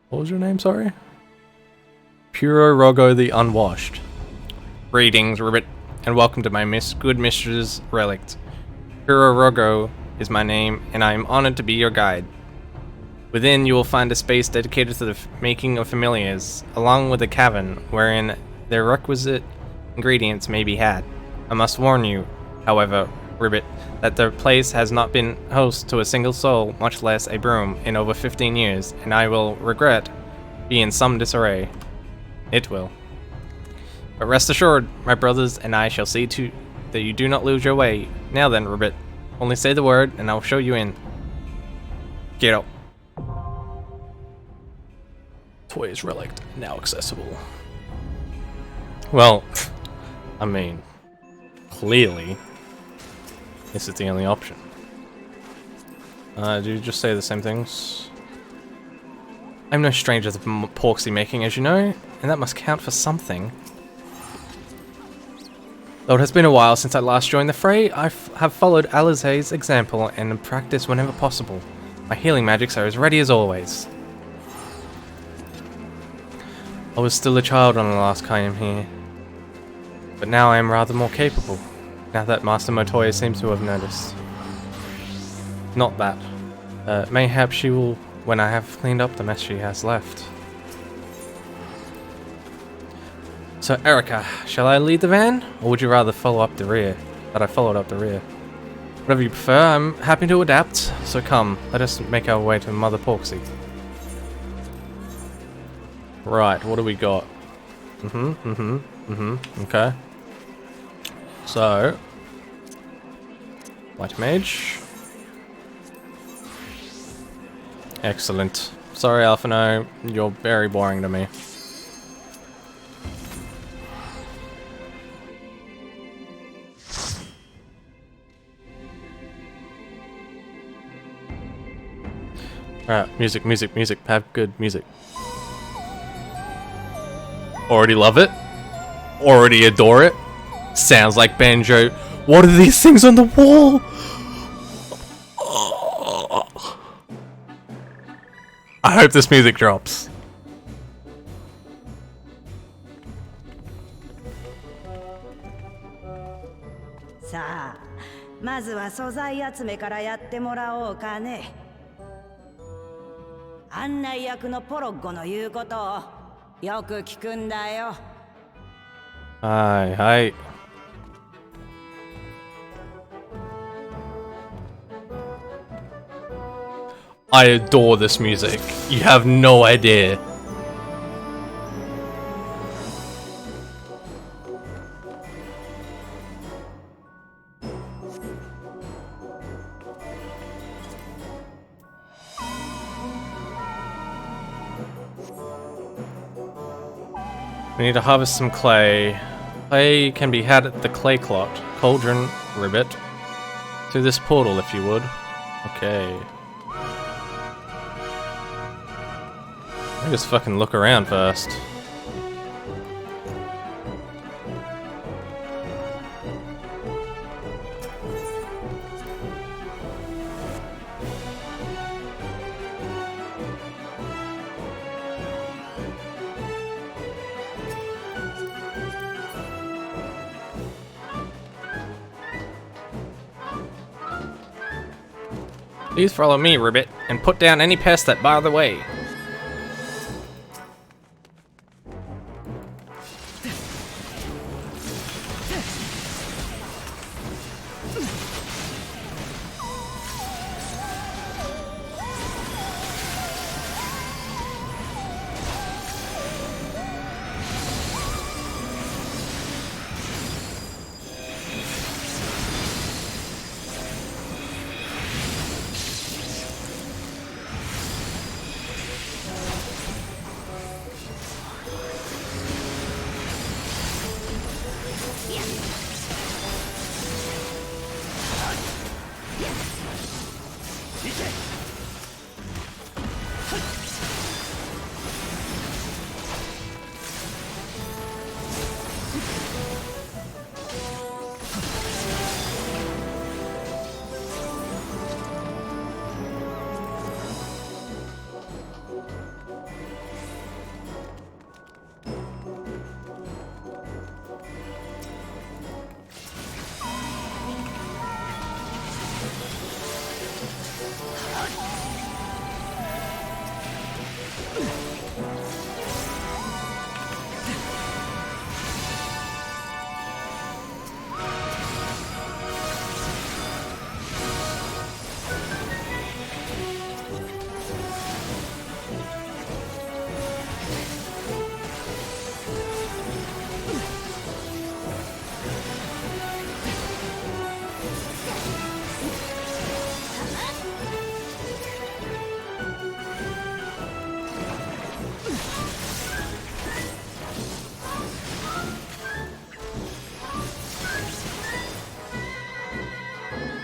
What was your name, sorry? Puro Rogo the Unwashed. Greetings, Ribbit, and welcome to my good mistress' relict. Puro Rogo is my name, and I am honored to be your guide. Within, you will find a space dedicated to the making of familiars, along with a cavern wherein their requisite ingredients may be had. I must warn you, however, Ribbit, that the place has not been host to a single soul, much less a broom, in over 15 years, and I will regret be in some disarray. It will. But rest assured, my brothers and I shall see to that you do not lose your way. Now then, Ribbit, only say the word, and I'll show you in. Get up. Toys Relict, now accessible. Well, I mean, clearly, this is the only option. Do you just say the same things? I'm no stranger to porksy making, as you know, and that must count for something. Though it has been a while since I last joined the fray, I have followed Alize's example and practice whenever possible. My healing magics are as ready as always. I was still a child when I last came here, but now I am rather more capable, now that Master Motoya seems to have noticed. Not that. Mayhap she will when I have cleaned up the mess she has left. So, Erica, shall I lead the van, or would you rather follow up the rear? That I followed up the rear. Whatever you prefer, I'm happy to adapt, so come, let us make our way to Mother Porksy. Right, what do we got? Okay. So, White Mage. Excellent. Sorry, Alphino, you're very boring to me. Alright, music, music, music. Have good music. Already love it. Already adore it. Sounds like banjo. What are these things on the wall? I hope this music drops. まずは素材集めからやってもらおうかね。案内役のポロッゴの言うことをよく聞くんだよ。はいはい。I adore this music. You have no idea. We need to harvest some clay. Clay can be had at the clay clot, cauldron, ribbit. Through this portal, if you would. Okay. Let me just fucking look around first. Please follow me, Ribbit, and put down any pests that bar the way.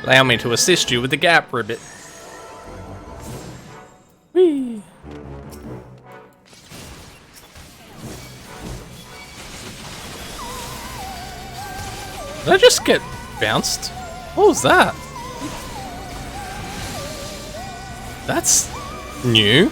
Allow me to assist you with the gap, Ribbit. Whee! Did I just get bounced? What was that? That's new.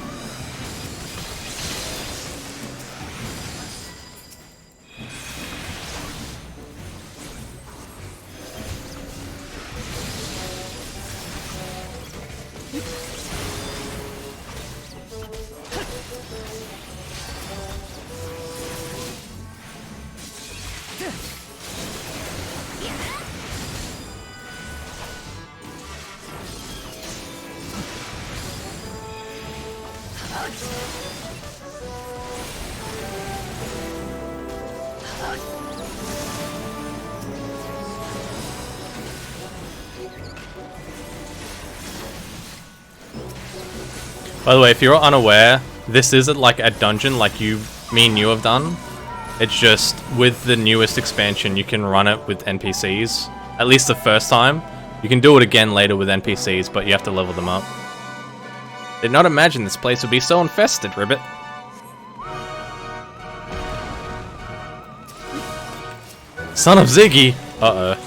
By the way, if you're unaware, this isn't like a dungeon like me and you have done. It's just, with the newest expansion, you can run it with NPCs. At least the first time. You can do it again later with NPCs, but you have to level them up. Did not imagine this place would be so infested, Ribbit. Son of Ziggy! Uh-oh.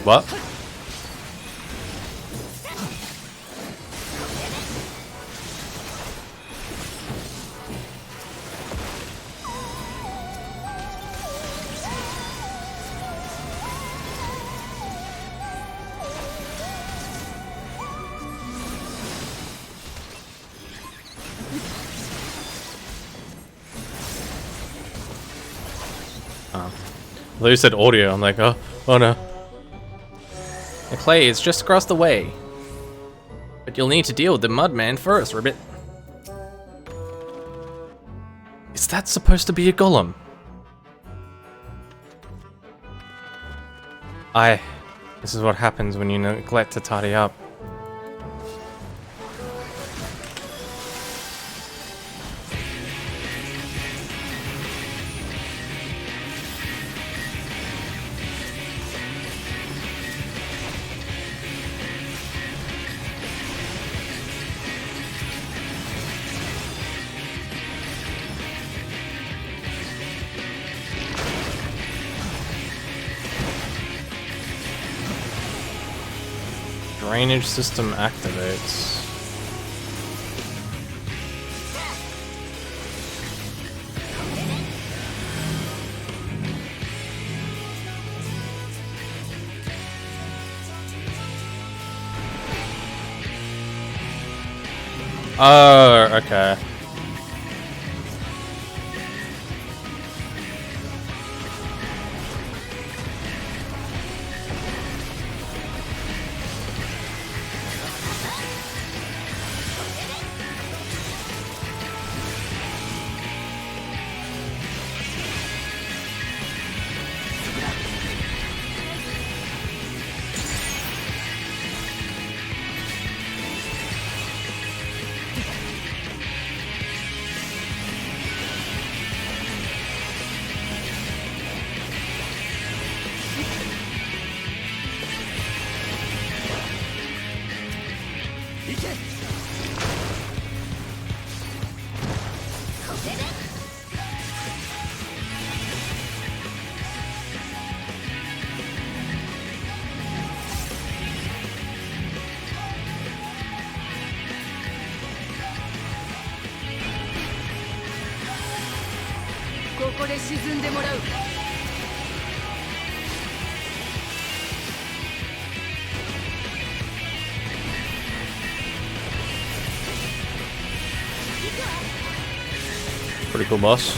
What? I thought you said audio. I'm like, oh no. The clay is just across the way. But you'll need to deal with the Mudman first, Ribbit. Is that supposed to be a golem? This is what happens when you neglect to tidy up. Drainage system activates. Oh, okay. Pretty cool boss.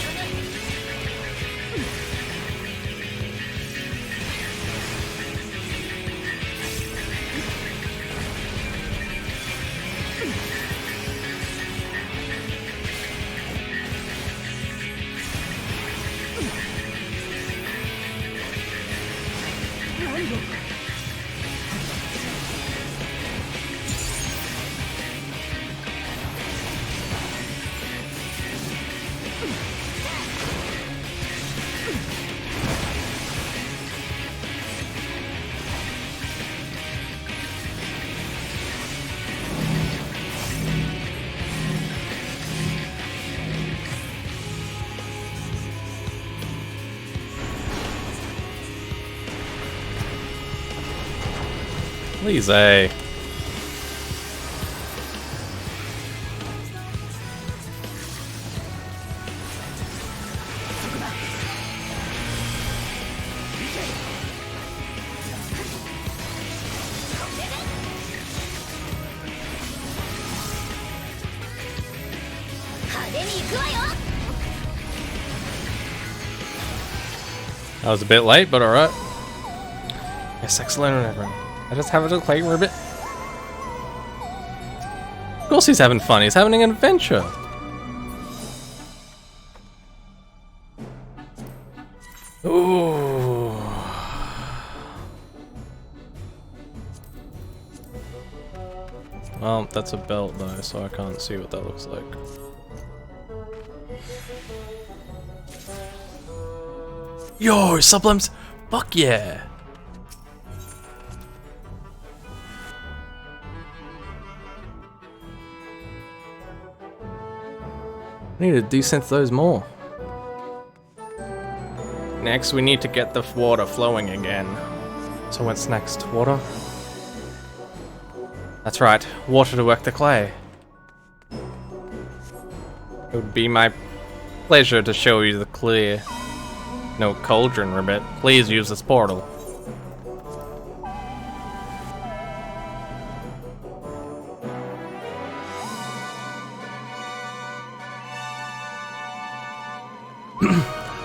Please, I was a bit late, but alright. Yes, excellent, whatever. I just have a little clay ribbit. Of course he's having fun, he's having an adventure. Ooh. Well, that's a belt though, so I can't see what that looks like. Yo, Sublimes! Fuck yeah! I need to desynth those more. Next, we need to get the water flowing again. So what's next? Water? That's right, water to work the clay. It would be my pleasure to show you the clear. No cauldron, Ribbit. Please use this portal.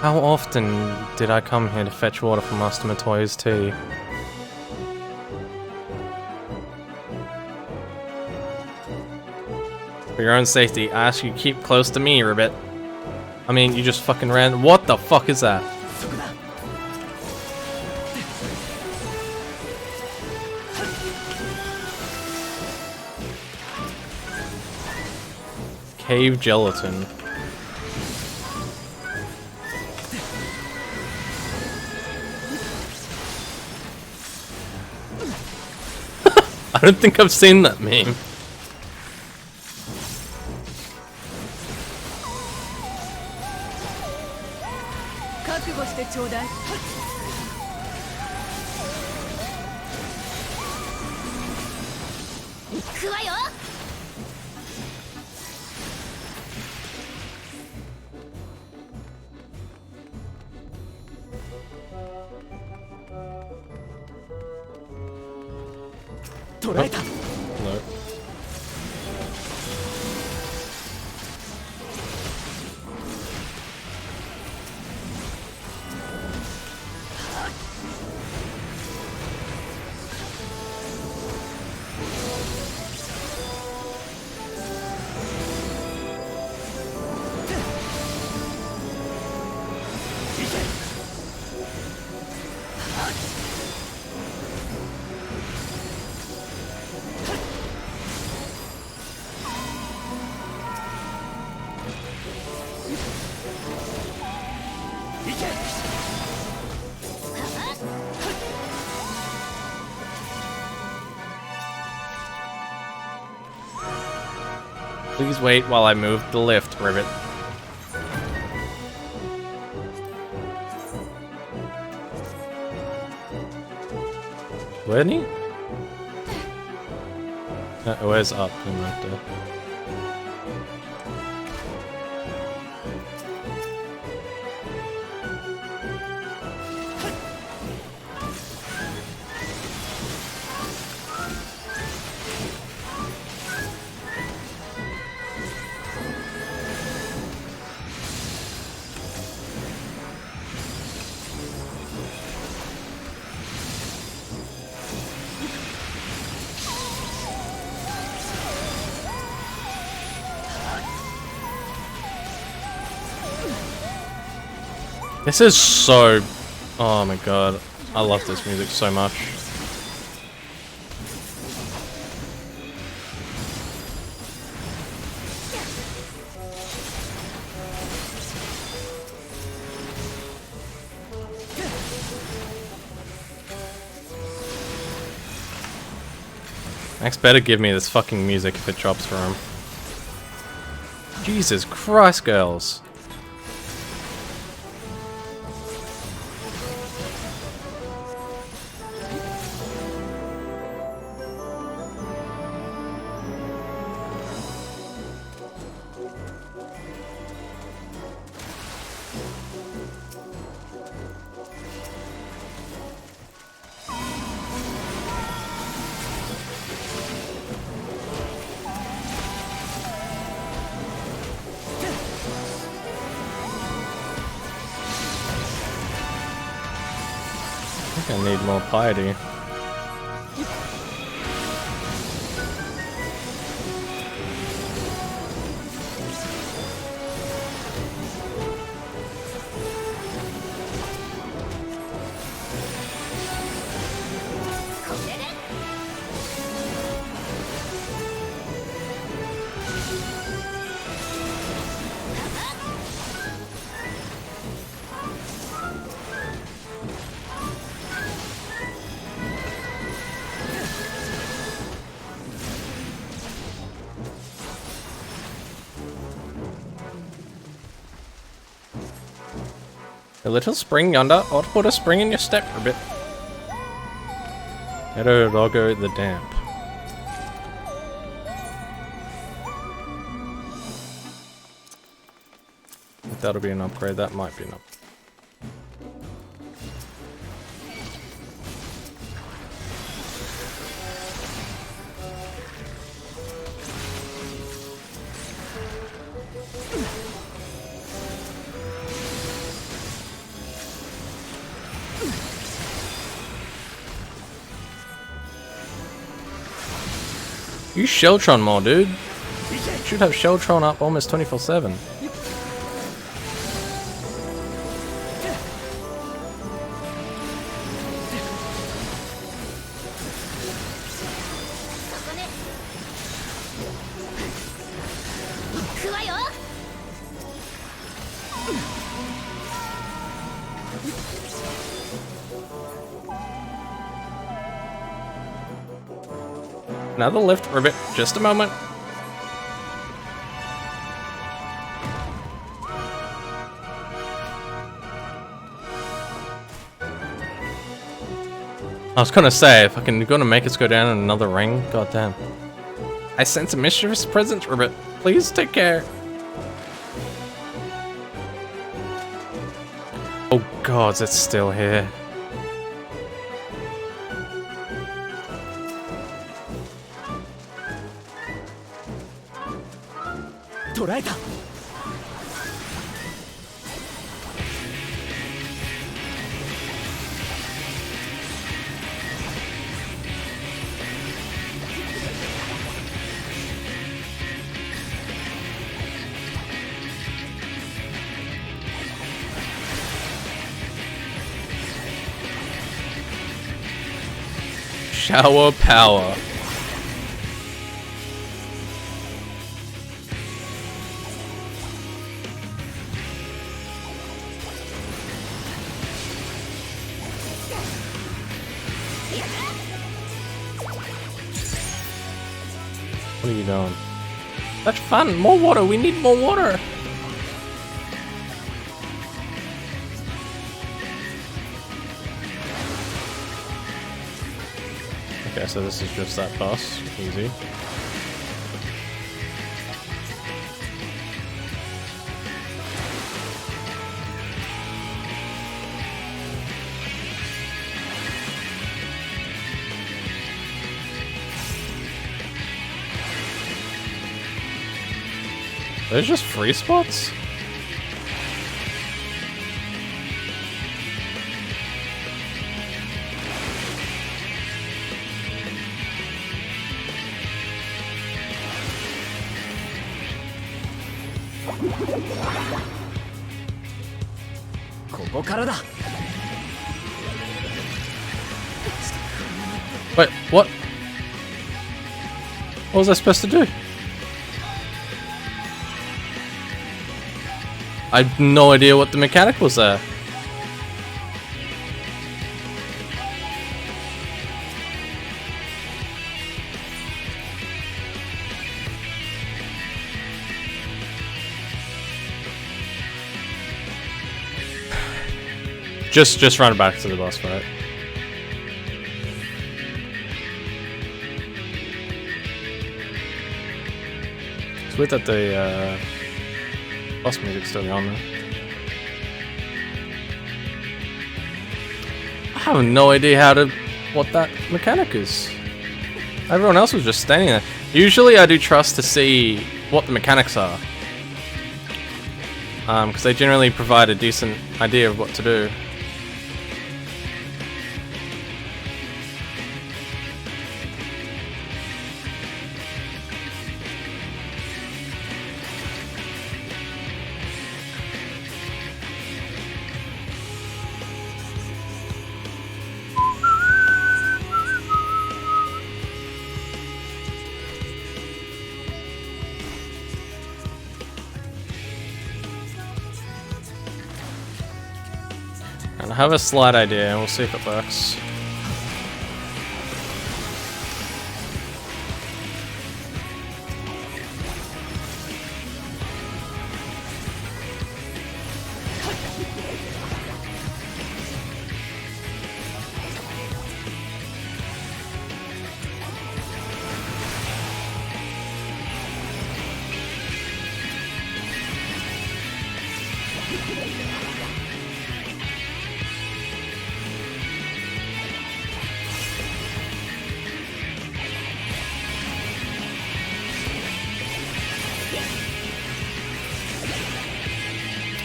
How often did I come here to fetch water for Master Matoya's tea? For your own safety, I ask you keep close to me, Ribbit. I mean, you just fucking ran. What the fuck is that? Cave gelatin. I don't think I've seen that meme. No. Please wait while I move the lift, Ribbit. Where's he? Where's up? This is so... Oh my god. I love this music so much. Max better give me this fucking music if it drops for him. Jesus Christ, girls. I think I need more piety. A little spring yonder ought to put a spring in your step, Ribbit. Rogo the Damp. If that'll be an upgrade, that might be an upgrade. Use Sheltron more, dude. Should have Sheltron up almost 24/7. Another lift ribbit, just a moment. I was gonna say, if I can gonna make us go down in another ring, goddamn. I sense a mischievous presence, ribbit. Please take care. Oh god, it's still here. Shower power. What are you doing? That's fun. More water. We need more water. Okay, so this is just that boss. Easy. There's just free spots? Wait, what? What was I supposed to do? I have no idea what the mechanic was there. Just run back to the boss fight. It's weird that the boss music's still on there. I have no idea what that mechanic is. Everyone else was just standing there. Usually I do trust to see what the mechanics are. Because they generally provide a decent idea of what to do. And I have a slight idea, and we'll see if it works.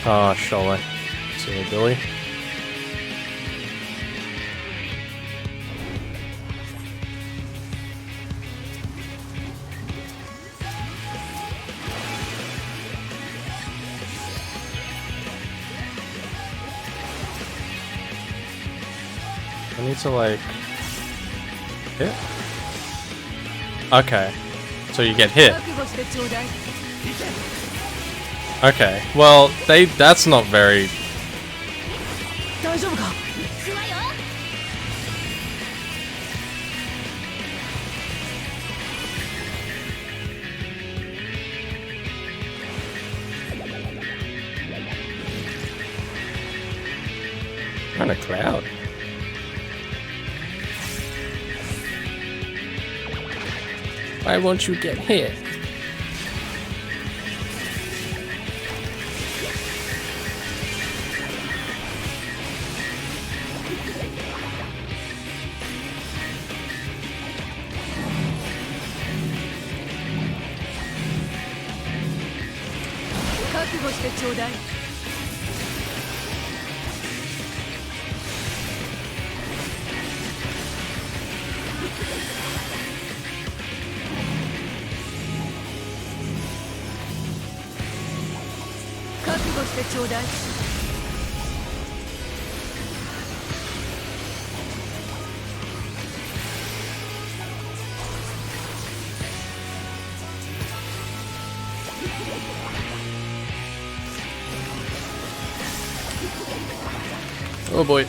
Oh, surely. Silly Billy. I need to like hit. Okay, so you get hit. Okay, well that's not very. Kind of cloud. Why won't you get hit? Oh boy.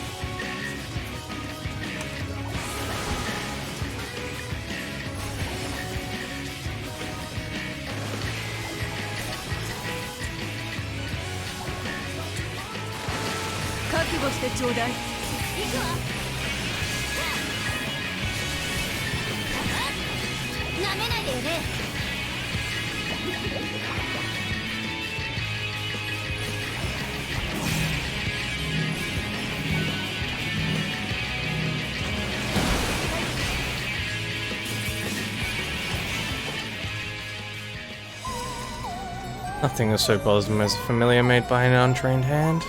Nothing is so bothersome as a familiar made by an untrained hand.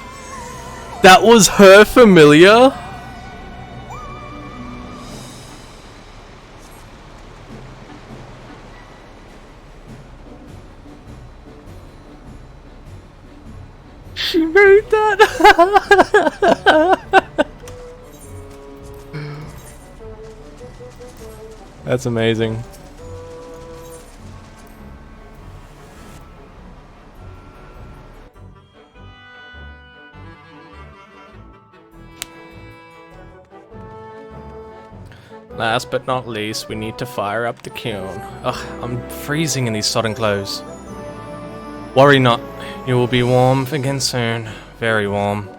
That was her familiar? She made that? That's amazing. Last but not least, we need to fire up the kiln. Ugh, I'm freezing in these sodden clothes. Worry not, you will be warm again soon. Very warm.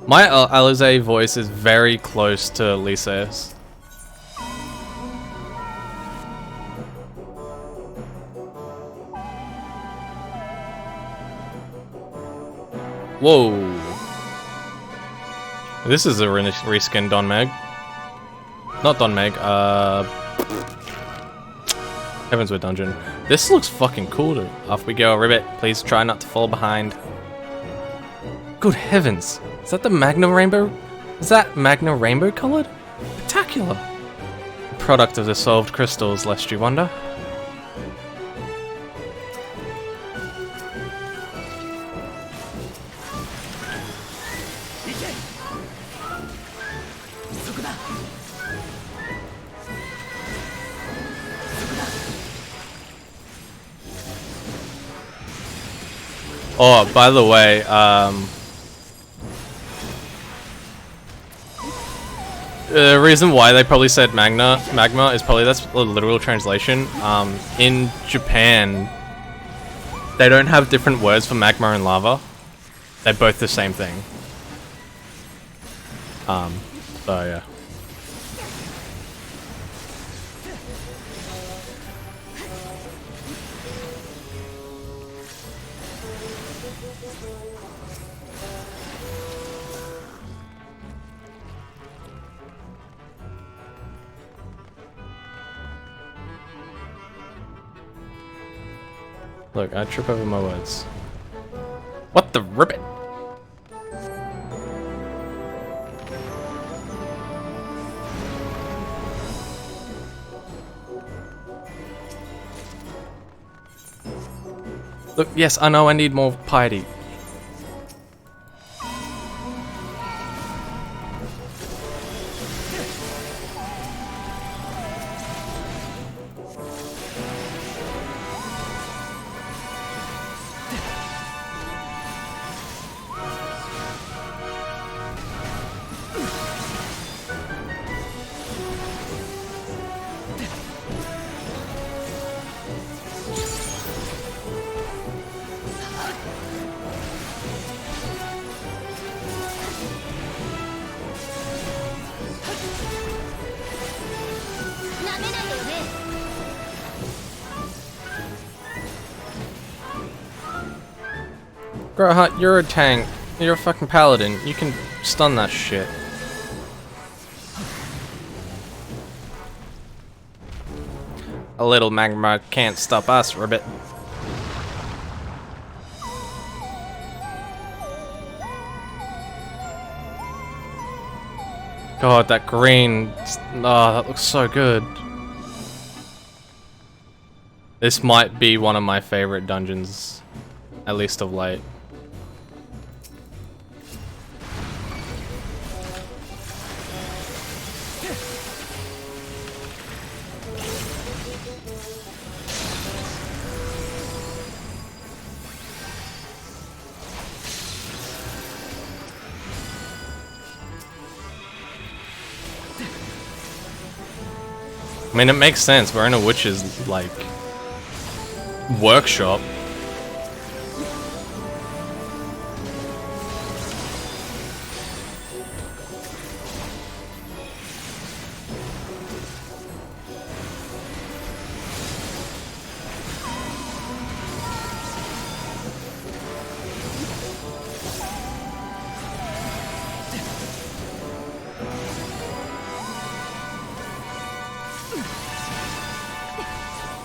My Alize voice is very close to Lisa's. Whoa. This is a reskin Don Meg. Not Don Meg, Heavensward Dungeon. This looks fucking cool, dude. Off we go, Ribbit. Please try not to fall behind. Good heavens. Is that the Magna Rainbow? Is that Magna Rainbow colored? Spectacular. Product of dissolved crystals, lest you wonder. Oh, by the way, the reason why they probably said magma is probably that's a literal translation. In Japan, they don't have different words for magma and lava. They're both the same thing. So yeah. Look, I trip over my words. What the ribbit? Look, yes, I know I need more piety. Bro, you're a tank. You're a fucking paladin. You can stun that shit. A little magma can't stop us, ribbit. God, that green. Oh, that looks so good. This might be one of my favorite dungeons, at least of late. I mean, it makes sense. We're in a witch's, like, workshop.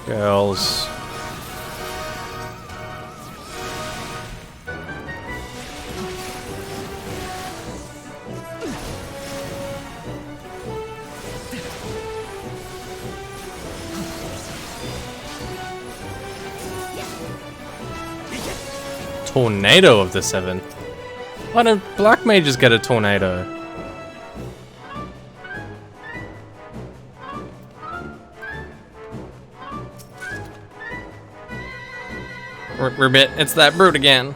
Girls. Tornado of the 7. Why don't black mages get a tornado? Ribbit, it's that brute again.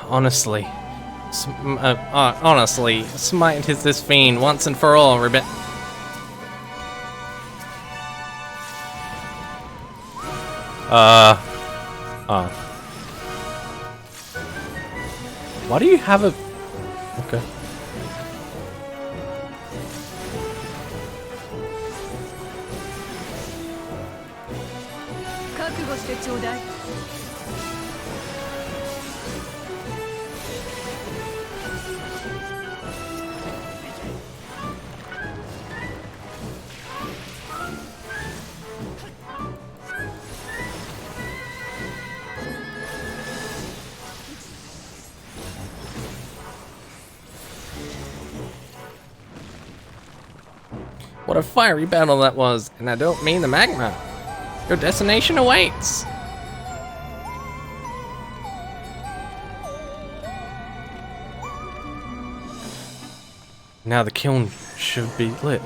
Honestly. Honestly, smite this fiend once and for all, Ribbit. Why do you have a... Okay. 覚悟してちょうだい。What a fiery battle that was, and I don't mean the magma. Your destination awaits. Now the kiln should be lit.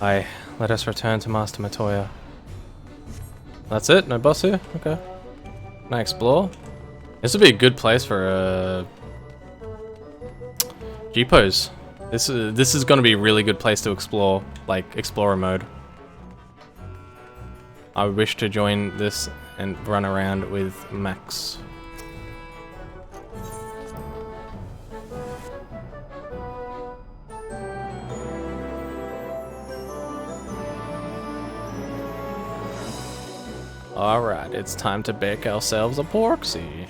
Aye, let us return to Master Matoya. That's it? No boss here? Okay. Can I explore? This would be a good place for Jeepos. This is gonna be a really good place to explore, like explorer mode. I wish to join this and run around with Max. Alright, it's time to bake ourselves a porksy.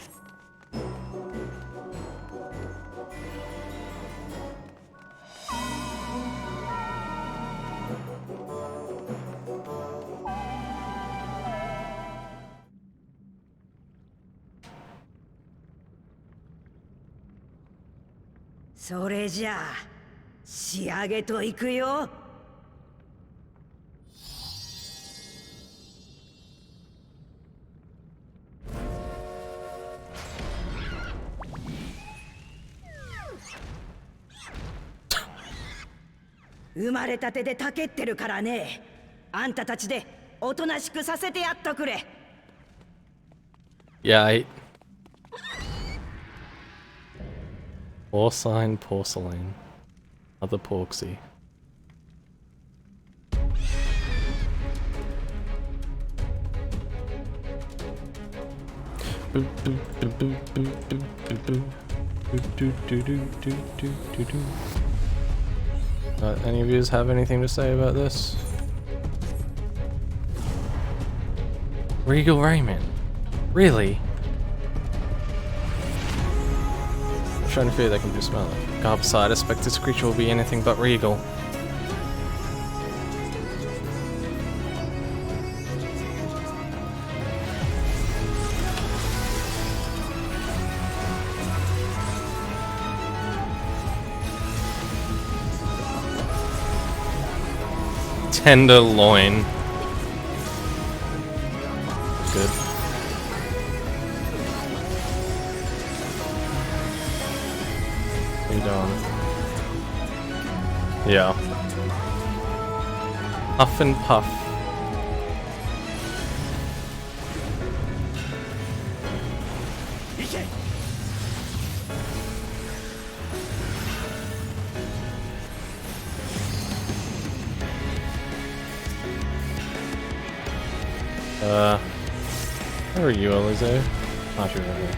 それじゃあ仕上げといくよ。生まれたてでたけってるからね。あんたたちでおとなしくさせてやっとくれ。Yeah, porcine porcelain. Other porksy. Any of you have anything to say about this? Regal Raymond. Really? I'm trying to feel they can just smell it. Garbside, I expect this creature will be anything but regal. Tenderloin. Good. What are you doing? Yeah. Huff and puff. Where are you, Alize? Not you over here.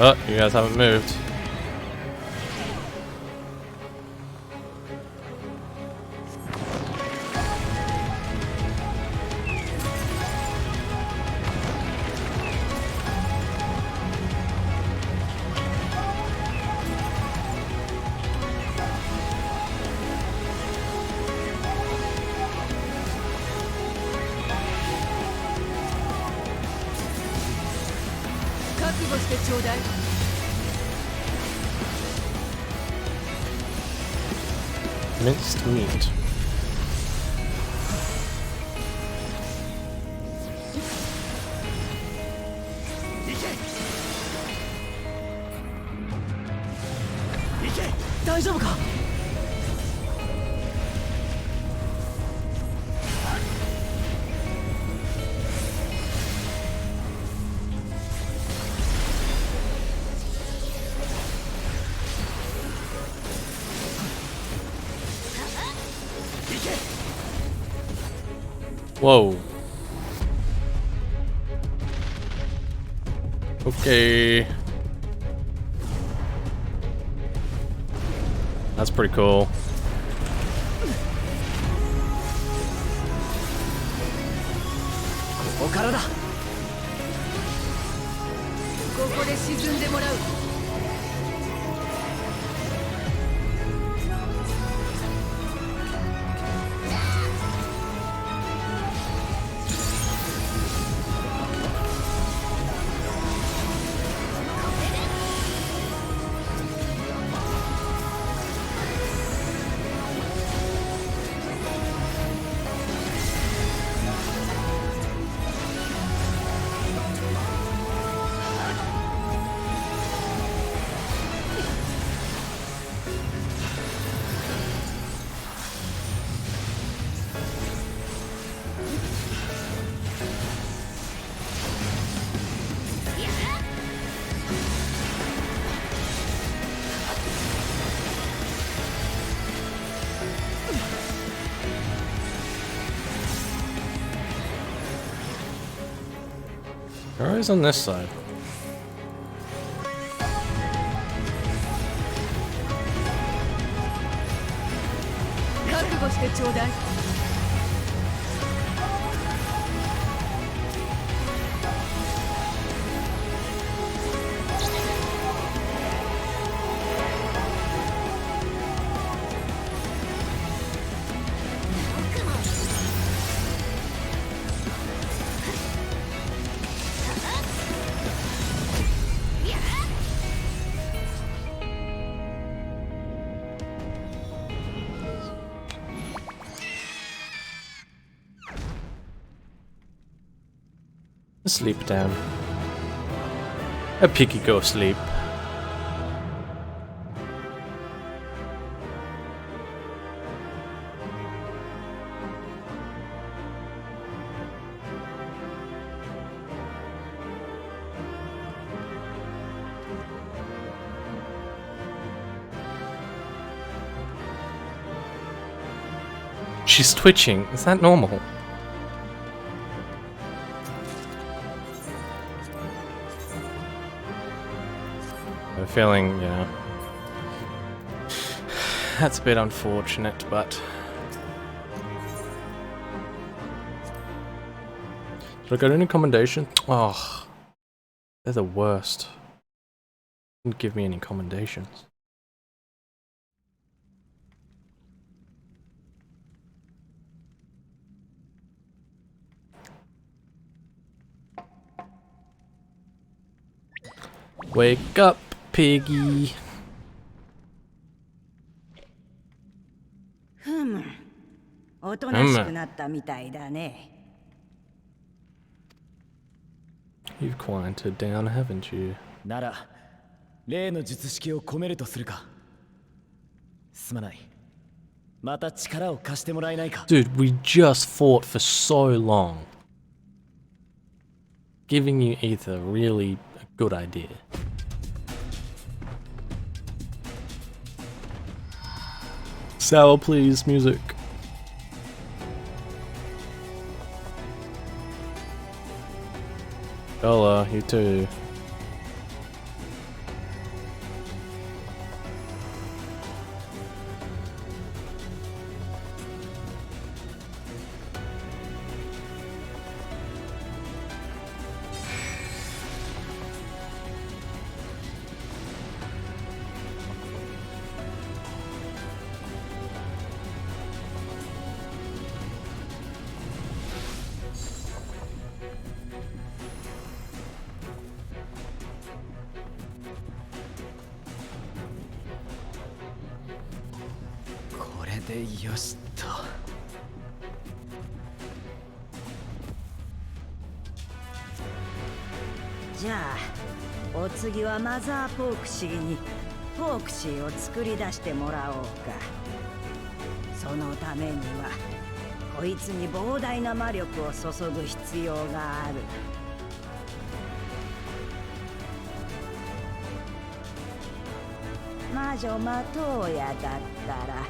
Oh, you guys haven't moved. Minced meat. Whoa. Okay. That's pretty cool. Arrow's on this side. 覚悟してちょうだい。Sleep down. A piggy go sleep. She's twitching. Is that normal? I'm feeling, yeah. That's a bit unfortunate, but... Did I get any commendation? Oh, they're the worst. Didn't give me any commendations. Wake up, piggy. ふむ、おとなしくなったみたいだね。You've quieted down, haven't you? なら例の術式を込めるとするか。すまない。また力を貸してもらえないか。 Dude, we just fought for so long. Giving you ether really a good idea. Sour, please, music. Bella, you too.よしと。じゃあお次はマザーポークシーにポークシーを作り出してもらおうか。そのためにはこいつに膨大な魔力を注ぐ必要がある。魔女マトーヤだったら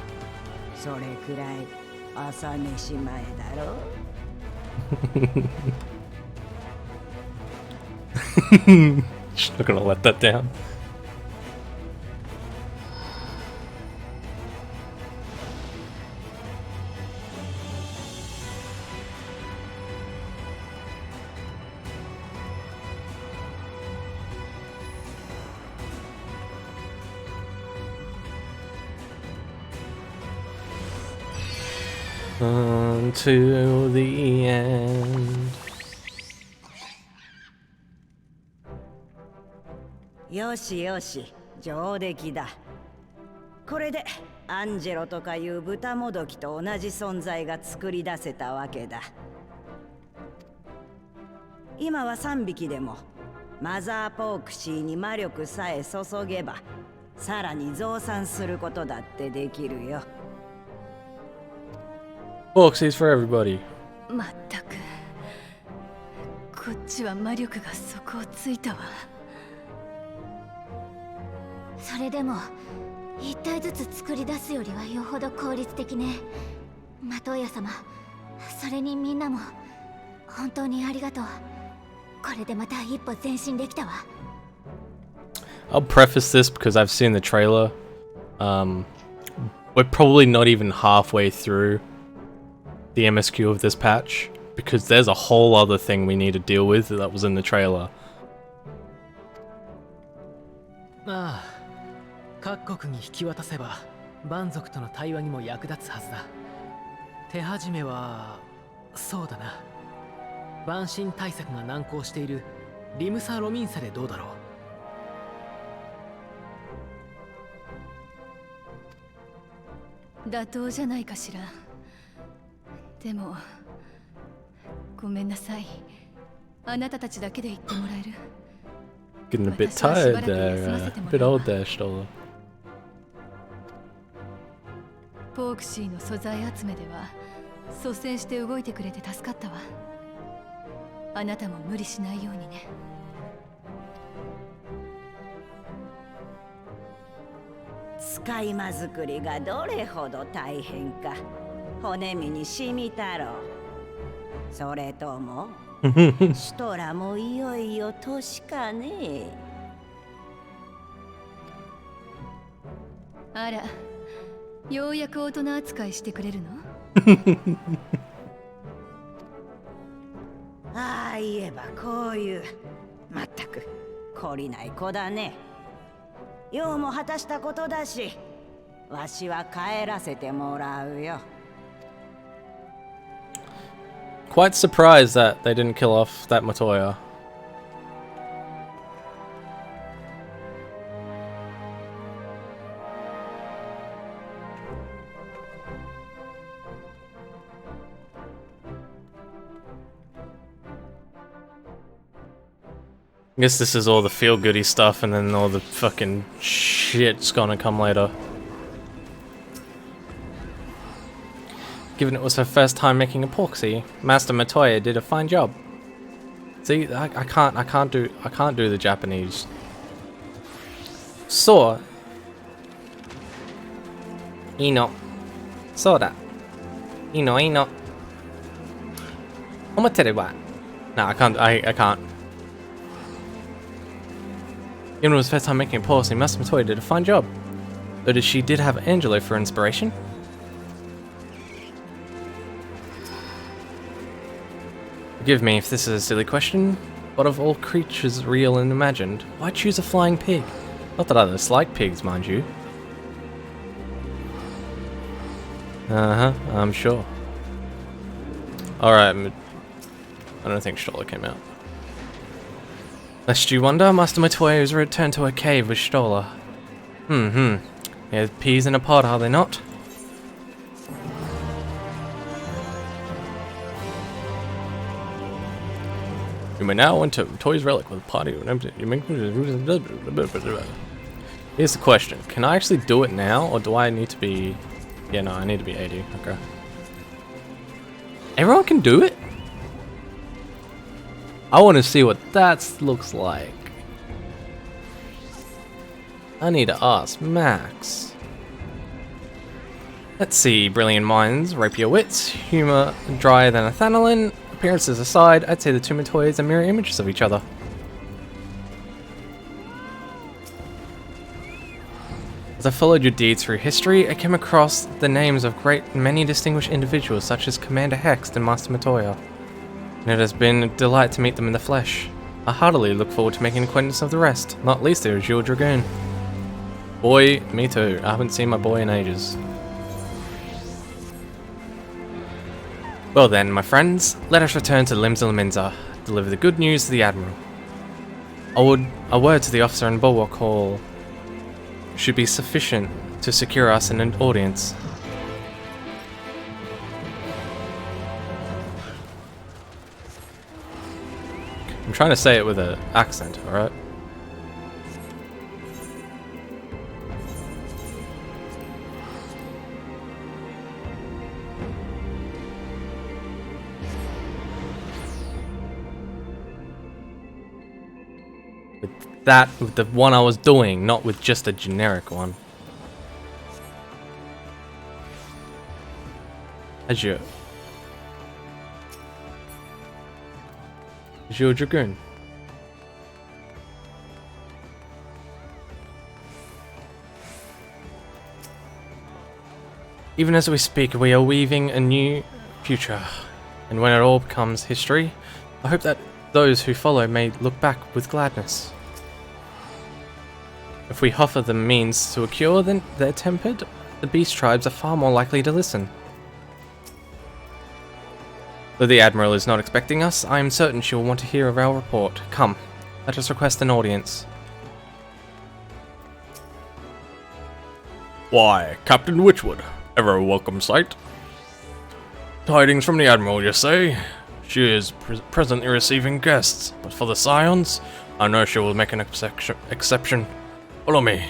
それくらい朝飯前だろ。She's not gonna let that down. Until the end. よしよし、上出来だ。これでアンジェロとかいう豚もどきと同じ存在が作り出せたわけだ。今は3匹でもマザーポークシーに魔力さえ注げばさらに増産することだってできるよ。Boxies for everybody. まったくこっちは魔力が底をついたわ。それでも一体ずつ作り出すよりはよほど効率的ね。マトーヤ様、それにみんなも本当にありがとう。これでまた一歩前進できたわ。 I'll preface this because I've seen the trailer. We're probably not even halfway through the MSQ of this patch because there's a whole other thing we need to deal with that was in the trailer. まあ各国に引き渡せば蛮族との対話にも役立つはずだ。手始めはそうだな、蛮神対策が難航しているリムサ・ロミンサでどうだろう。妥当じゃないかしら。でもごめんなさい、あなたたちだけで言ってもらえる？ Getting a bit tired there, a bit old there, Stola. ポークシーの素材集めでは率先して動いてくれて助かったわ。あなたも無理しないようにね。使い魔作りがどれほど大変か骨身に染みたろう。それともシトラもいよいよ年かね。あら、ようやく大人扱いしてくれるの？ああ言えばこういうまったく懲りない子だね。用も果たしたことだし、わしは帰らせてもらうよ。 Quite surprised that they didn't kill off that Matoya. I guess this is all the feel-goody stuff and then all the fucking shit's gonna come later. Given it was her first time making epoxy, Master Matoya did a fine job. See, I can't do the Japanese. So, Ino, Soda, Ino. Omoterewa. No, I can't. Even it was her first time making epoxy, Master Matoya did a fine job. Though she did have Angelo for inspiration. Forgive me if this is a silly question, but of all creatures real and imagined, why choose a flying pig? Not that I dislike pigs, mind you. I'm sure. Alright, I don't think Stola came out. Lest you wonder, Master Matoya has returned to her cave with Stola. There's peas in a pod, are they not? You may now enter Toy's relic with a party. Here's the question. Can I actually do it now, or do I need to be... Yeah, no, I need to be 80. Okay. Everyone can do it? I want to see what that looks like. I need to ask Max. Let's see. Brilliant minds, rapier wits, humor drier than a Thanalin. Appearances aside, I'd say the two Matoyas are mirror images of each other. As I followed your deeds through history, I came across the names of many distinguished individuals such as Commander Hext and Master Matoya. And it has been a delight to meet them in the flesh. I heartily look forward to making acquaintance of the rest, not least the Azure Dragoon. Boy, me too. I haven't seen my boy in ages. Well then, my friends, let us return to Limsa, deliver the good news to the Admiral. A word to the officer in Bulwark Hall should be sufficient to secure us an audience. I'm trying to say it with an accent, alright? With the one I was doing, not with just a generic one. Azure Dragoon. Even as we speak, we are weaving a new future, and when it all becomes history, I hope that those who follow may look back with gladness. If we offer them means to a cure, then they're tempered, the beast tribes are far more likely to listen. Though the Admiral is not expecting us, I am certain she will want to hear of our report. Come, let us request an audience. Why, Captain Witchwood, ever a welcome sight. Tidings from the Admiral, you say? She is presently receiving guests, but for the Scions, I know she will make an exception. Follow me.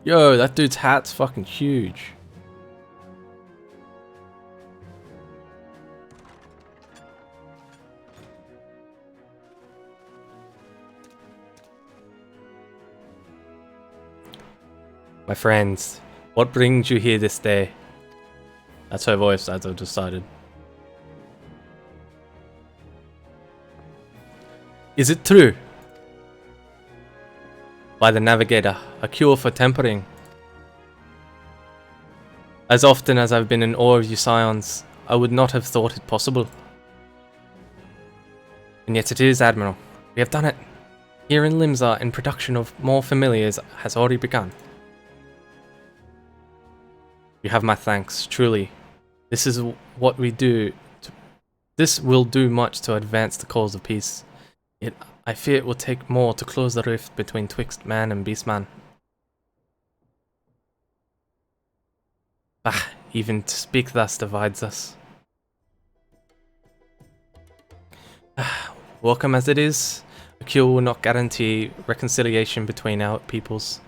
Yo, that dude's hat's fucking huge. My friends, what brings you here this day? That's her voice, as I've decided. Is it true? By the Navigator, a cure for tempering. As often as I've been in awe of you Scions, I would not have thought it possible. And yet it is, Admiral. We have done it. Here in Limsa, and production of more familiars has already begun. You have my thanks, truly. This is what we do. This will do much to advance the cause of peace. Yet I fear it will take more to close the rift between twixt man and beastman. Bah, even to speak thus divides us. Welcome as it is, a cure will not guarantee reconciliation between our peoples.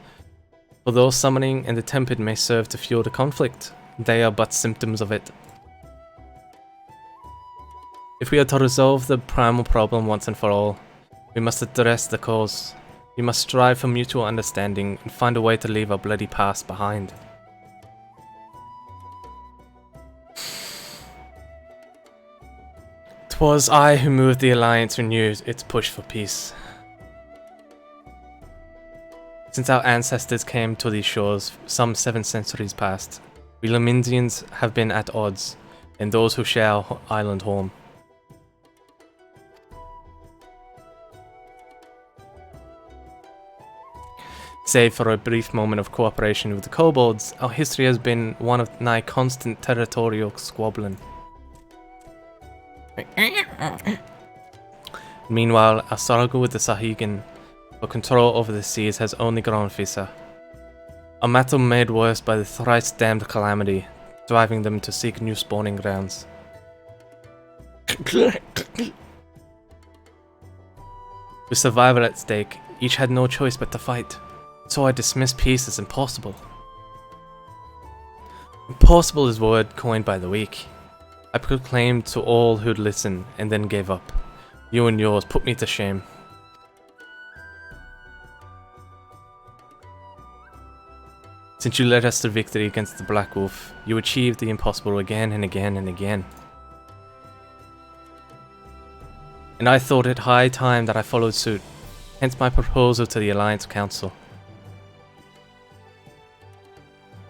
Although summoning and the tempered may serve to fuel the conflict, they are but symptoms of it. If we are to resolve the primal problem once and for all, we must address the cause. We must strive for mutual understanding and find a way to leave our bloody past behind. Twas I who moved the Alliance renewed its push for peace. Since our ancestors came to these shores some 7 centuries past, we Laminsians have been at odds, and those who share our island home. Save for a brief moment of cooperation with the kobolds, our history has been one of nigh constant territorial squabbling. Meanwhile, our struggle with the Sahuagin for control over the seas has only grown fiercer. A matter made worse by the thrice-damned calamity, driving them to seek new spawning grounds. With survival at stake, each had no choice but to fight, so I dismissed peace as impossible. Impossible is a word coined by the weak. I proclaimed to all who'd listen, and then gave up. You and yours put me to shame. Since you led us to victory against the Black Wolf, you achieved the impossible again and again and again. And I thought it high time that I followed suit, hence my proposal to the Alliance Council.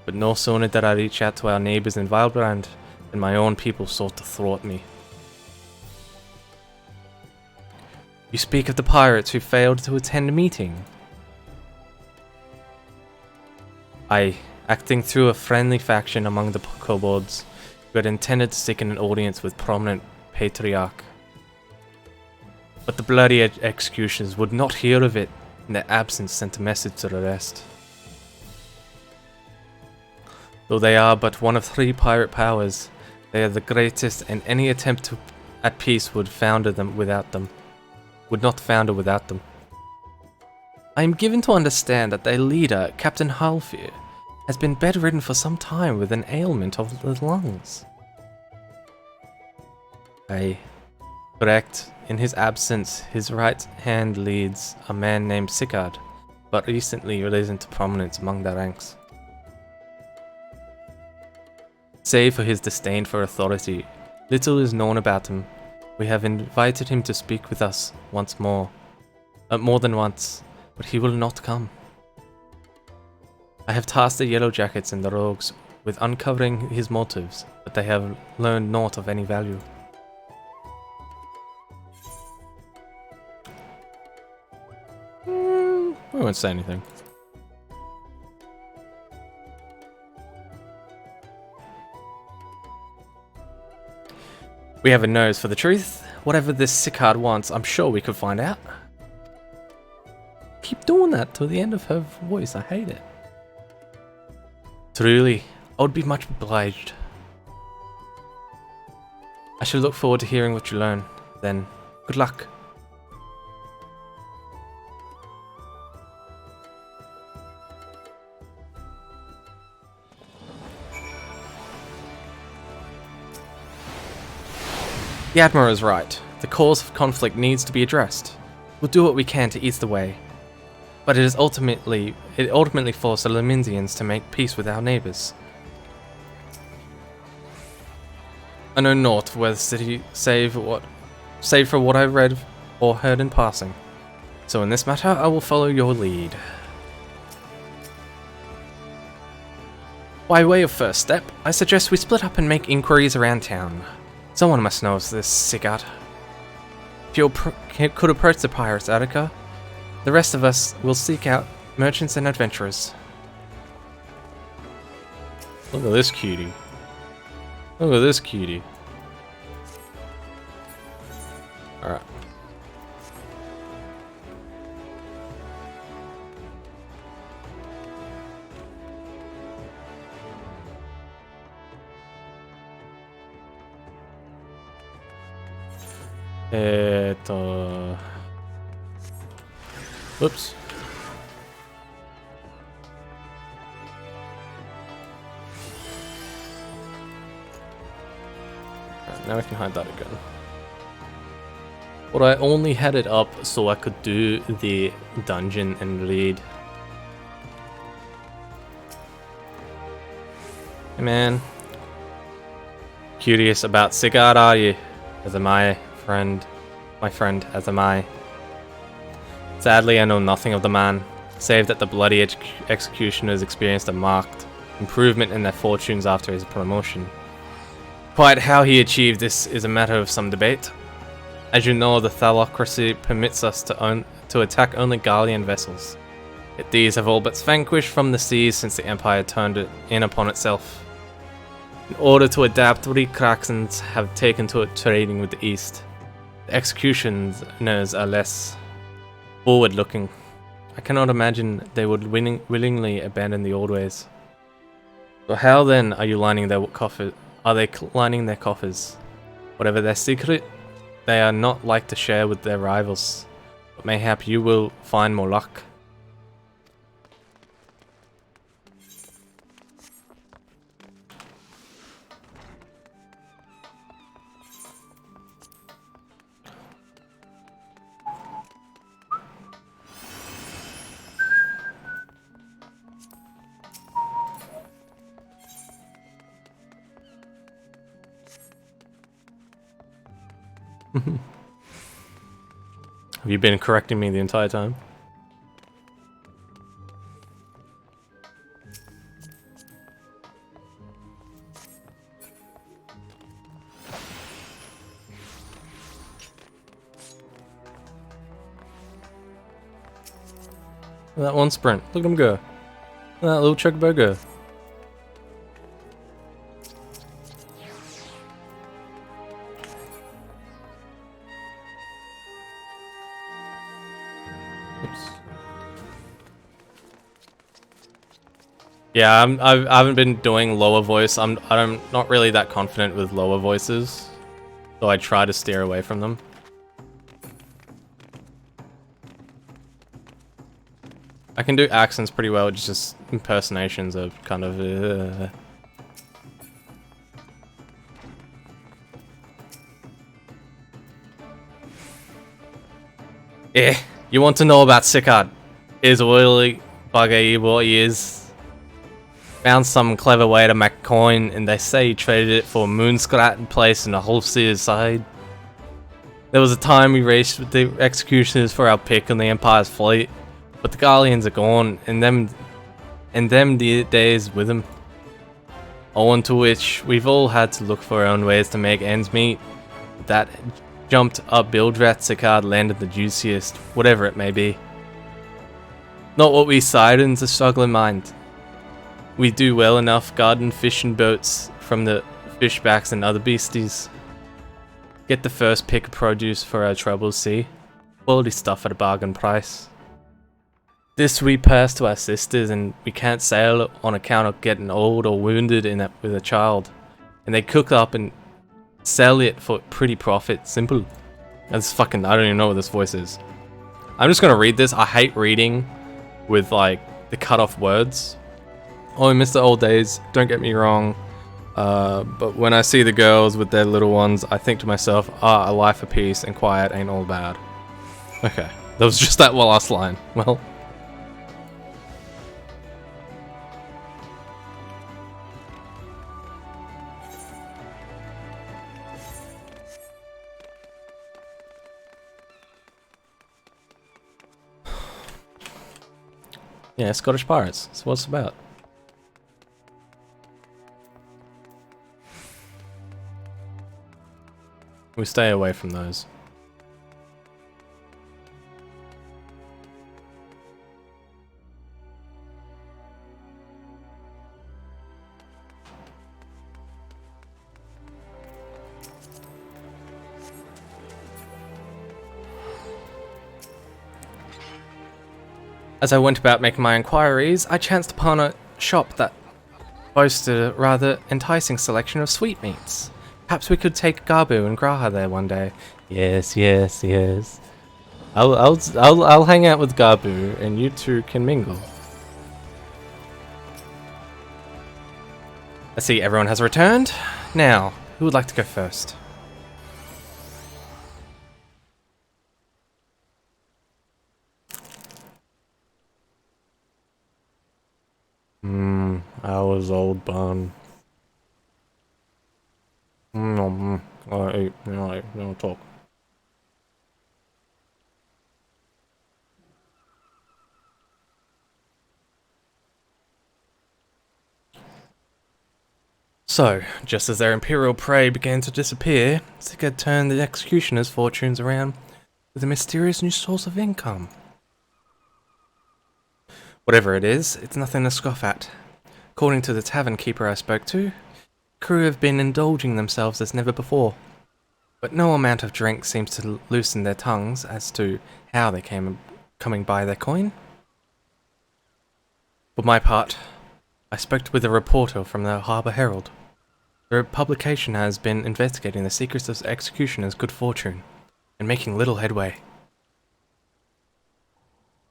But no sooner did I reach out to our neighbours in Valdbrand than my own people sought to thwart me. You speak of the pirates who failed to attend a meeting. Acting through a friendly faction among the kobolds, who had intended to seek an audience with prominent patriarch. But the bloody executioners would not hear of it, and their absence sent a message to the rest. Though they are but one of 3 pirate powers, they are the greatest, and any attempt at peace would not founder without them. I am given to understand that their leader, Captain Halfir, has been bedridden for some time with an ailment of the lungs. Correct. In his absence, his right hand leads a man named Sigurd, but recently risen to prominence among the ranks. Save for his disdain for authority, little is known about him. We have invited him to speak with us more than once, but he will not come. I have tasked the Yellow Jackets and the Rogues with uncovering his motives, but they have learned naught of any value. I won't say anything. We have a nose for the truth. Whatever this sickard wants, I'm sure we could find out. Keep doing that till the end of her voice. I hate it. Truly, I would be much obliged. I shall look forward to hearing what you learn. Then, good luck. The Admiral is right. The cause of conflict needs to be addressed. We'll do what we can to ease the way. But it ultimately forced the Leminsians to make peace with our neighbors. I know naught of where the city save for what I read or heard in passing. So in this matter, I will follow your lead. By way of first step, I suggest we split up and make inquiries around town. Someone must know of this Sigurd. If you could approach the pirates, Attica, the rest of us will seek out merchants and adventurers. Look at this cutie. Look at this cutie. Alright. Whoops. Right, now I can hide that again. But I only had it up so I could do the dungeon and read. Hey man. Curious about Sigurd, are you? As am I, friend. My friend, as am I. Sadly, I know nothing of the man, save that the bloody executioners experienced a marked improvement in their fortunes after his promotion. Quite how he achieved this is a matter of some debate. As you know, the Thalocracy permits us to attack only Gallian vessels. Yet these have all but vanquished from the seas since the Empire turned it in upon itself. In order to adapt, we Kraxans have taken to trading with the East. The executioners are less forward-looking. I cannot imagine they would willingly abandon the old ways. So how then are you lining their coffers? Are they lining their coffers? Whatever their secret, they are not like to share with their rivals. But mayhap you will find more luck. Have you been correcting me the entire time? That one sprint. Look at him go. That little chocobo go. Yeah, I haven't been doing lower voice. I'm not really that confident with lower voices, so I try to steer away from them. I can do accents pretty well, it's just impersonations of kind of. You want to know about Sigurd? Is really buggy what he is. Found some clever way to make coin, and they say he traded it for a moonscrat place and a whole sea's side. There was a time we raced with the executioners for our pick on the Empire's fleet. But the Guardians are gone, and them days with them. Owing to which, we've all had to look for our own ways to make ends meet. That jumped up build rats card landed the juiciest, whatever it may be. Not what we Sidons a struggling mind. We do well enough garden fishing boats from the fishbacks and other beasties. Get the first pick of produce for our troubles, see? Quality stuff at a bargain price. This we pass to our sisters, and we can't sail on account of getting old or wounded with a child. And they cook up and sell it for pretty profit. Simple. That's fucking, I don't even know what this voice is. I'm just gonna read this. I hate reading with like the cut off words. Oh, I miss the old days, don't get me wrong. But when I see the girls with their little ones, I think to myself, a life of peace and quiet ain't all bad. Okay, that was just that last line. Well. Yeah, Scottish pirates. That's what it's about. We stay away from those. As I went about making my inquiries, I chanced upon a shop that boasted a rather enticing selection of sweetmeats. Perhaps we could take Gabu and Graha there one day. Yes, yes, yes. I'll hang out with Gabu, and you two can mingle. I see everyone has returned. Now, who would like to go first? I was old bun. I ate, no talk. So, just as their imperial prey began to disappear, Sigurd turned the executioner's fortunes around with a mysterious new source of income. Whatever it is, it's nothing to scoff at. According to the tavern keeper I spoke to, the crew have been indulging themselves as never before. But no amount of drink seems to loosen their tongues as to how they coming by their coin. For my part, I spoke with a reporter from the Harbour Herald. The publication has been investigating the secrets of executioner's good fortune, and making little headway.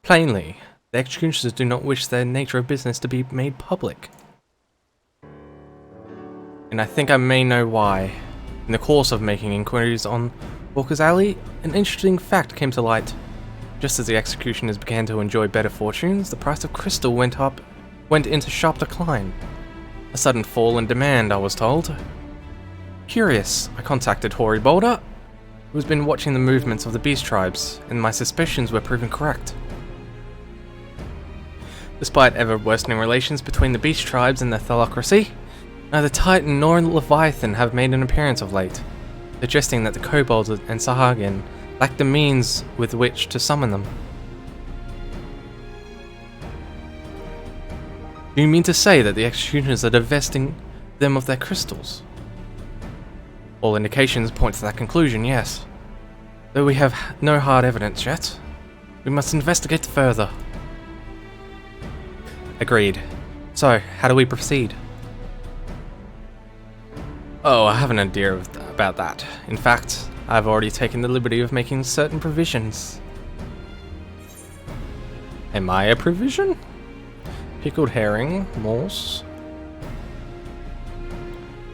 Plainly, the executioners do not wish their nature of business to be made public. And I think I may know why. In the course of making inquiries on Walker's Alley, an interesting fact came to light. Just as the executioners began to enjoy better fortunes, the price of crystal went into sharp decline. A sudden fall in demand, I was told. Curious, I contacted Hoary Boulder, who has been watching the movements of the beast tribes, and my suspicions were proven correct. Despite ever-worsening relations between the beast tribes and the Thalocracy, neither Titan nor Leviathan have made an appearance of late, suggesting that the kobolds and Sahagin lack the means with which to summon them. Do you mean to say that the executioners are divesting them of their crystals? All indications point to that conclusion, yes. Though we have no hard evidence yet, we must investigate further. Agreed. So, how do we proceed? Oh, I have an idea about that. In fact, I've already taken the liberty of making certain provisions. Am I a provision? Pickled herring, morse.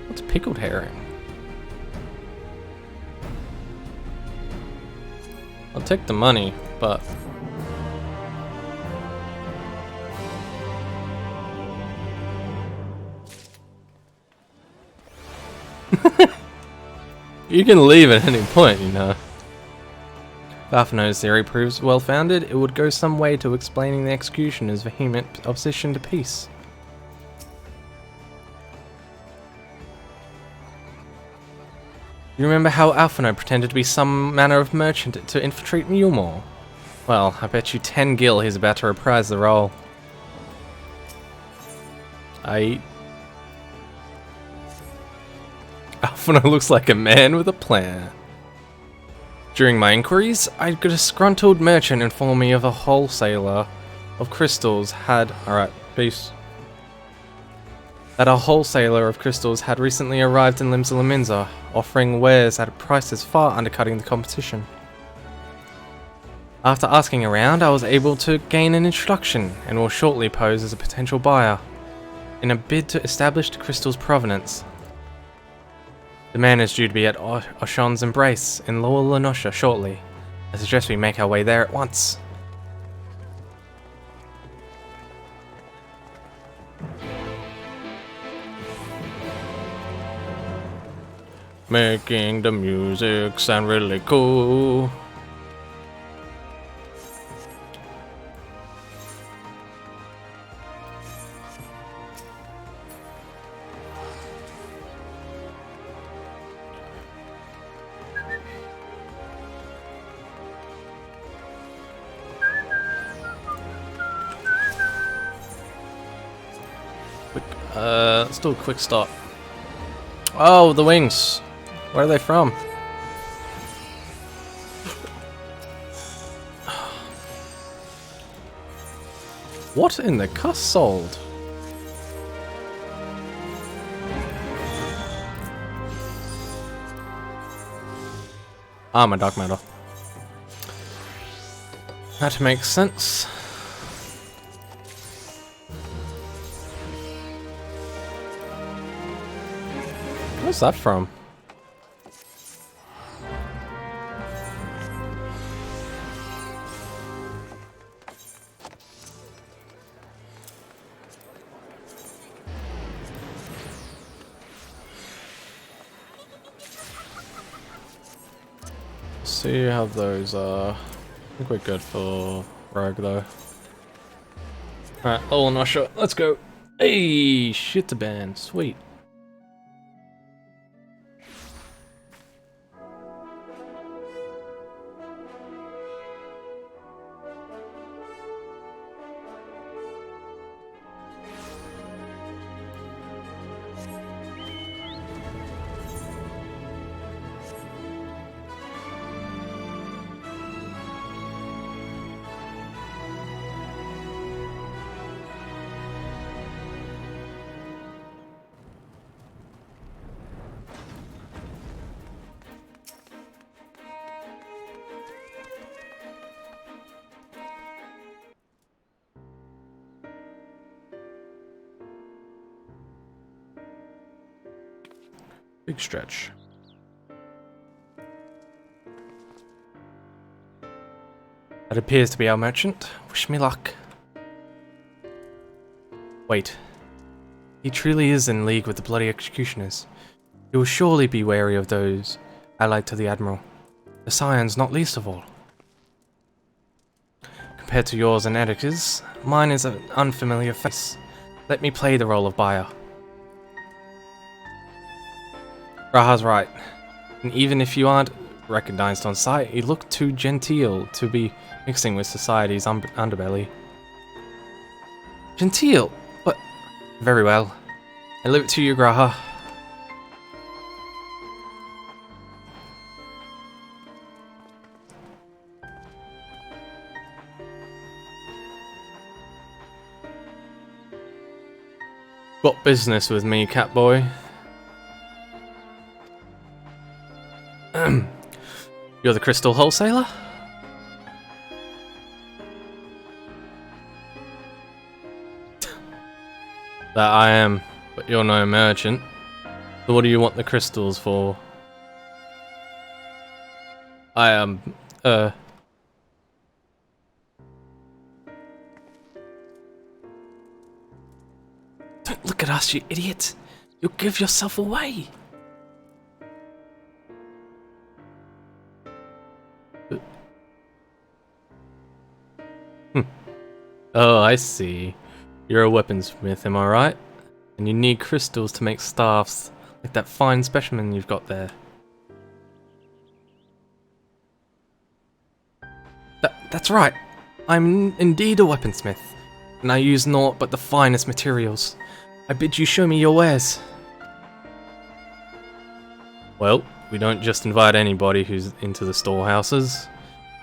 What's pickled herring? I'll take the money, but... You can leave at any point, you know. If Alphino's theory proves well-founded, it would go some way to explaining the executioner's vehement opposition to peace. You remember how Alphino pretended to be some manner of merchant to infiltrate Mulmore? Well, I bet you 10 gil he's about to reprise the role. Alphino looks like a man with a plan. During my inquiries, I got a disgruntled merchant inform me of a wholesaler of crystals had... Alright, peace. That a wholesaler of crystals had recently arrived in Limsa, offering wares at prices far undercutting the competition. After asking around, I was able to gain an introduction and will shortly pose as a potential buyer, in a bid to establish the crystal's provenance. The man is due to be at Oshon's Embrace in Lower Lenosha shortly. I suggest we make our way there at once. Making the music sound really cool. Let's do a quick stop. Oh, the wings. Where are they from? What in the cuss sold? Ah, my dark matter. That makes sense. Where's that from? See how those are. I think we're good for Rogue though. Alright, oh, not sure. Let's go. Hey, shit to ban. Sweet. Big stretch. That appears to be our merchant. Wish me luck. Wait. He truly is in league with the bloody executioners. He will surely be wary of those allied to the Admiral. The Scions not least of all. Compared to yours and Edic's, mine is an unfamiliar face. Let me play the role of buyer. Raha's right. And even if you aren't recognized on sight, you look too genteel to be mixing with society's underbelly. Genteel? But very well. I leave it to you, Graha. Got business with me, Catboy. You're the crystal wholesaler? That I am, but you're no merchant. So what do you want the crystals for? I am, Don't look at us, you idiot! You'll give yourself away! Oh, I see. You're a weaponsmith, am I right? And you need crystals to make staffs, like that fine specimen you've got there. That's right. I'm indeed a weaponsmith, and I use naught but the finest materials. I bid you show me your wares. Well, we don't just invite anybody who's into the storehouses.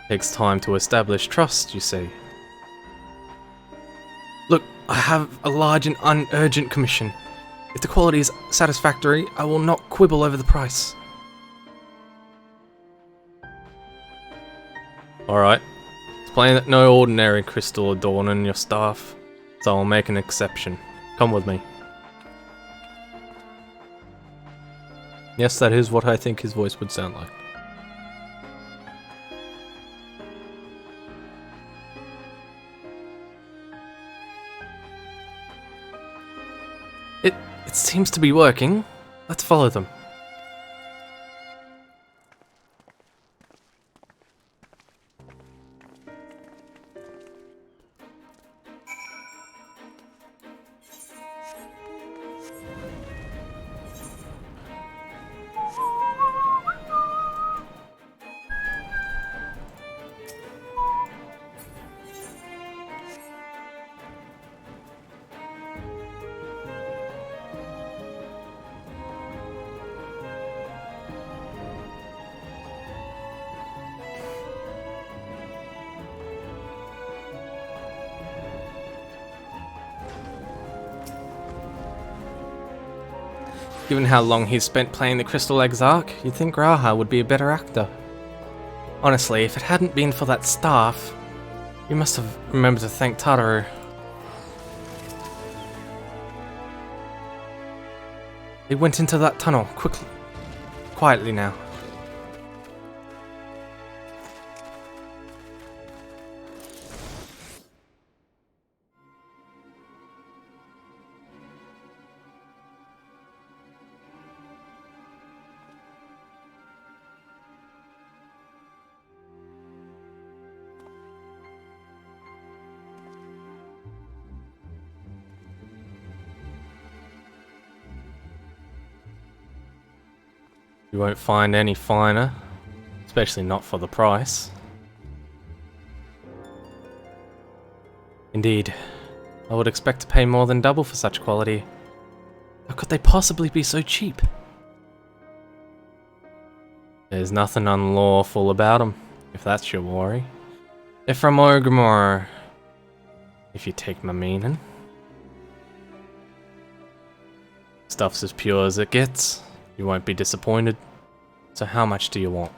It takes time to establish trust, you see. Look, I have a large and urgent commission. If the quality is satisfactory, I will not quibble over the price. Alright. It's plain that no ordinary crystal adorning your staff, so I'll make an exception. Come with me. Yes, that is what I think his voice would sound like. It seems to be working. Let's follow them. Given how long he's spent playing the Crystal Exarch, you'd think Raha would be a better actor. Honestly, if it hadn't been for that staff, you must have remembered to thank Tataru. They went into that tunnel, quietly now. You won't find any finer, especially not for the price. Indeed, I would expect to pay more than double for such quality. How could they possibly be so cheap? There's nothing unlawful about them, if that's your worry. They're from Orgrimmar, if you take my meaning. Stuff's as pure as it gets. You won't be disappointed. So how much do you want?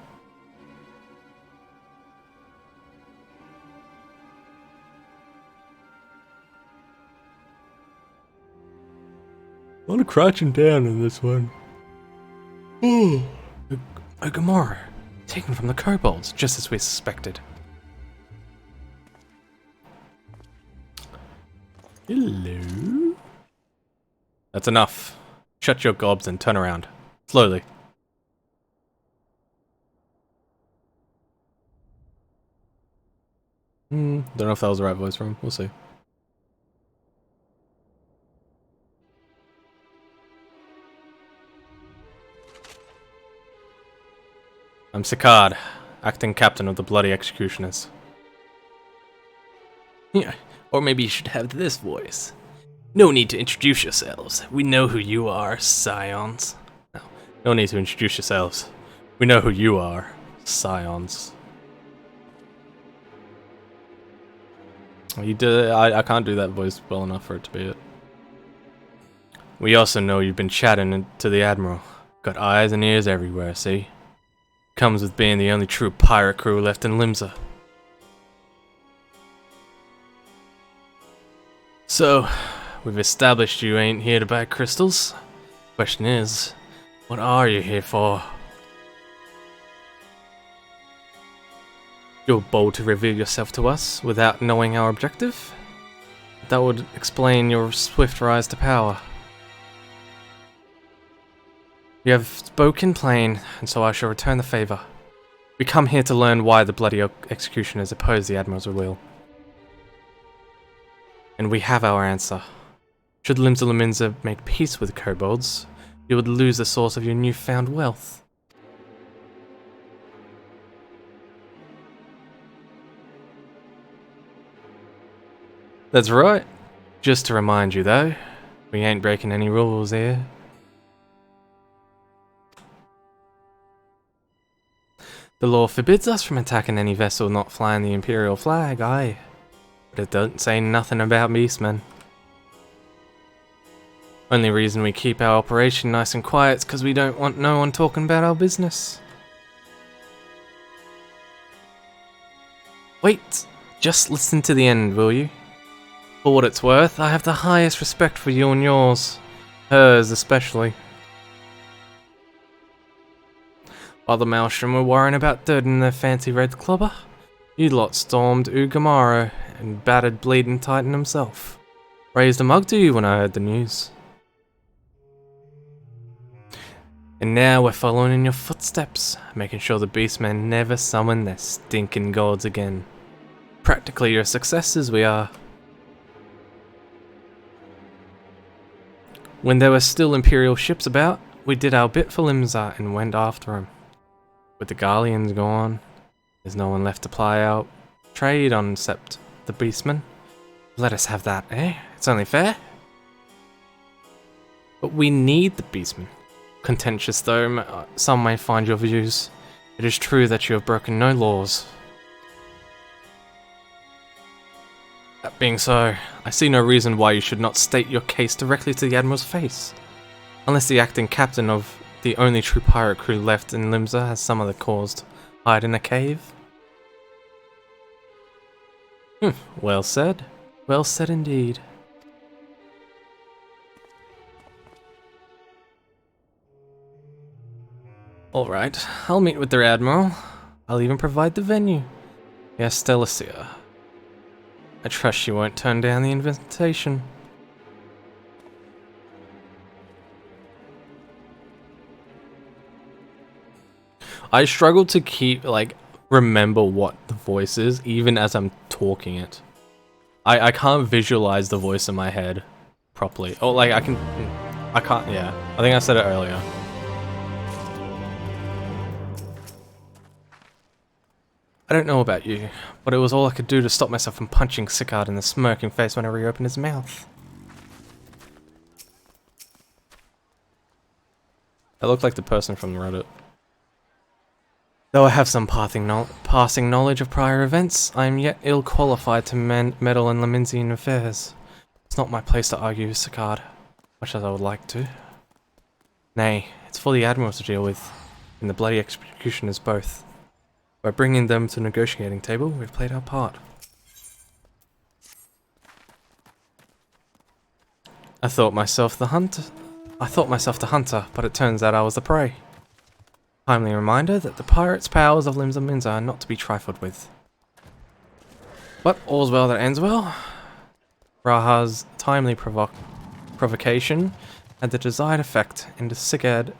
A lot of crouching down in this one. A Gamora, taken from the kobolds, just as we suspected. Hello? That's enough. Shut your gobs and turn around. Slowly. Don't know if that was the right voice for him. We'll see. I'm Sicard, acting captain of the Bloody Executioners. Yeah, or maybe you should have this voice. No need to introduce yourselves. We know who you are, scions. No need to introduce yourselves. We know who you are, scions. You did. I can't do that voice well enough for it to be it. We also know you've been chatting to the Admiral. Got eyes and ears everywhere, see? Comes with being the only true pirate crew left in Limsa. So, we've established you ain't here to buy crystals. Question is, what are you here for? You're bold to reveal yourself to us without knowing our objective? That would explain your swift rise to power. You have spoken plain, and so I shall return the favor. We come here to learn why the Bloody Executioners oppose the Admiral's will. And we have our answer. Should Limsa Lominsa make peace with kobolds, you would lose the source of your newfound wealth. That's right. Just to remind you though, we ain't breaking any rules here. The law forbids us from attacking any vessel not flying the Imperial flag, aye. But it don't say nothing about beastmen. Only reason we keep our operation nice and quiet is because we don't want no one talking about our business. Wait, just listen to the end, will you? For what it's worth, I have the highest respect for you and yours. Hers especially. While the Maelstrom were worrying about dirt in their fancy red clubber, you lot stormed Ugamaro and battered Bleeding Titan himself. Raised a mug to you when I heard the news. And now we're following in your footsteps, making sure the beastmen never summon their stinking gods again. Practically your successors we are. When there were still Imperial ships about, we did our bit for Limsa and went after them. With the Garleans gone, there's no one left to ply out trade on except the beastmen. Let us have that, eh? It's only fair. But we need the beastmen. Contentious though some may find your views, it is true that you have broken no laws. That being so, I see no reason why you should not state your case directly to the Admiral's face. Unless the acting captain of the only true pirate crew left in Limsa has some other cause to hide in a cave. Well said. Well said indeed. Alright, I'll meet with their admiral. I'll even provide the venue. Yes, Delicia. I trust she won't turn down the invitation. I struggle to remember what the voice is, even as I'm talking it. I can't visualize the voice in my head properly. Oh, I can't, yeah. I think I said it earlier. I don't know about you, but it was all I could do to stop myself from punching Sicard in the smirking face whenever he opened his mouth. I look like the person from Reddit. Though I have some passing knowledge of prior events, I am yet ill qualified to meddle in Laminsian affairs. It's not my place to argue with Sicard, much as I would like to. Nay, it's for the Admiral to deal with, and the bloody executioners both. By bringing them to the negotiating table, we've played our part. I thought myself the hunter, but it turns out I was the prey. Timely reminder that the pirates' powers of Limsa Lominsa are not to be trifled with. But all's well that ends well. Raha's timely provocation had the desired effect, and Sicard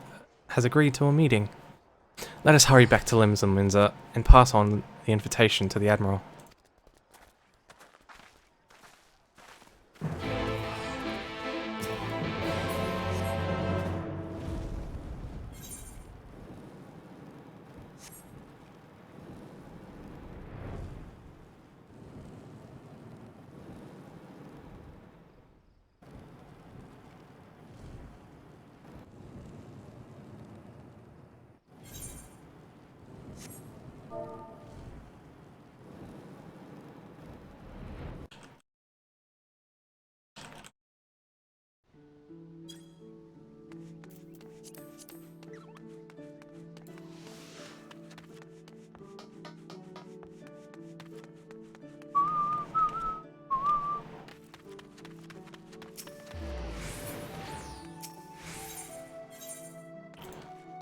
has agreed to a meeting. Let us hurry back to Limsa Lominsa and pass on the invitation to the Admiral.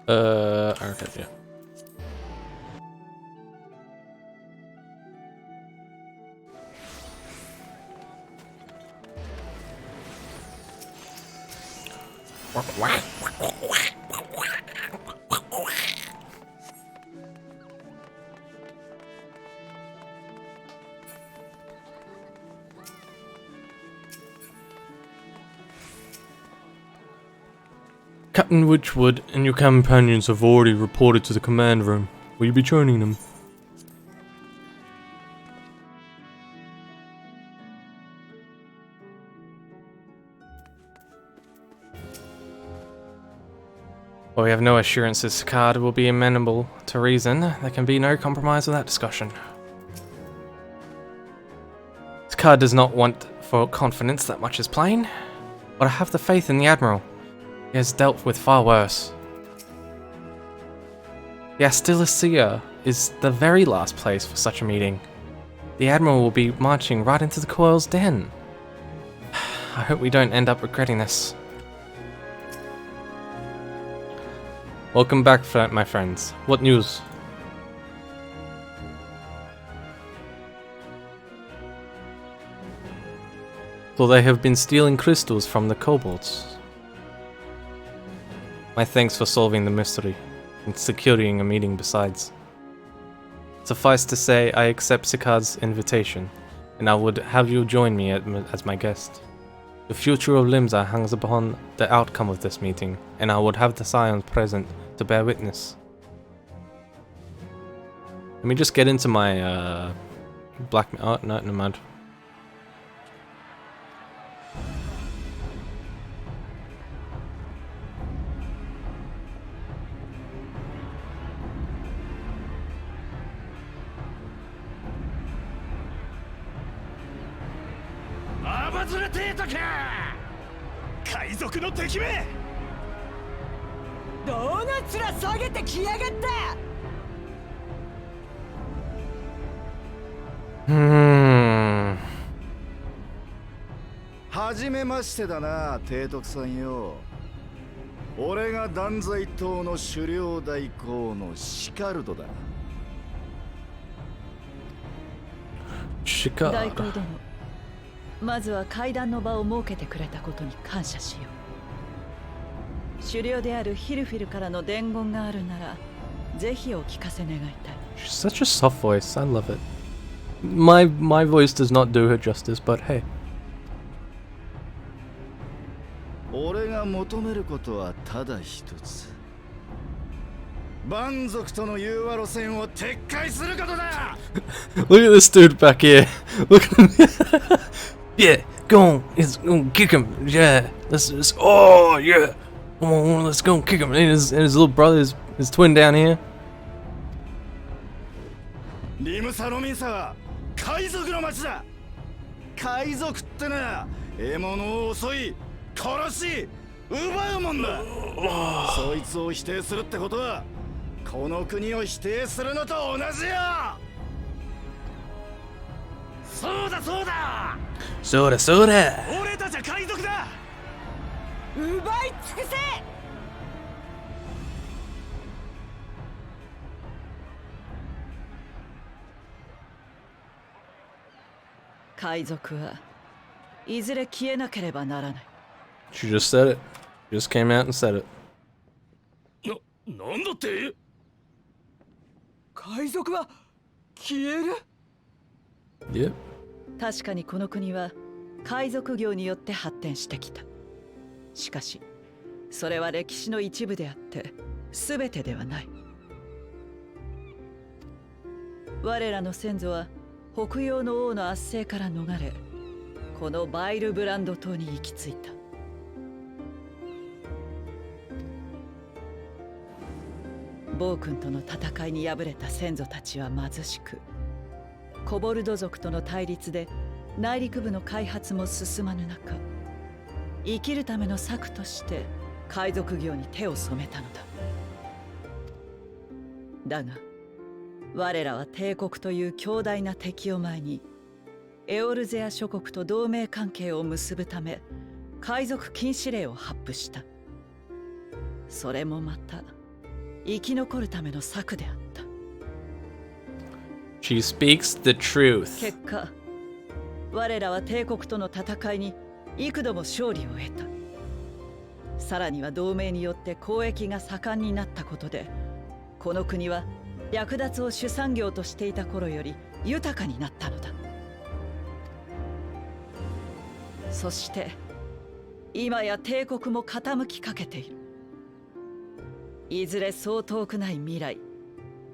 Okay, yeah. Captain Witchwood and your companions have already reported to the command room. Will you be joining them? Well, we have no assurances Sicard will be amenable to reason. There can be no compromise without discussion. Sicard does not want for confidence, that much is plain. But I have the faith in the Admiral. He has dealt with far worse. The Astilacia is the very last place for such a meeting. The Admiral will be marching right into the Coil's den. I hope we don't end up regretting this. Welcome back, my friends. What news? So they have been stealing crystals from the kobolds. My thanks for solving the mystery and securing a meeting besides. Suffice to say, I accept Sicard's invitation, and I would have you join me as my guest. The future of Limsa hangs upon the outcome of this meeting, and I would have the Scions present to bear witness. Let me just get into my black... Oh, no, never mind. Hmm. はじめましてだな、提督さんよ。俺が断罪党の狩猟代行のシカルドだ。シカルド。代行殿、まずは会談の場を設けてくれたことに感謝しよう。狩猟であるヒルフィルからの伝言があるなら、ぜひお聞かせ願いたい。She's such a soft voice. I love it. My voice does not do her justice, but hey. 俺が求めることはただ一つ。蛮族との融和路線を撤回することだ。Look at this dude back here. Look at him. Yeah, go on, kick him. Yeah, let's. Oh yeah, come on, let's go and kick him. And his little brother, his twin down here. リムサロミンサは海賊の町だ。海賊ってな、獲物を襲い、殺し、奪うもんだ。そいつを否定するってことは、この国を否定するのと同じや。そうだそうだ。そうだそうだ。俺たちは海賊だ。奪い尽くせ。海賊はいずれ消えなければならない。She just said it. Just came out and said it. なんだって？海賊は消える？ Yep. 確かにこの国は海賊業によって発展してきた。しかし、それは歴史の一部であって、全てではない。我らの先祖は北洋の王の圧政から逃れ、このバイルブランド島に行き着いた。暴君との戦いに敗れた先祖たちは貧しく、コボルド族との対立で内陸部の開発も進まぬ中、生きるための策として海賊業に手を染めたのだ。だが我らは帝国という強大な敵を前に、エオルゼア諸国と同盟関係を結ぶため海賊禁止令を発布した。それもまた生き残るための策であった。She speaks the truth. 結果、我らは帝国との戦いに幾度も勝利を得た。さらには同盟によって交易が盛んになったことで、この国は略奪を主産業としていた頃より豊かになったのだ。そして今や帝国も傾きかけている。いずれそう遠くない未来、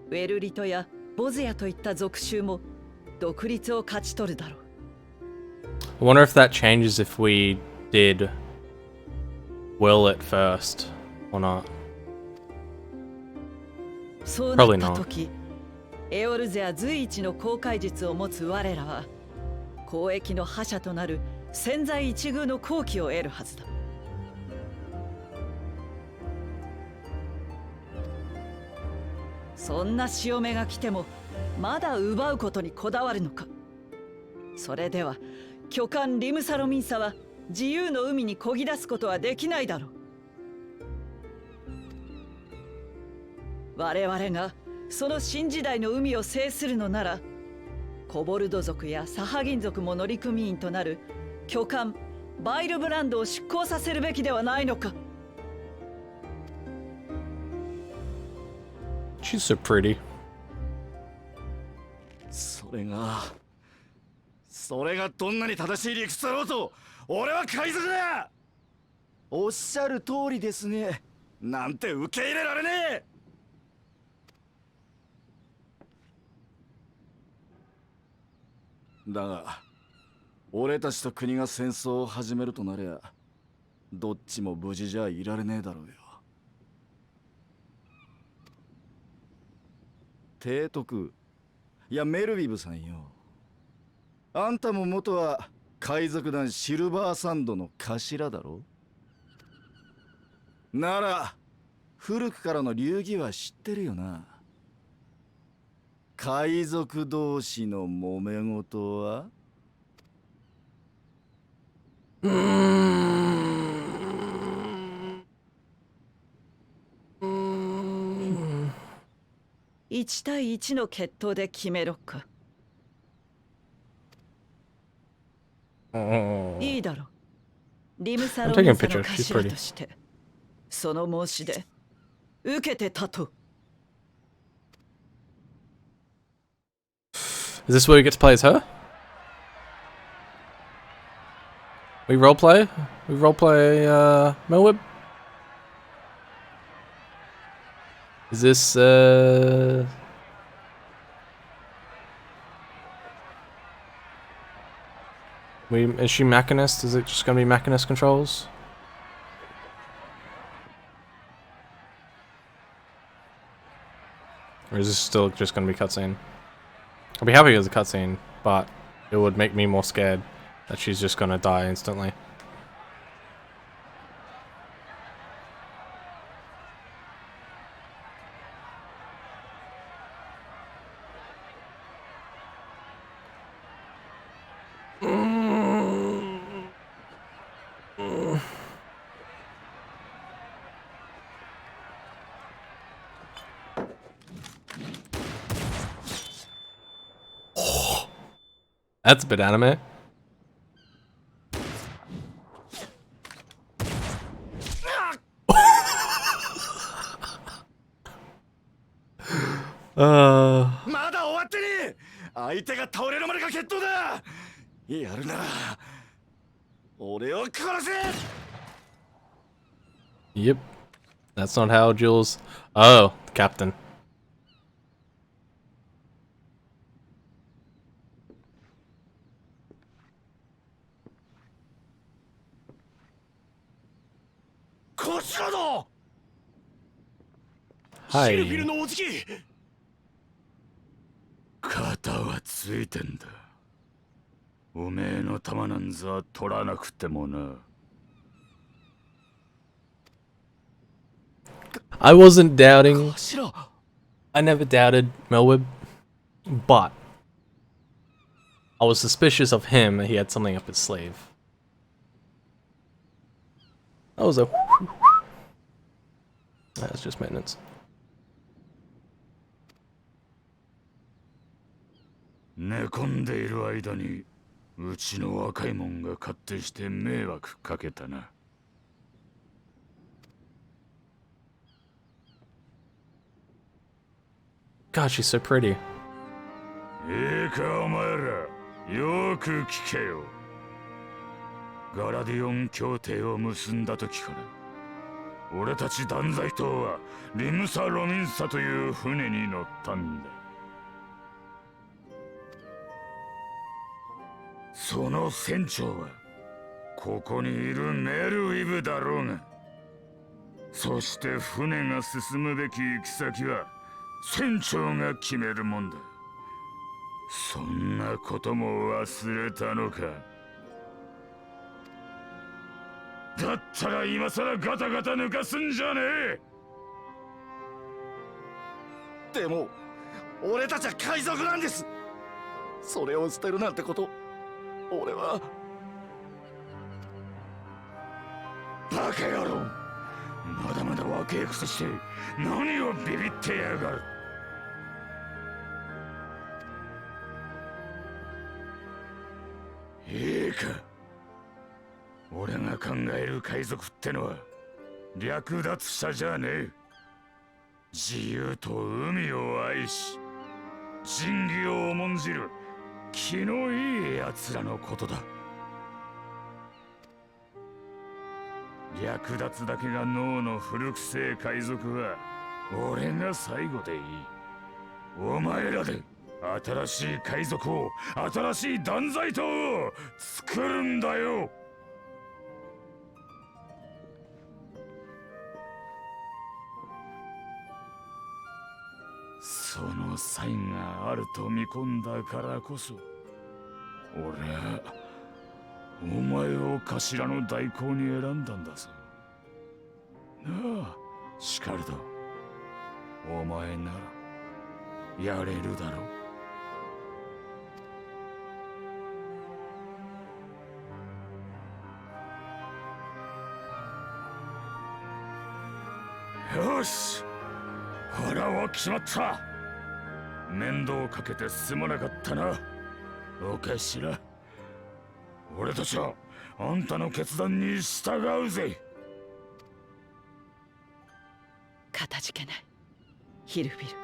ウェルリトやボズヤといった属州も独立を勝ち取るだろう。I wonder if that changes if we did will it first or not. そうなった時、エオルゼア随一の航海術を持つ我らは交易の覇者となる千載一遇の好機を得るはずだ。そんな潮目が来てもまだ奪うことにこだわるのか。それでは巨漢リムサロミンサは自由の海に漕ぎ出すことはできないだろう。我々がその新時代の海を制するのなら、コボルド族やサハギン族も乗組員となる巨漢バイルブランドを出港させるべきではないのか。She's so pretty. それがどんなに正しい理屈だろうと、俺は海賊だ。おっしゃる通りですね。なんて受け入れられねえ。だが俺たちと国が戦争を始めるとなりゃ、どっちも無事じゃいられねえだろうよ。提督、いやメルビブさんよ。あんたも元は海賊団シルバーサンドの頭だろ。なら古くからの流儀は知ってるよな。海賊同士の揉め事は1対1の決闘で決めろか。いいだろう。リムサロミンサの頭としてその申し出受けて立とう。Is this where we get to play as her? We roleplay? We roleplay Melwib? Is this is she Machinist? Is it just gonna be Machinist controls? Or is this still just gonna be cutscene? I'd be happy as a cutscene, but it would make me more scared that she's just gonna die instantly. That's a bit anime. Uh. まだ終わってねえ。相手が倒れるまでが決闘だ。やるなら俺を殺せ。 Yep. That's not how Jules. Oh, Captain. こちらだ。はい。シルフィルのおじき。肩はついてんだ。おめえの玉なんざ取らなくてもな。I wasn't doubting. I never doubted Melwib, but I was suspicious of him that he had something up his sleeve. That was a. That's just maintenance. 寝込んでいる間にうちの若いもんが勝手して迷惑かけたな。God, she's so pretty. いいかお前ら、よく聞けよ。ガラディオン協定を結んだ時から俺たち断罪党はリムサ・ロミンサという船に乗ったんだ。その船長はここにいるメルウィブだろうが、そして船が進むべき行き先は船長が決めるもんだ。そんなことも忘れたのか。だったら今さらガタガタ抜かすんじゃねえ。でも俺たちは海賊なんです。それを捨てるなんてこと俺は。バカ野郎、まだまだ若えくせして何をビビってやがる。いいか、俺が考える海賊ってのは略奪者じゃねえ。自由と海を愛し仁義を重んじる気のいい奴らのことだ。略奪だけが脳の古くせえ海賊は俺が最後でいい。お前らで新しい海賊を、新しい断罪党を作るんだよ。その才があると見込んだからこそ、俺はお前を頭の代行に選んだんだぞ。なあ、シカルド、お前ならやれるだろう。よし、腹は決まった。面倒をかけてすまなかったな、お頭。俺たちはあんたの決断に従うぜ。かたじけない、ヒルフィル。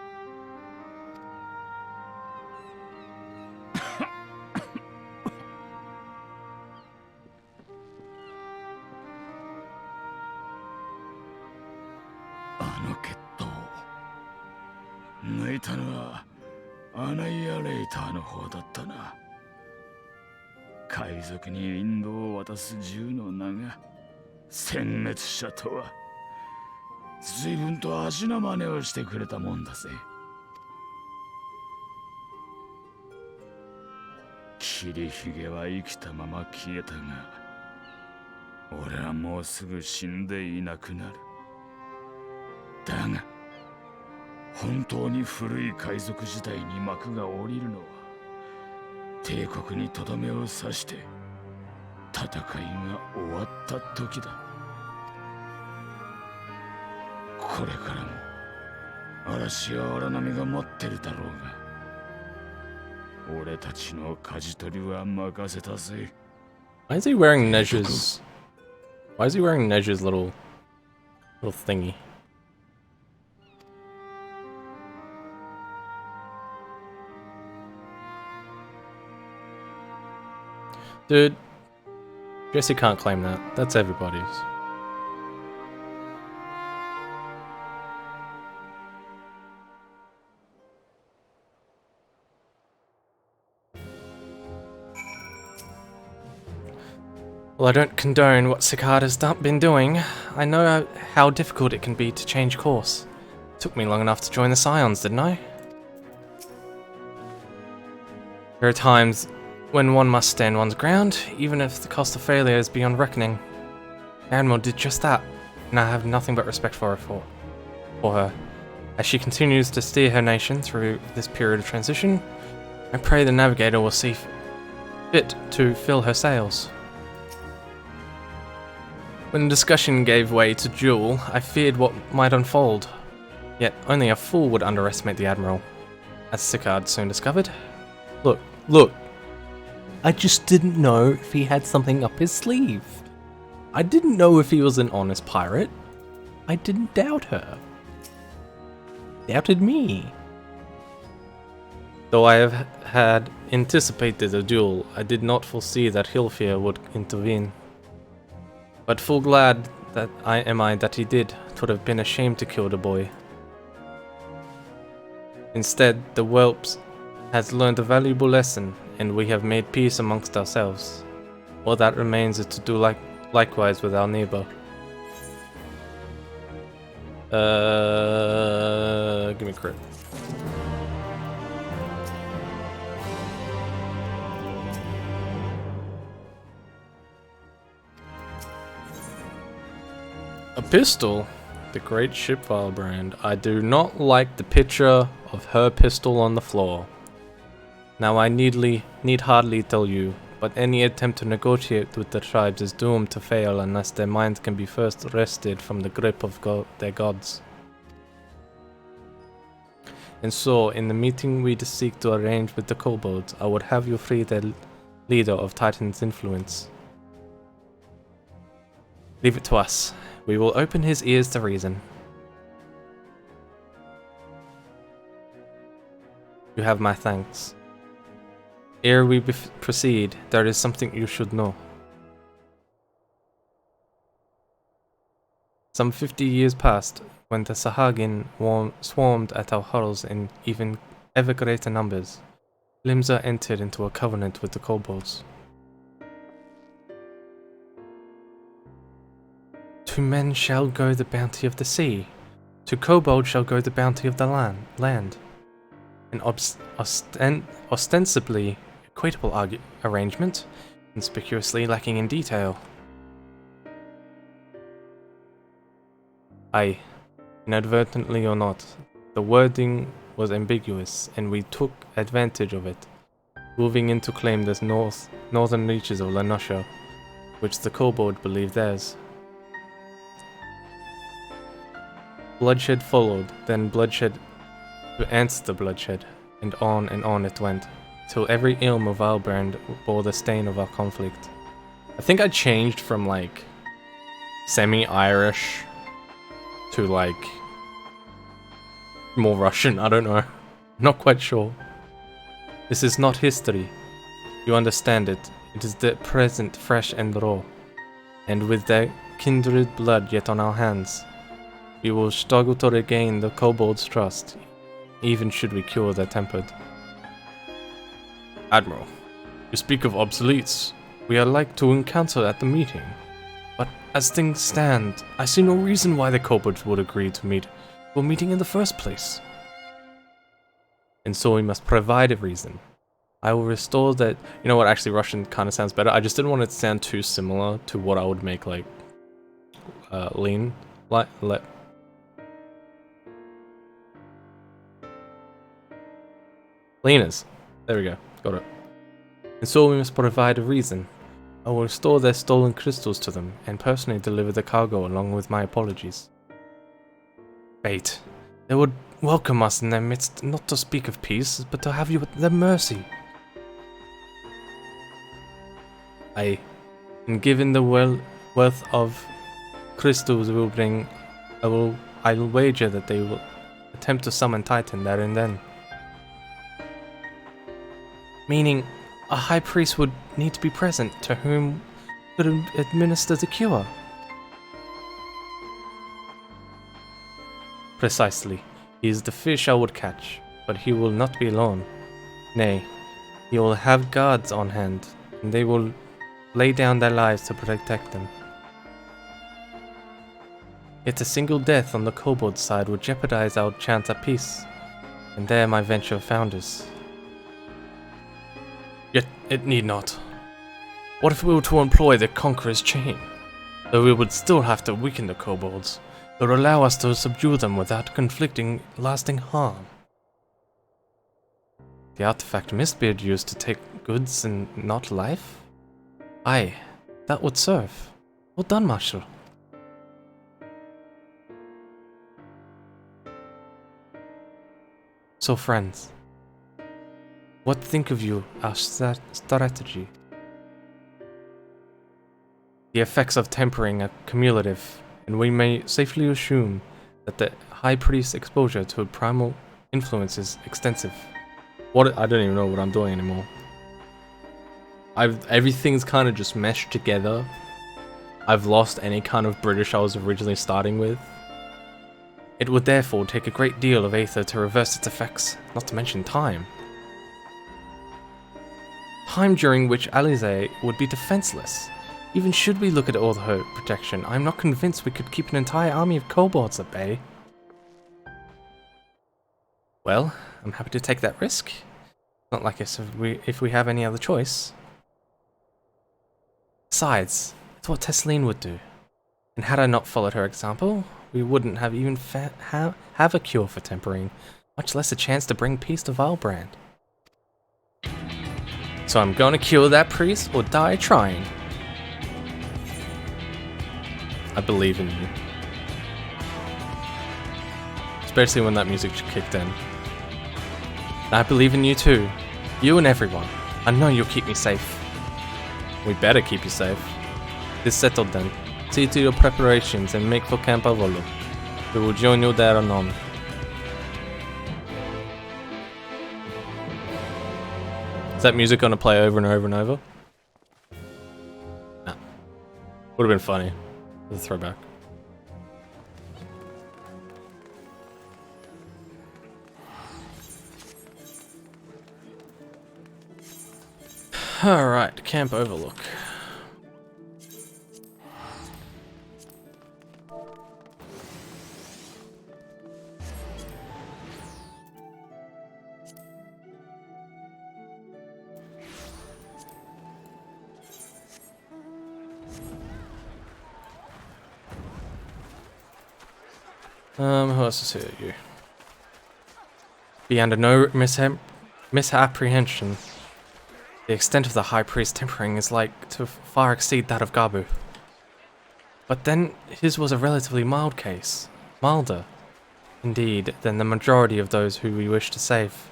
あの決闘抜いたのはアナイアレイターの方だったな。海賊に引導を渡す銃の名が殲滅者とは、随分と足な真似をしてくれたもんだぜ。霧ひげは生きたまま消えたが、俺はもうすぐ死んでいなくなる。だが本当に古い海賊時代に幕が下りるのは、帝国にとどめを刺して戦いが終わった時だ。これからも嵐や荒波が待ってるだろうが、俺たちの舵取りは任せたぜ。Why is he wearing Nej's? Why is he wearing Nej's little thingy? Dude, Jesse can't claim that. That's everybody's. Well, I don't condone what Cicada's been doing. I know how difficult it can be to change course. It took me long enough to join the Scions, didn't I? There are times when one must stand one's ground, even if the cost of failure is beyond reckoning. The Admiral did just that, and I have nothing but respect for her. As she continues to steer her nation through this period of transition, I pray the Navigator will see fit to fill her sails. When the discussion gave way to duel, I feared what might unfold. Yet only a fool would underestimate the Admiral, as Sicard soon discovered. Look. I just didn't know if he had something up his sleeve. I didn't know if he was an honest pirate. I didn't doubt her. Doubted me. Though I had anticipated a duel, I did not foresee that Hilfir would intervene. But full glad that he did. 'Twould have been a shame to kill the boy. Instead, the whelps has learned a valuable lesson, and we have made peace amongst ourselves. All that remains is to do likewise with our neighbor. Give me crit. A pistol? The great ship Valbrand. I do not like the picture of her pistol on the floor. Now I need hardly tell you, but any attempt to negotiate with the tribes is doomed to fail unless their minds can be first wrested from the grip of their gods. And so, in the meeting we seek to arrange with the kobolds, I would have you free the leader of Titan's influence. Leave it to us. We will open his ears to reason. You have my thanks. Ere we proceed, there is something you should know. Some 50 years past, when the Sahagin swarmed at our hulls in even ever greater numbers, Limsa entered into a covenant with the kobolds. To men shall go the bounty of the sea, to kobolds shall go the bounty of the land. An ostensibly equitable arrangement, conspicuously lacking in detail. Aye, inadvertently or not, the wording was ambiguous, and we took advantage of it, moving in to claim the northern reaches of Lenosha, which the kobold believed theirs. Bloodshed followed, then bloodshed to answer the bloodshed, and on it went, till every ilm of Valbrand bore the stain of our conflict. I think I changed from like semi-Irish to like more Russian, I don't know. Not quite sure. This is not history. You understand it. It is the present, fresh and raw. And with the kindred blood yet on our hands, we will struggle to regain the kobolds' trust, even should we cure their temper. Admiral, you speak of obsoletes. We are like to encounter at the meeting. But as things stand, I see no reason why the kobolds would agree to meet for meeting in the first place. And so we must provide a reason. I will restore that. You know what? Actually, Russian kind of sounds better. I just didn't want it to sound too similar to what I would make like lean. Leaners. There we go. Got it. And so we must provide a reason. I will restore their stolen crystals to them, and personally deliver the cargo along with my apologies. Fate. They would welcome us in their midst, not to speak of peace, but to have you at their mercy. Aye. And given the wealth of crystals we will bring, I'll wager that they will attempt to summon Titan there and then. Meaning, a high priest would need to be present to whom could administer the cure. Precisely. He is the fish I would catch, but he will not be alone. Nay, he will have guards on hand, and they will lay down their lives to protect them. Yet a single death on the kobold side would jeopardize our chance at peace, and there my venture found us. Yet it need not. What if we were to employ the Conqueror's chain? Though we would still have to weaken the kobolds, but allow us to subdue them without conflicting lasting harm. The artifact Mistbeard used to take goods and not life? Aye, that would serve. Well done, Marshal. So friends, what think of you, our strategy? The effects of tempering are cumulative, and we may safely assume that the High Priest's exposure to primal influence is extensive. I don't even know what I'm doing anymore. Everything's kind of just meshed together. I've lost any kind of British I was originally starting with. It would therefore take a great deal of aether to reverse its effects, not to mention time. Time during which Alize would be defenseless. Even should we look at all her protection, I'm not convinced we could keep an entire army of kobolds at bay. Well, I'm happy to take that risk. Not like if we have any other choice. Besides, it's what Tesseline would do. And had I not followed her example, we wouldn't have even have a cure for tempering, much less a chance to bring peace to Valbrand. So I'm gonna kill that priest or die trying. I believe in you. Especially when that music kicked in. I believe in you too. You and everyone. I know you'll keep me safe. We better keep you safe. This settled then. See to your preparations and make for Camp Avolo. We will join you there anon. Is that music gonna play over and over and over? Nah. Would have been funny. As a throwback. Alright, Camp Overlook. Who else is here? You. Be under no misapprehension. The extent of the High Priest's tempering is like to far exceed that of Gabu. But then, his was a relatively mild case. Milder, indeed, than the majority of those who we wish to save.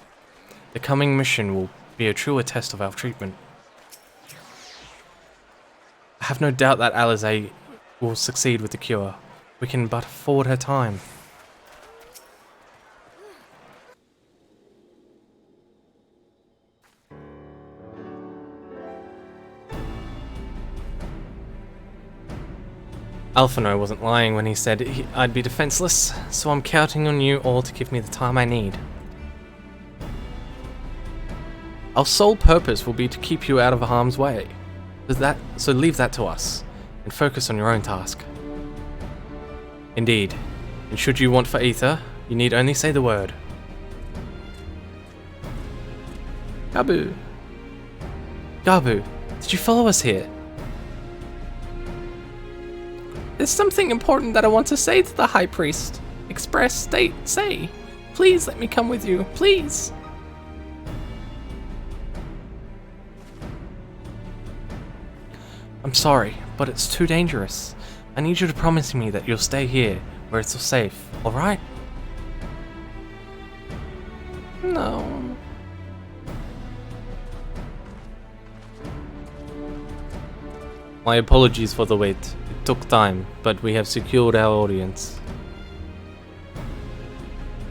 The coming mission will be a truer test of our treatment. I have no doubt that Alize will succeed with the cure. We can but afford her time. Alphino wasn't lying when he said I'd be defenseless, so I'm counting on you all to give me the time I need. Our sole purpose will be to keep you out of harm's way, so leave that to us, and focus on your own task. Indeed, and should you want for ether, you need only say the word. Gabu. Gabu, did you follow us here? There's something important that I want to say to the High Priest. Express, state, say. Please let me come with you, please. I'm sorry, but it's too dangerous. I need you to promise me that you'll stay here, where it's safe, alright? No. My apologies for the wait. It took time, but we have secured our audience.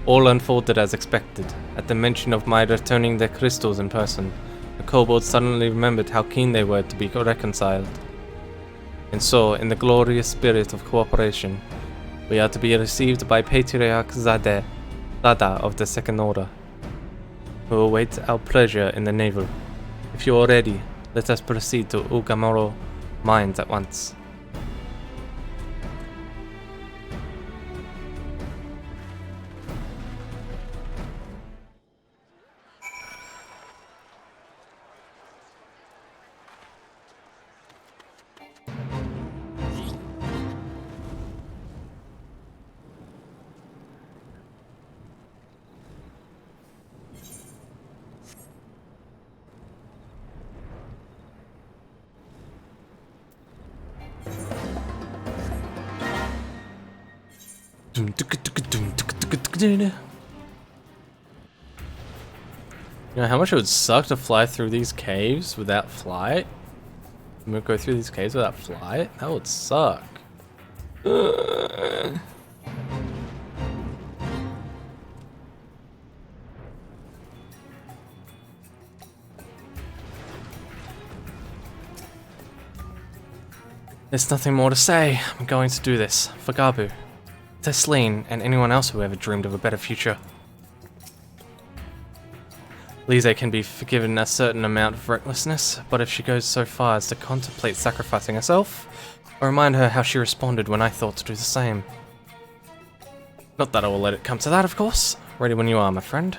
All unfolded as expected. At the mention of my returning their crystals in person, the kobolds suddenly remembered how keen they were to be reconciled. And so, in the glorious spirit of cooperation, we are to be received by Patriarch Zada of the Second Order, who await our pleasure in the navel. If you are ready, let us proceed to Ugamoro Mines at once. You know how much it would suck to fly through these caves without flight? Go through these caves without flight? That would suck. There's nothing more to say. I'm going to do this for Gabu, Tesleen, and anyone else who ever dreamed of a better future. Lise can be forgiven a certain amount of recklessness, but if she goes so far as to contemplate sacrificing herself, I'll remind her how she responded when I thought to do the same. Not that I will let it come to that, of course. Ready when you are, my friend.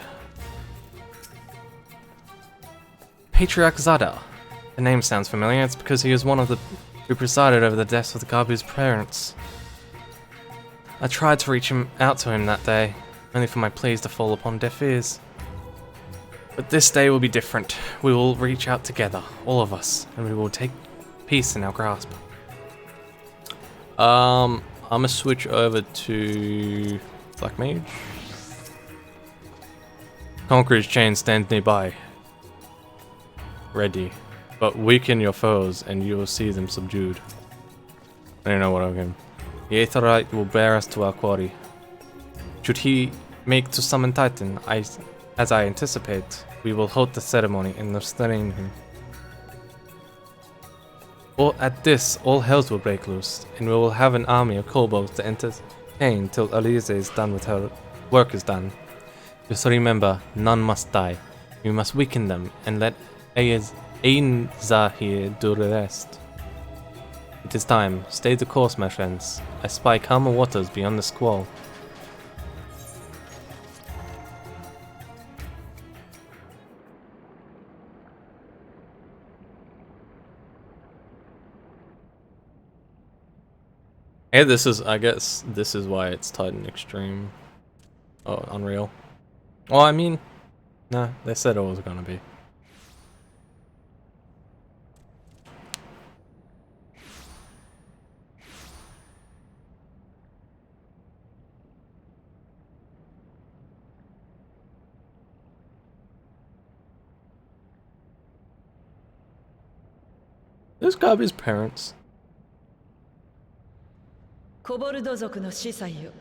Patriarch Zada. The name sounds familiar. It's because he was one of the who presided over the deaths of Gabu's parents. I tried to reach out to him that day, only for my pleas to fall upon deaf ears. But this day will be different. We will reach out together, all of us, and we will take peace in our grasp. I'm gonna switch over to Black Mage. Conqueror's chain stands nearby, ready, but weaken your foes and you will see them subdued. I don't know what I'm going. The Aetherite will bear us to our quarry. Should he make to summon Titan, as I anticipate, we will hold the ceremony and restrain him. At this, all hells will break loose, and we will have an army of kobolds to entertain till Elise is done with her work is done. Just remember, none must die. We must weaken them and let Ainza here do the rest. It is time. Stay the course, my friends. I spy calmer waters beyond the squall. Hey, I guess this is why it's Titan Extreme. Oh, Unreal. Well, I mean, nah, they said it was gonna be. This Gabi's parents. コボルド族の司祭よ。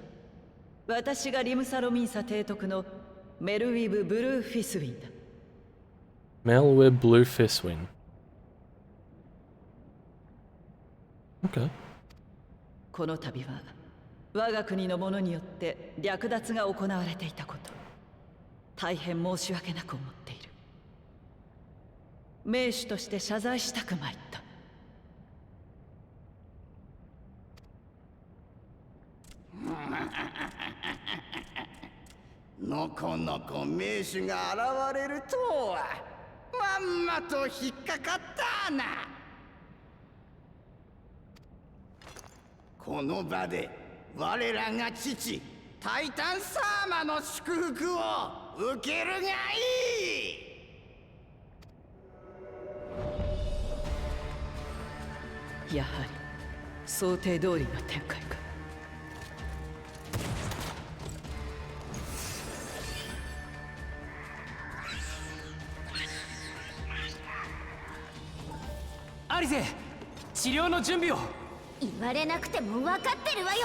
私がリムサロミンサ提督のメルウィブ・ブルーフィスウィンだ。Melwib Blue Fistwing. Okay. この度は我が国の者によって略奪が行われていたこと、大変申し訳なく思っている。名手として謝罪したく参った。のこのこ名手が現れるとはまんまと引っかかったな。この場で我らが父タイタンサーマの祝福を受けるがいい。やはり想定通りの展開か。アリゼ、治療の準備を。言われなくても分かってるわよ。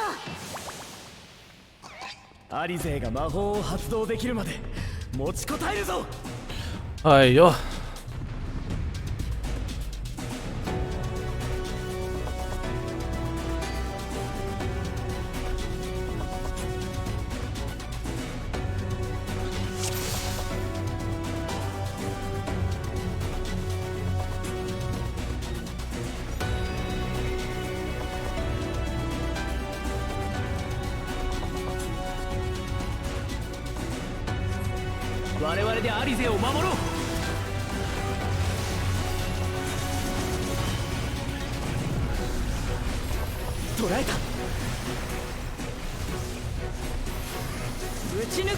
アリゼが魔法を発動できるまで持ちこたえるぞ。はいよ。我々でアリゼを守ろう。捕らえた。撃ち抜く。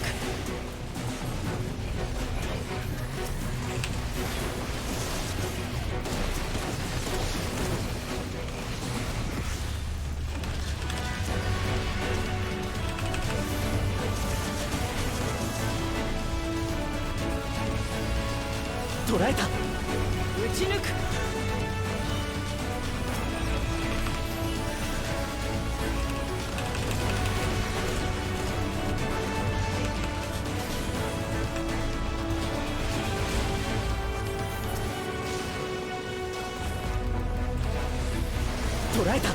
捕らえた。撃ち抜く。捕らえた。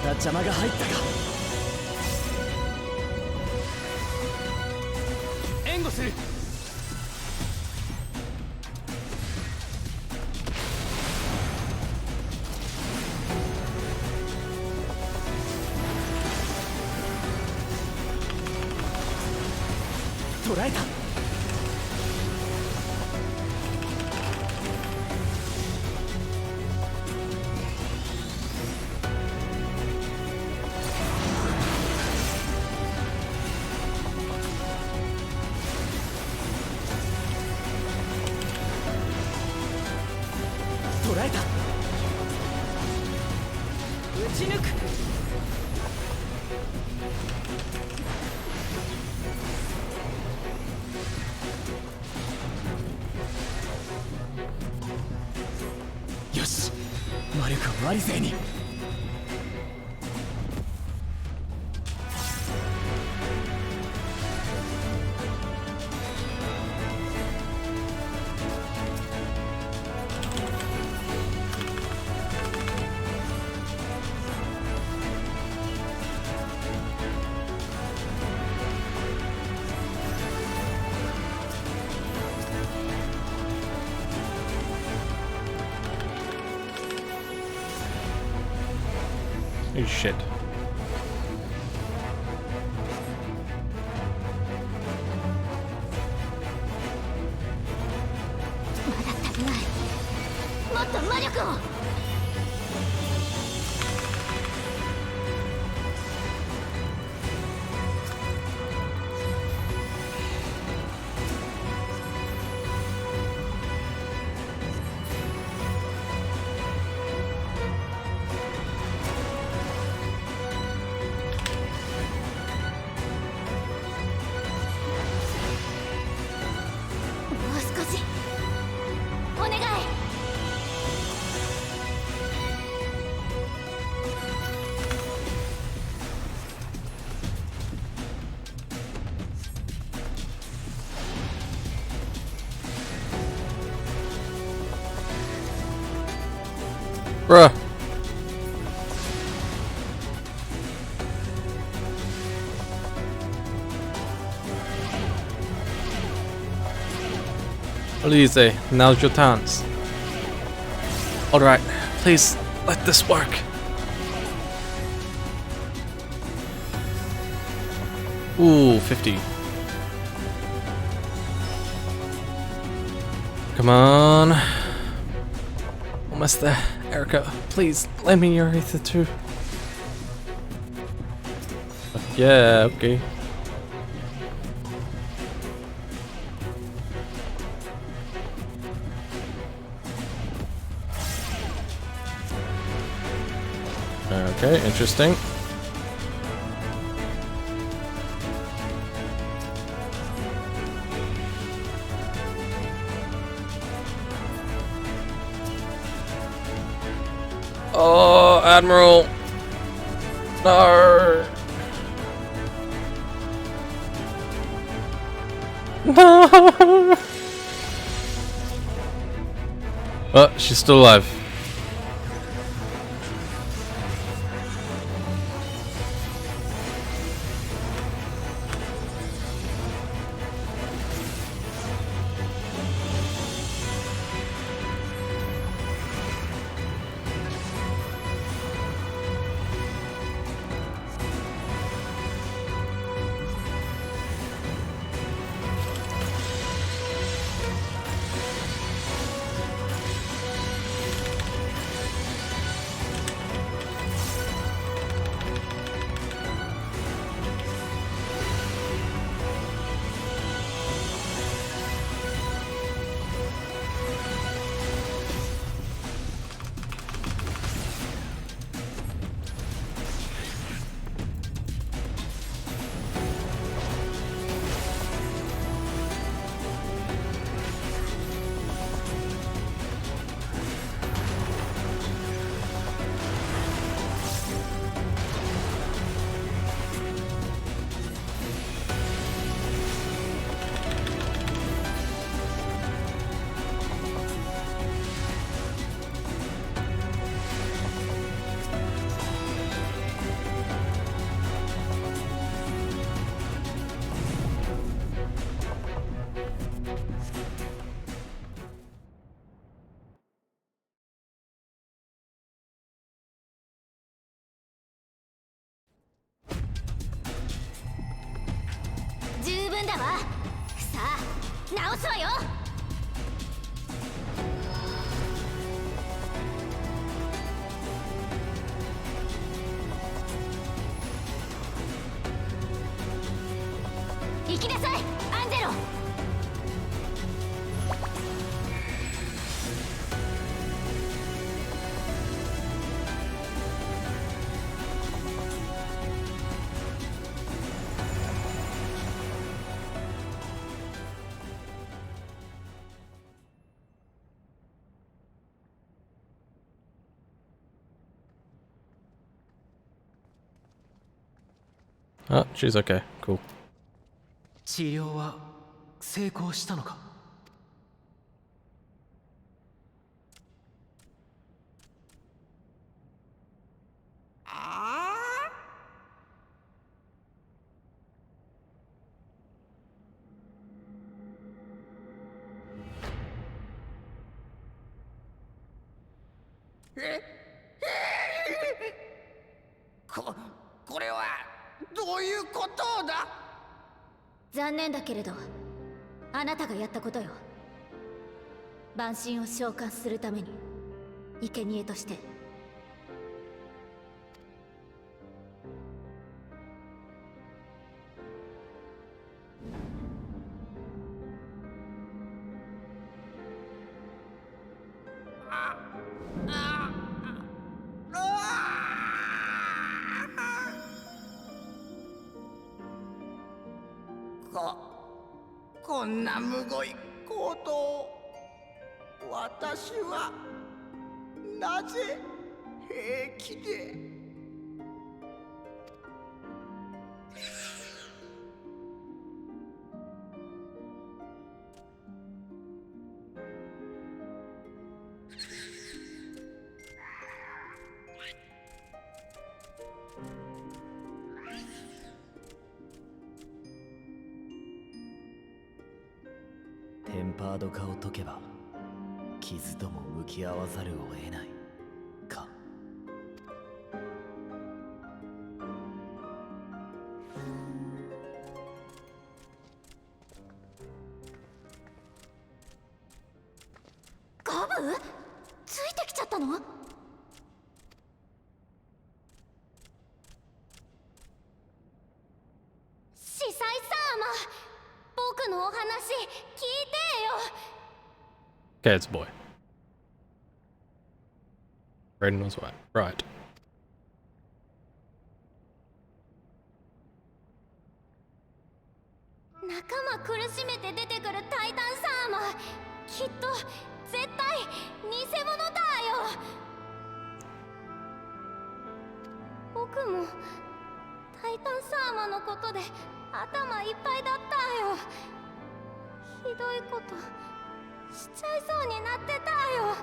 た邪魔が入ったか。援護する。捕らえた。捕らえた。撃ち抜く。よし、魔力をアリ勢に。Oh shit. Bruh. Elise, now's your chance. Alright, please let this work. Ooh, 50. Come on. Almost there. Erica, please lend me your Aether too. Yeah, okay. Okay, interesting. Oh, Admiral. No. No. Oh, she's still alive. 分だわ。さあ直すわよ。行きなさいアンゼロ。Oh, she's okay. Cool. 治療は成功したのか？これはどういうことだ？残念だけれどあなたがやったことよ。万神を召喚するために生贄として。こんなむごいことを私はなぜ平気で。テンパード化を解けば傷とも向き合わざるを得ないか。ガブついてきちゃったの？司祭さま、僕のお話聞いてよ。 Okay, it's a boy. Red and was white. Right. 仲間苦しめて出てくるタイタンサーマー、きっと絶対偽物だよ。僕もタイタンサーマーのことで頭いっぱいだったよ。ひどいことしちゃいそうになってたよ。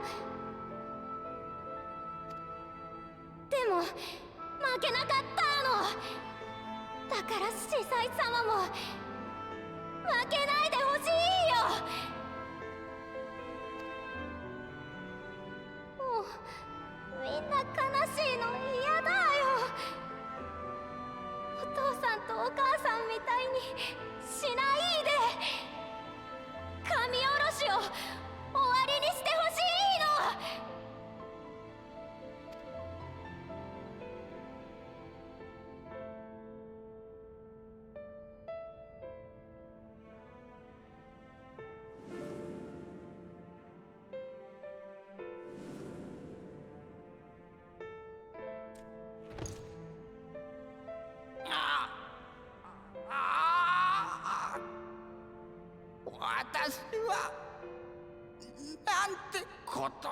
でも負けなかったの。だから司祭様も負けないでほしいよ。もうみんな悲しいの嫌だよ。お父さんとお母さんみたいにしないで。神下ろしを終わりにしてほしいの。私はなんてことを。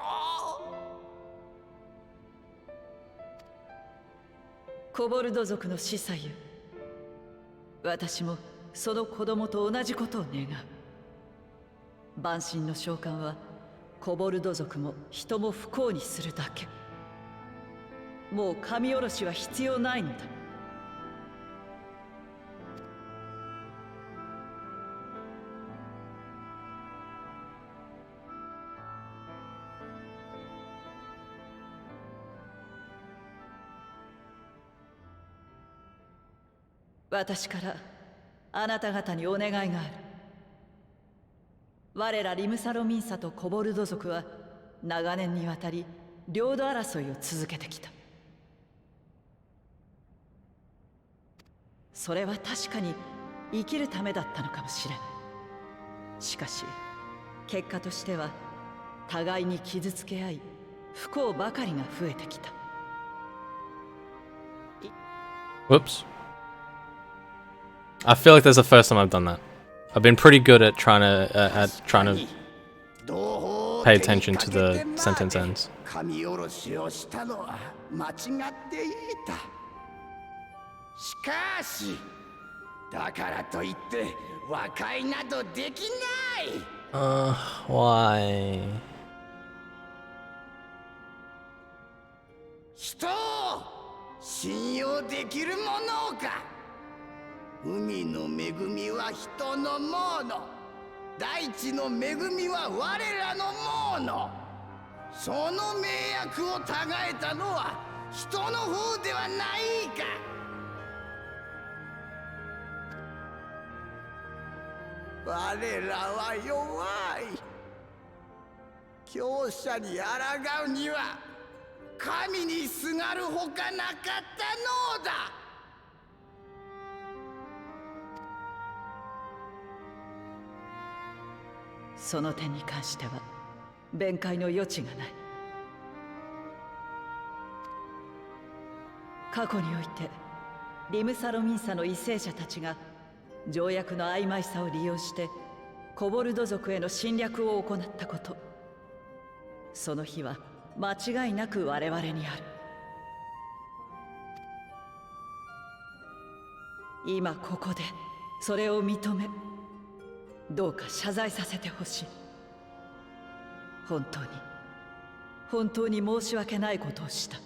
コボルド族の司祭よ、私もその子供と同じことを願う。万神の召喚はコボルド族も人も不幸にするだけ。もう神下ろしは必要ないのだ。私からあなた方にお願いがある。我らリムサロミンサとコボルド族は長年にわたり領土争いを続けてきた。それは確かに生きるためだったのかもしれない。しかし結果としては互いに傷つけ合い不幸ばかりが増えてきた。Whoops. I feel like that's the first time I've done that. I've been pretty good at trying to pay attention to the sentence ends. 神おろしをしたのは間違っていた。しかしだからといって和解などできない。Why? 人を信用できるものか。海の恵みは人のもの、大地の恵みは我らのもの。その名約をたがえたのは人の方ではないか。我らは弱い。強者に抗うには神にすがるほかなかったのだ。その点に関しては弁解の余地がない。過去においてリムサロミンサの為政者たちが条約の曖昧さを利用してコボルド族への侵略を行ったこと、その日は間違いなく我々にある。今ここでそれを認め、どうか謝罪させてほしい。本当に申し訳ないことをした。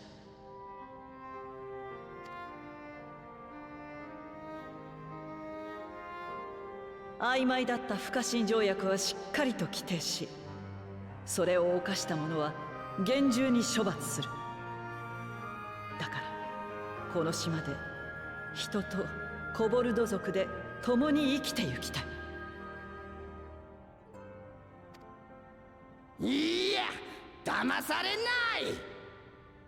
曖昧だった不可侵条約はしっかりと規定し、それを犯した者は厳重に処罰する。だからこの島で人とコボルド族で共に生きてゆきたい。いや、騙されない。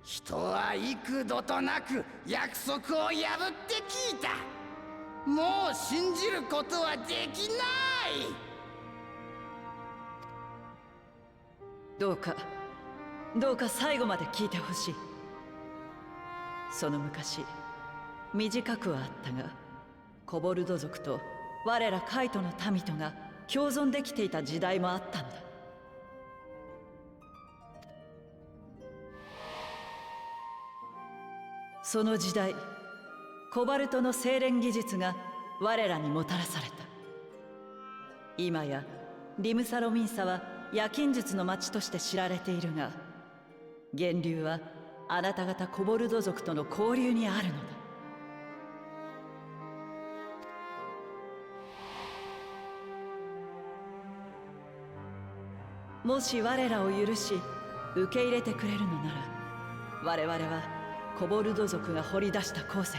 人は幾度となく約束を破ってきた。もう信じることはできない。どうか最後まで聞いてほしい。その昔、短くはあったが、コボルド族と我らカイトの民とが共存できていた時代もあったのだ。その時代、コバルトの精錬技術が我らにもたらされた。今やリムサロミンサは夜勤術の町として知られているが、源流はあなた方コボルド族との交流にあるのだ。もし我らを許し受け入れてくれるのなら、我々はコボルド族が掘り出した鉱石、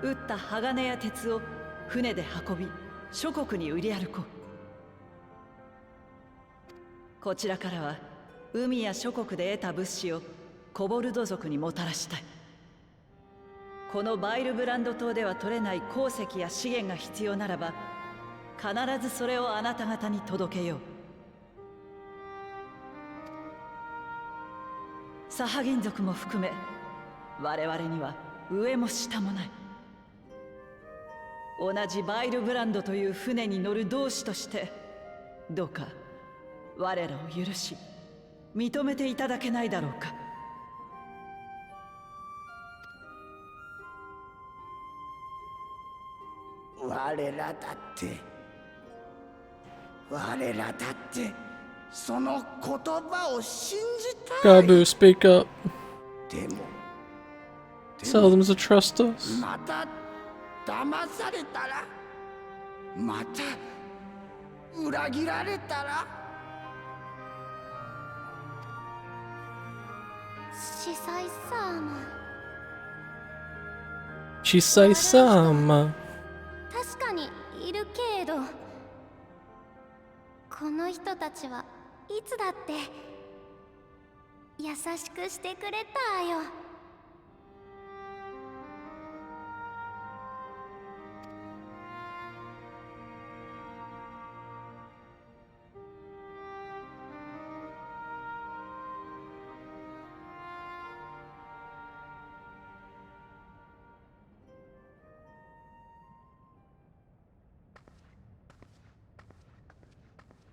打った鋼や鉄を船で運び諸国に売り歩こう。こちらからは海や諸国で得た物資をコボルド族にもたらしたい。このバイルブランド島では取れない鉱石や資源が必要ならば、必ずそれをあなた方に届けよう。サハギン族も含め我々には上も下もない。同じバイルブランドという船に乗る同志として、どうか我らを許し認めていただけないだろうか。我らだってその言葉を信じたい。 Gabu, speak up. でも Tell them to trust us. また騙されたら、また裏切られたら。司祭様。She say some. 確かにの人たちはいつだって優しくしてくれたよ。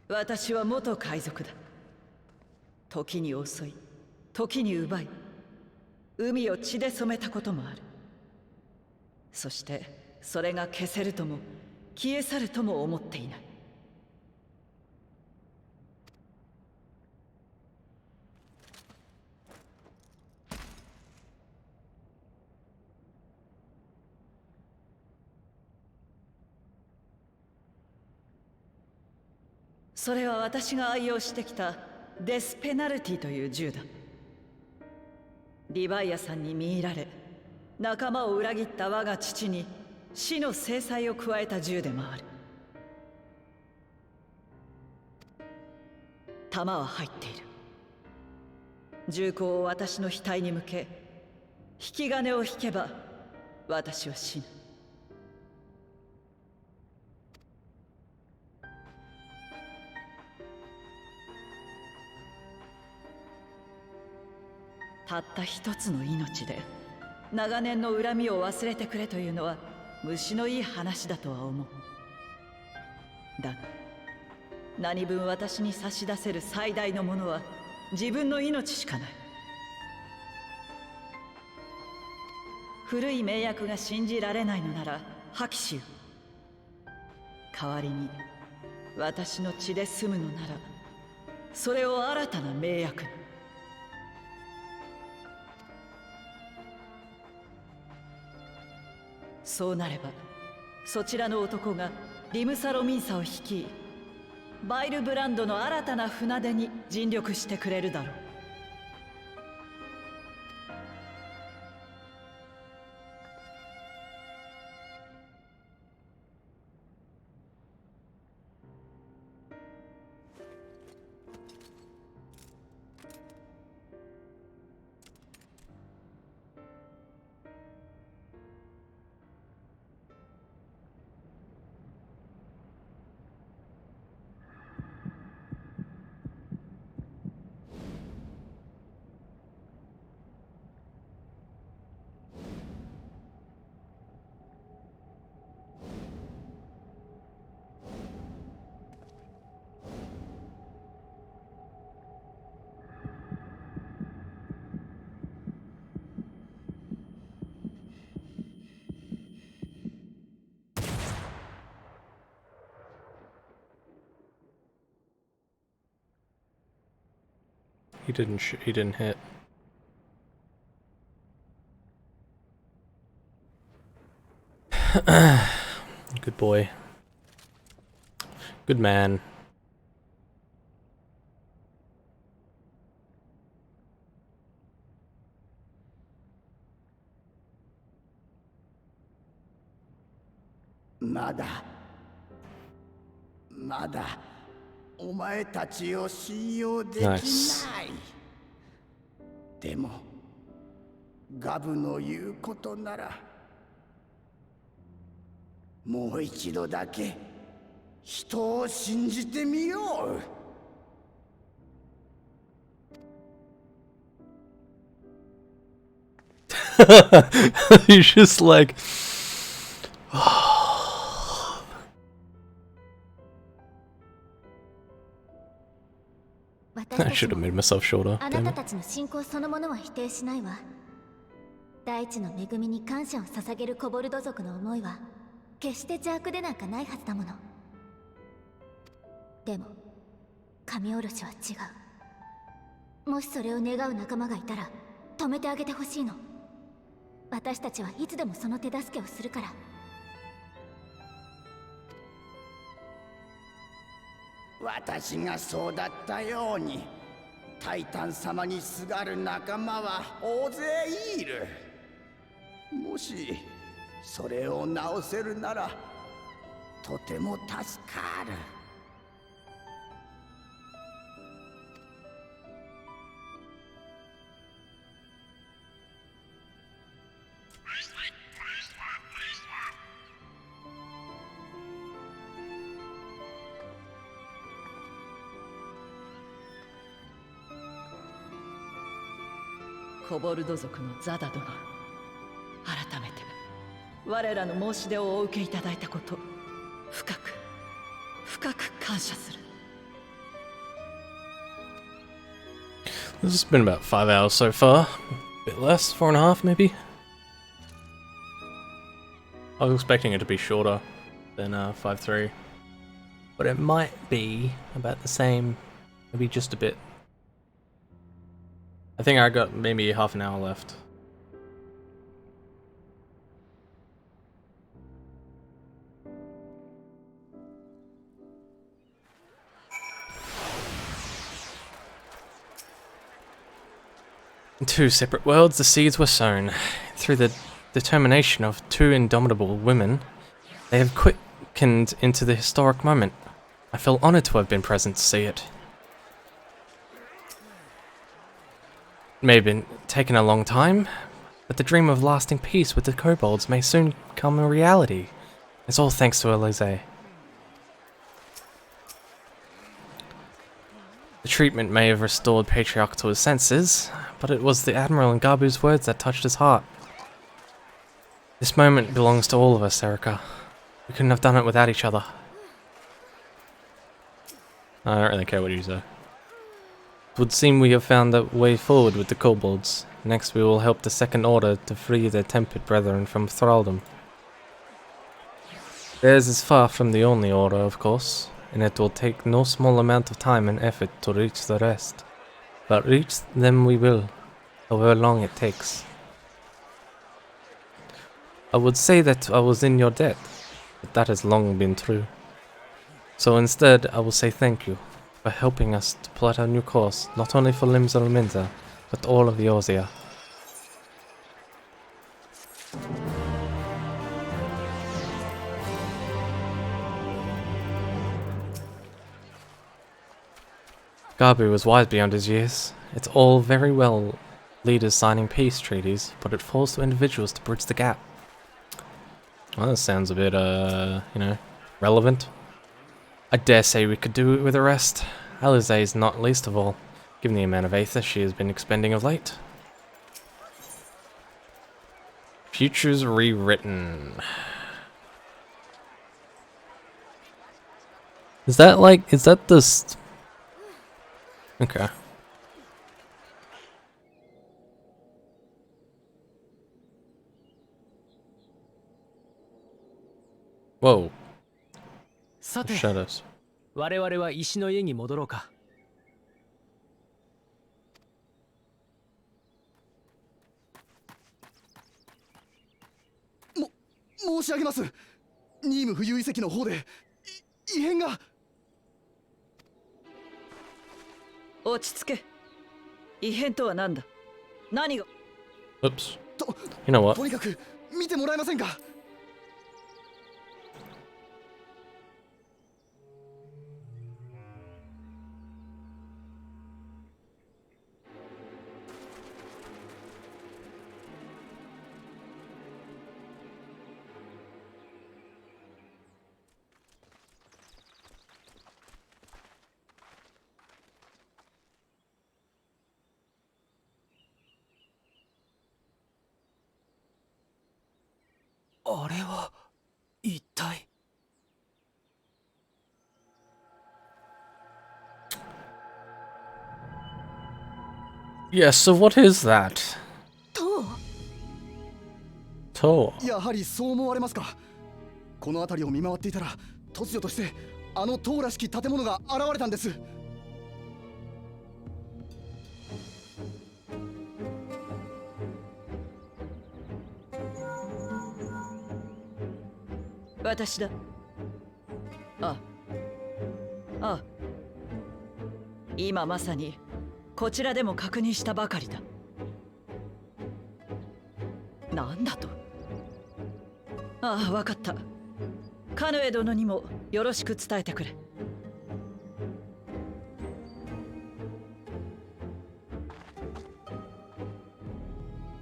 私は元海賊だ。時に襲い、時に奪い、海を血で染めたこともある。そしてそれが消せるとも消え去るとも思っていない。それは私が愛用してきたデスペナルティという銃だ。リヴァイアさんに見入られ、仲間を裏切った我が父に死の制裁を加えた銃でもある。弾は入っている。銃口を私の額に向け、引き金を引けば私は死ぬ。たった一つの命で長年の恨みを忘れてくれというのは虫のいい話だとは思う。だが何分私に差し出せる最大のものは自分の命しかない。古い名約が信じられないのなら破棄しよう。代わりに私の血で済むのならそれを新たな名約に。そうなればそちらの男がリムサロミンサを率い、バイルブランドの新たな船出に尽力してくれるだろう。He didn't hit. Good boy. Good man.まだお前たちを信用できない。でもガブの言うことならもう一度だけ人を信じてみよう。He's just like I should have made myself shorter. あなたたちの信仰そのものは否定しないわ。大地の恵みに感謝を捧げるコボルド族の思いは決して邪悪でなんかないはずだもの。でも神おろしは違う。もしそれを願う仲間がいたら止めてあげてほしいの。私たちはいつでもその手助けをするから。私がそうだったようにタイタン様にすがる仲間は大勢いる。もしそれを直せるならとても助かる。コボルド族のザダ殿、改めて我らの申し出をお受けいただいたこと、深く感謝する。 This has been about 5 hours so far. A bit less, 4.5 maybe? I was expecting it to be shorter than 5.3. But it might be about the same, maybe just a bit. I think I got maybe half an hour left. In 2 separate worlds, the seeds were sown. Through the determination of 2 indomitable women, they have quickened into the historic moment. I feel honored to have been present to see it. It may have been taken a long time, but the dream of lasting peace with the kobolds may soon become a reality. It's all thanks to Elise. The treatment may have restored Patriarch to his senses, but it was the Admiral and Gabu's words that touched his heart. This moment belongs to all of us, Erica. We couldn't have done it without each other. I don't really care what you say. It would seem we have found a way forward with the kobolds. Next we will help the Second Order to free their tempered brethren from thraldom. Theirs is far from the only order, of course, and it will take no small amount of time and effort to reach the rest. But reach them we will, however long it takes. I would say that I was in your debt, but that has long been true. So instead, I will say thank you for helping us to plot a new course, not only for Limsa Lominsa, but all of Eorzea. Gabu was wise beyond his years. It's all very well leaders signing peace treaties, but it falls to individuals to bridge the gap. Well, that sounds a bit, you know, relevant. I dare say we could do it with the rest. Alize's not least of all, given the amount of aether she has been expending of late. Futures rewritten. Is that like, is that the... Okay. Whoa. さて、 Shadows. 我々は石の家に戻ろうか。申し上げます。ニーム浮遊遺跡の方で異変が。落ち着け。異変とは何だ。何が。 Oops. You know what? とにかく見てもらえませんか。あれは一体。 Yes, so what is that? やはりそう思われますか。この辺りを見回っていたら突如としてあの塔らしき建物が現れたんです。私だ。ああ、今まさにこちらでも確認したばかりだ。なんだと。ああ、わかった。カヌエ殿にもよろしく伝えてくれ。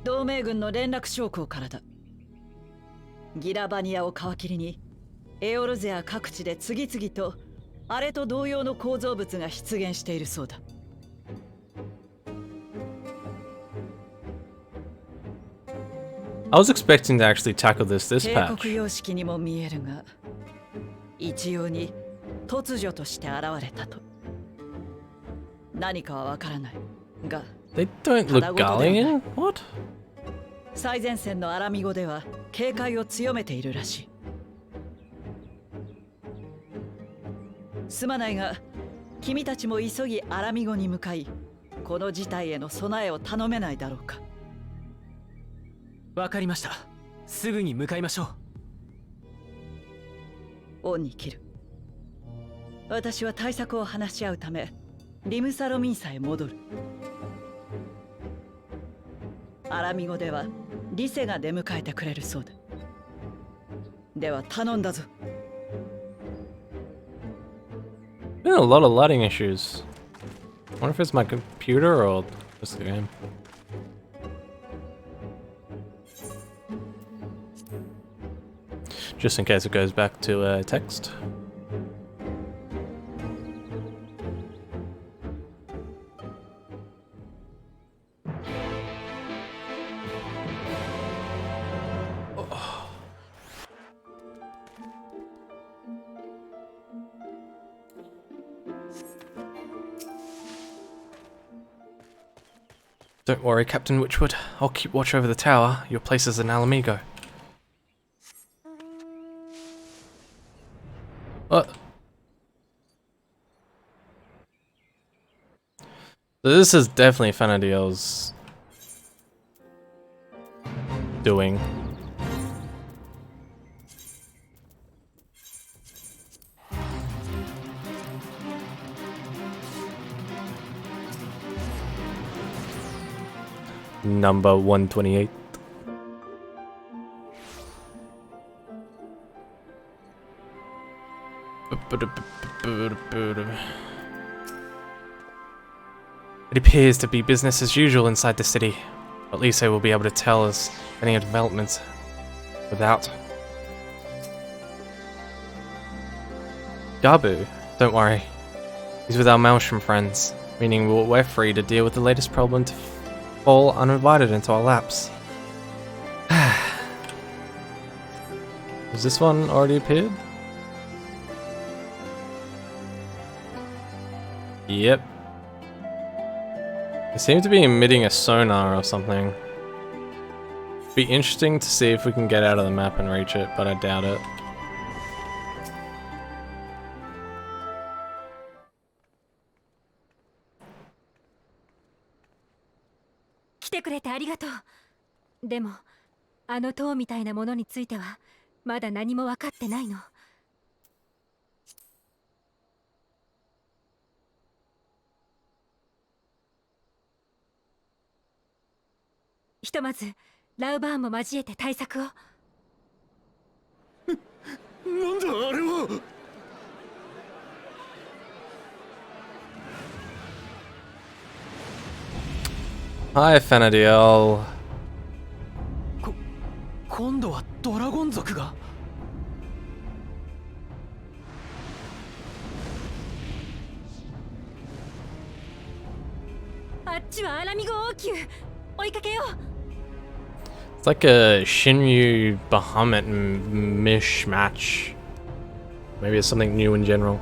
同盟軍の連絡将校からだ。ギラバニアを皮切りにエオルゼア各地で次々とあれと同様の構造物が出現しているそうだ。I was expecting to actually tackle this 警 patch. 告様式にも見えるが、一様に突如として現れたと。何かはわからないが、 They don't look Gallian? What? 最前線のアラミ語では警戒を強めているらしい。すまないが、君たちも急ぎアラミ語に向かい、この事態への備えを頼めないだろうか。わかりました。すぐに向かいましょう。恩に切る。私は対策を話し合うため、リムサロミンサへ戻る。アラミ語ではリセが出迎えてくれるそうだ。では頼んだぞ。Been a lot of lighting issues. I wonder if it's my computer or just the game. Just in case it goes back to text. Don't worry, Captain Witchwood. I'll keep watch over the tower. Your place is in Alamigo. What? So this is definitely Fanadiel's doing. Number 128. It appears to be business as usual inside the city. At least they will be able to tell us any developments without. Gabu, don't worry. He's with our Maelstrom friends, meaning we're free to deal with the latest problem to fall uninvited into our laps. Has this one already appeared? Yep. They seem to be emitting a sonar or something. Be interesting to see if we can get out of the map and reach it, but I doubt it.でも、あの塔みたいなものについてはまだ何も分かってないの。ひとまずラウバーンも交えて対策を。なんだあれは。Hi, Fanadiel. 今度はドラゴン族が。あっちはアラミゴ王宮。追いかけよう。It's like a Shinryu Bahamut mishmatch. Maybe it's something new in general.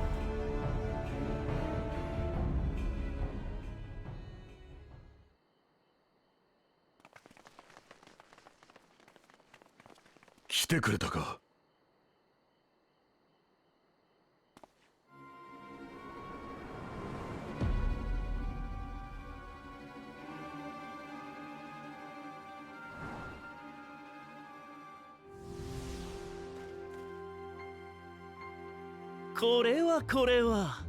来てくれたか。これは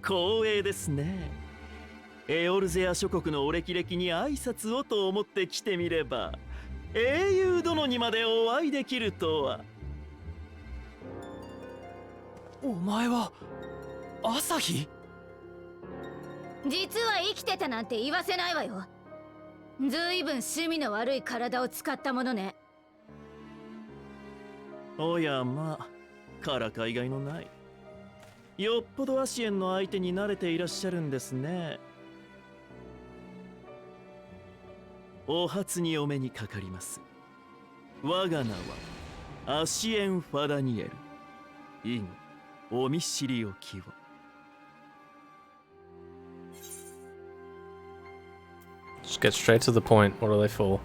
光栄ですね。エオルゼア諸国のお歴々に挨拶をと思って来てみれば、英雄殿にまでお会いできるとは。お前は朝日？実は生きてたなんて言わせないわよ。ずいぶん趣味の悪い体を使ったものね。おやまあ、からかいがいのない。よっぽどアシエンの相手に慣れていらっしゃるんですね。お初にお目にかかります。我が名はアシエン・ファダニエル。以後お見知りおきを。Just get straight to the point. What are they for?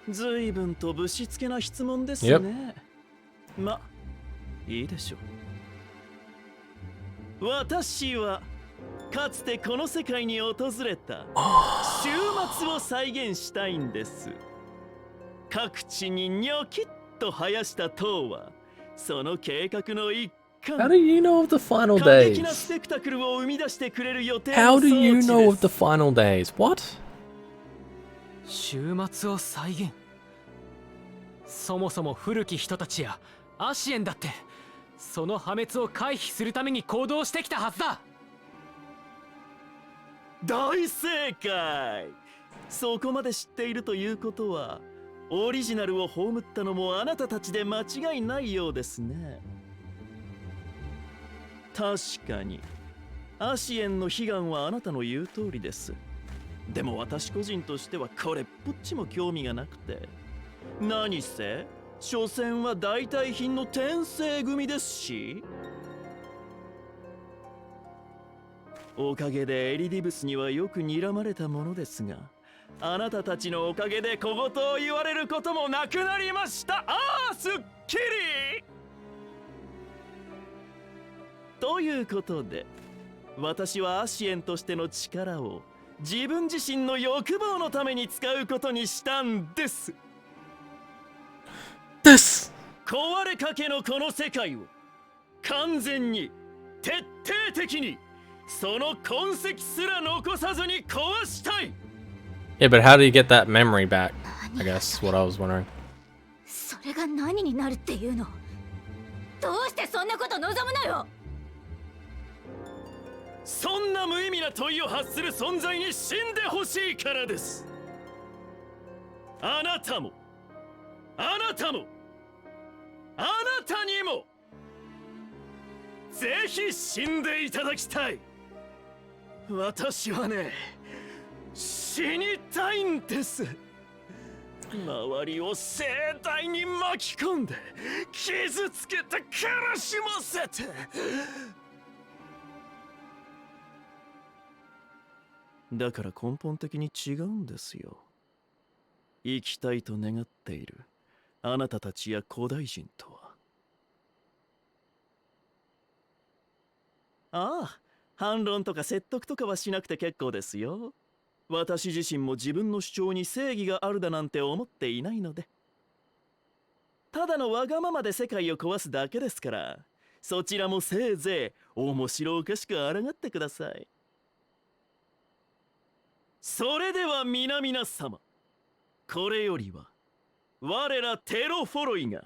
随分とぶしつけな質問ですね。ま、いいでしょう。私はかつてこの世界に訪れた週末を再現したいんです。各地にニョキッと生やした塔はその計画の一環。 How do you know of the final 過激な days? スペクタクルを生み出してくれる予定 How の do 装 you 置 know で of す。 the final days? What? 週末を再現。そもそも古き人たちやアシエンだってその破滅を回避するために行動してきたはずだ。大正解。そこまで知っているということはオリジナルを葬ったのもあなたたちで間違いないようですね。確かにアシエンの悲願はあなたの言う通りです。でも私個人としてはこれっぽっちも興味がなくて、何せ所詮は代替品の転生組ですし。おかげでエリディブスにはよく睨まれたものですが、あなたたちのおかげで小言を言われることもなくなりました。ああ、すっきり。ということで私はアシエンとしての力を自分自身の欲望のために使うことにしたんです。壊れかけのこの世界を完全に徹底的にその痕跡すら残さずに壊したい。 Yeah, but how do you get that memory back? I guess what I was wondering. それが何になるっていうの？どうしてそんなこと望むのよ。そんな無意味な問いを発する存在に死んでほしいからです。あなたもあなたもあなたにもぜひ死んでいただきたい。私はね、死にたいんです。周りを盛大に巻き込んで傷つけて悲しませて。だから根本的に違うんですよ。生きたいと願っているあなたたちや古代人とは。ああ、反論とか説得とかはしなくて結構ですよ。私自身も自分の主張に正義があるだなんて思っていないので。ただのわがままで世界を壊すだけですから、そちらもせいぜい面白おかしく抗ってください。それでは皆々様、これよりは我らテロフォロイが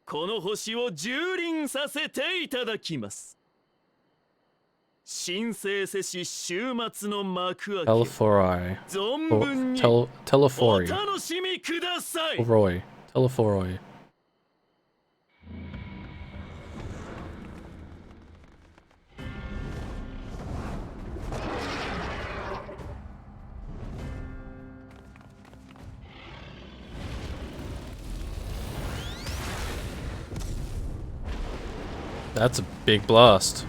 この星を蹂躙させていただきます。神聖せし終末の幕開け、存分にお楽しみください。Telephoroi. That's a big blast.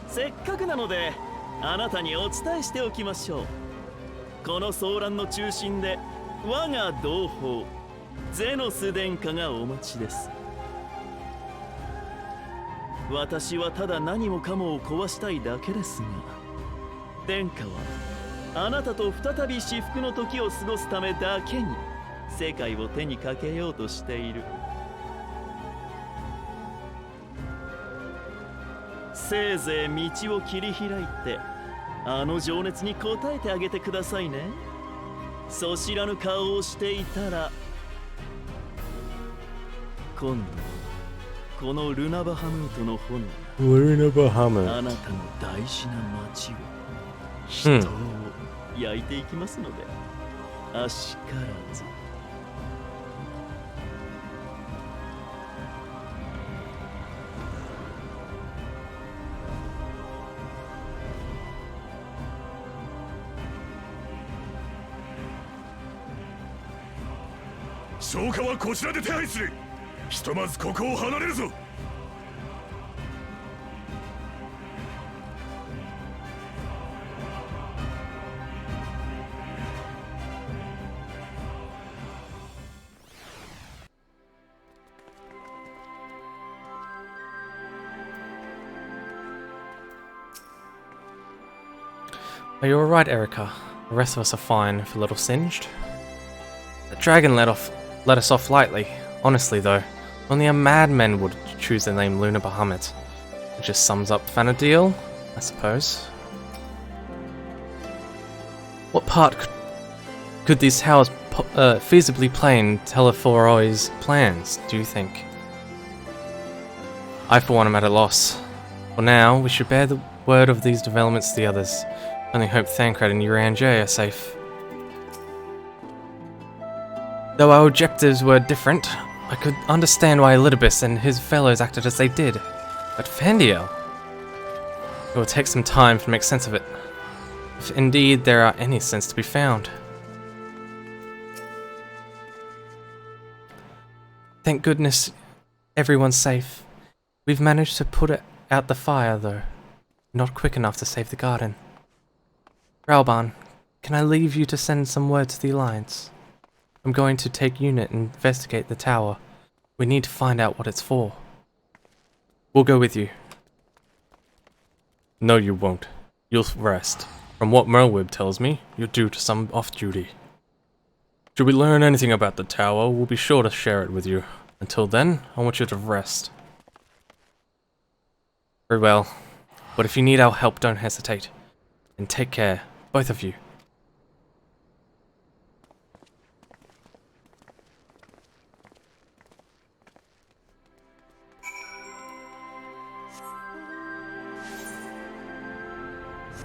せっかくなのであなたにお伝えしておきましょう。この騒乱の中心で我が同胞ゼノス殿下がお待ちです。私はただ何もかもを壊したいだけですが、殿下はあなたと再び至福の時を過ごすためだけに世界を手にかけようとしている。せいぜい道を切り開いてあの情熱に応えてあげてくださいね。そ知らぬ顔をしていたら今度このルナバハムートの炎 Luna Bahamut. あなたの大事な町を人を焼いていきますので、あしからず。消火はこちらで手配する。ひとまずここを離れるぞ。Are you alright, Erica? The rest of us are fine, if a little singed. The dragon let us off lightly. Honestly, though, only a madman would choose the name Luna Bahamut. It just sums up Vanadil, I suppose. What part could these towers feasibly play in Teleforoi's plans, do you think? I, for one, am at a loss. For now, we should bear the word of these developments to the others. Only hope Thancred and Uranjay are safe. Though our objectives were different, I could understand why Elidibus and his fellows acted as they did. But Fandiel? It will take some time to make sense of it. If indeed there are any sense to be found. Thank goodness everyone's safe. We've managed to put out the fire, though. Not quick enough to save the garden. Ralban, can I leave you to send some word to the Alliance? I'm going to take unit and investigate the tower. We need to find out what it's for. We'll go with you. No, you won't. You'll rest. From what Merwib tells me, you're due to some off-duty. Should we learn anything about the tower, we'll be sure to share it with you. Until then, I want you to rest. Very well. But if you need our help, don't hesitate. And take care, both of you.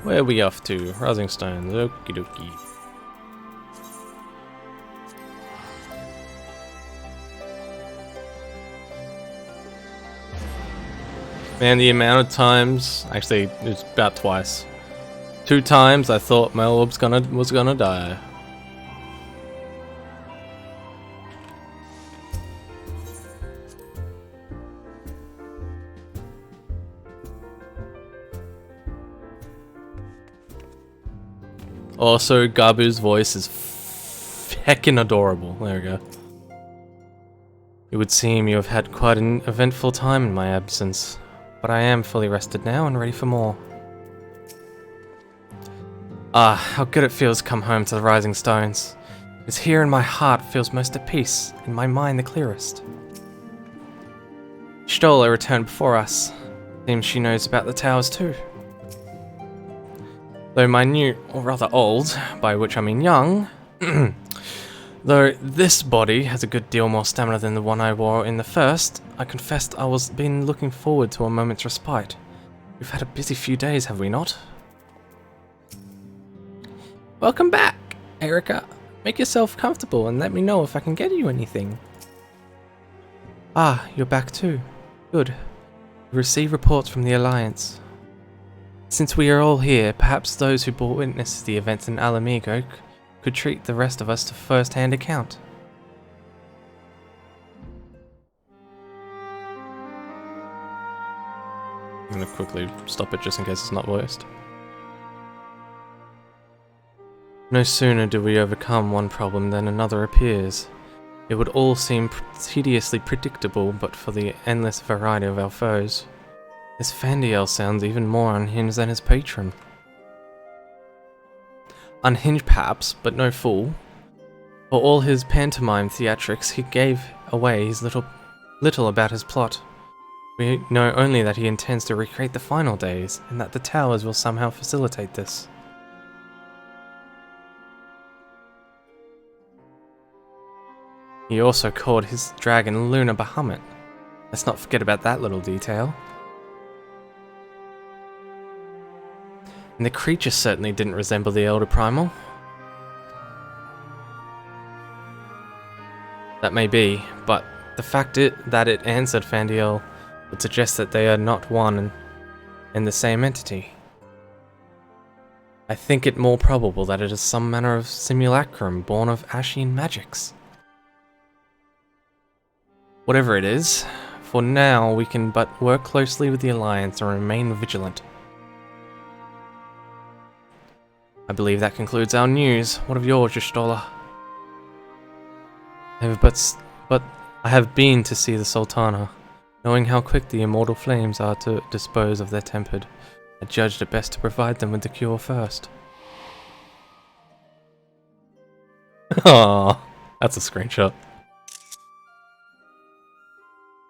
Where are we off to? Rising Stones, okie dokie. Man, the amount of times, actually it's about twice. 2 times I thought Melob's was gonna die. Also, Gabu's voice is heckin' adorable. There we go. It would seem you have had quite an eventful time in my absence, but I am fully rested now and ready for more. Ah, how good it feels to come home to the Rising Stones. It's here in my heart feels most at peace, in my mind the clearest. Stola returned before us. Seems she knows about the towers too. Though minute, or rather old, by which I mean young, though this body has a good deal more stamina than the one I wore in the first, I confessed I was been looking forward to a moment's respite. We've had a busy few days, have we not? Welcome back, Erica. Make yourself comfortable and let me know if I can get you anything. Ah, you're back too. Good. We receive reports from the Alliance. Since we are all here, perhaps those who bore witness to the events in Alamigo could treat the rest of us to first-hand account. I'm gonna quickly stop it just in case it's not voiced. No sooner do we overcome one problem than another appears. It would all seem tediously predictable but for the endless variety of our foes. This Fandiel sounds even more unhinged than his patron. Unhinged perhaps, but no fool. For all his pantomime theatrics, he gave away his little about his plot. We know only that he intends to recreate the final days, and that the towers will somehow facilitate this. He also called his dragon Luna Bahamut. Let's not forget about that little detail. And the creature certainly didn't resemble the Elder Primal. That may be, but the fact that it answered Fandiel would suggest that they are not one and the same entity. I think it more probable that it is some manner of simulacrum born of Ashian magics. Whatever it is, for now we can but work closely with the Alliance and remain vigilant. I believe that concludes our news. What of yours, Y'shtola? I have been to see the Sultana. Knowing how quick the immortal flames are to dispose of their tempered, I judged it best to provide them with the cure first. Aww, that's a screenshot.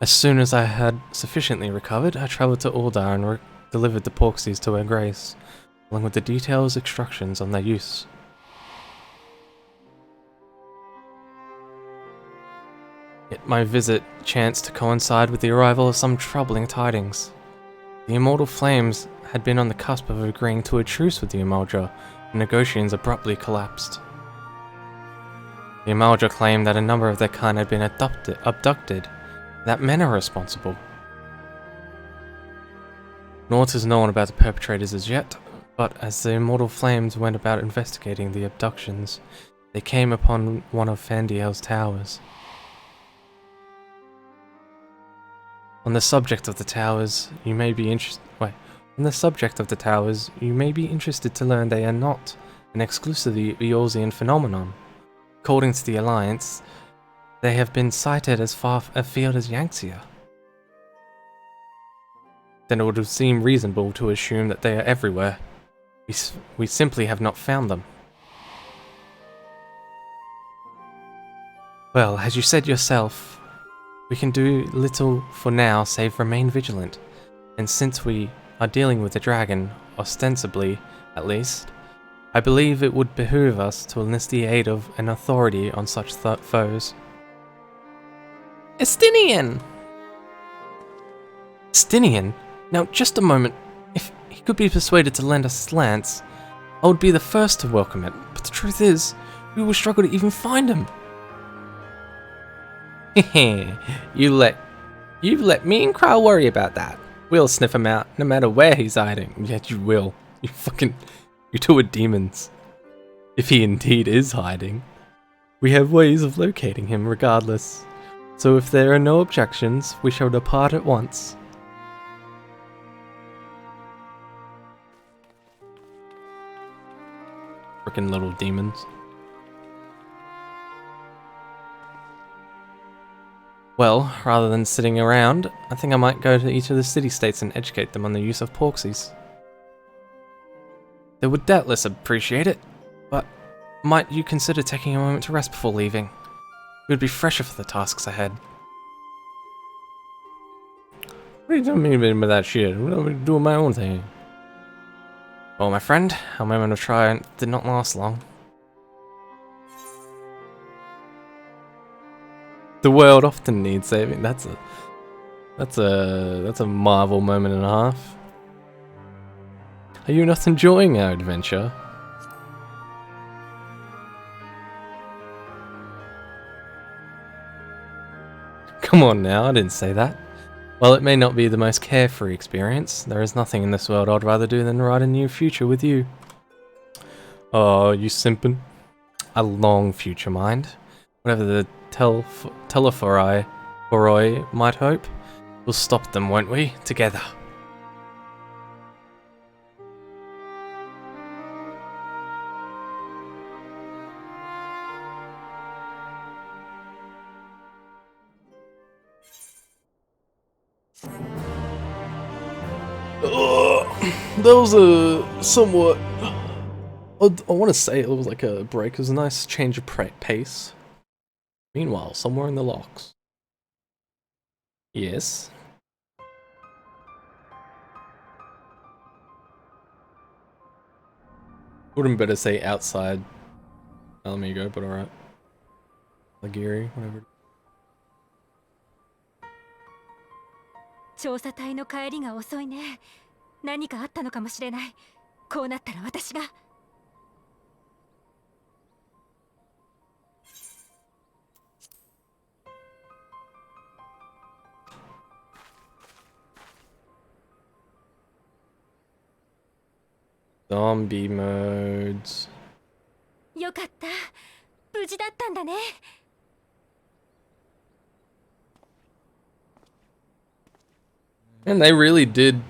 As soon as I had sufficiently recovered, I travelled to Uldar and delivered the Porxies to Her Grace, along with the detailed instructions on their use. Yet my visit chanced to coincide with the arrival of some troubling tidings. The immortal flames had been on the cusp of agreeing to a truce with the Imalja, and negotiations abruptly collapsed. The Imalja claimed that a number of their kind had been abducted, that men are responsible. Naught is known about the perpetrators as yet, but as the immortal flames went about investigating the abductions, they came upon one of Fandiel's towers. On the subject of the towers, you may be interested to learn they are not an exclusively Eorzean phenomenon. According to the Alliance, they have been sighted as far afield as Yangtze. Then it would seem reasonable to assume that they are everywhere. We simply have not found them. Well, as you said yourself, we can do little for now save remain vigilant, and since we are dealing with a dragon, ostensibly at least, I believe it would behoove us to enlist the aid of an authority on such foes. Estinian! Estinian? Now, just a moment. If he could be persuaded to lend us his lance, I would be the first to welcome it, but the truth is, we will struggle to even find him. You've let me and Kyle worry about that. We'll sniff him out, no matter where he's hiding. Yet you will. You two are demons. If he indeed is hiding. We have ways of locating him regardless. So if there are no objections, we shall depart at once. Frickin' little demons. Well, rather than sitting around, I think I might go to each of the city-states and educate them on the use of Porxies. They would doubtless appreciate it, but might you consider taking a moment to rest before leaving? You would be fresher for the tasks ahead. What are you doing me with that shit? I'm doing my own thing. Well, my friend, our moment of triumph did not last long. The world often needs saving. That's a Marvel moment and a half. Are you not enjoying our adventure? Come on now, I didn't say that. While it may not be the most carefree experience, there is nothing in this world I'd rather do than write a new future with you. Oh, you simpin'. A long future, mind. Whatever the Telephoroi might hope. We'll stop them, won't we? Together. That was a somewhat... I want to say it was like a break. It was a nice change of pace. Meanwhile, somewhere in the locks. Yes. Wouldn't better say outside Alamigo, but alright. Lagiri, whatever. 調査隊の帰りが遅いね。何かあったのかもしれない。こうなったら私が。Zombie modes. よかった。無事だったんだね。And they really did.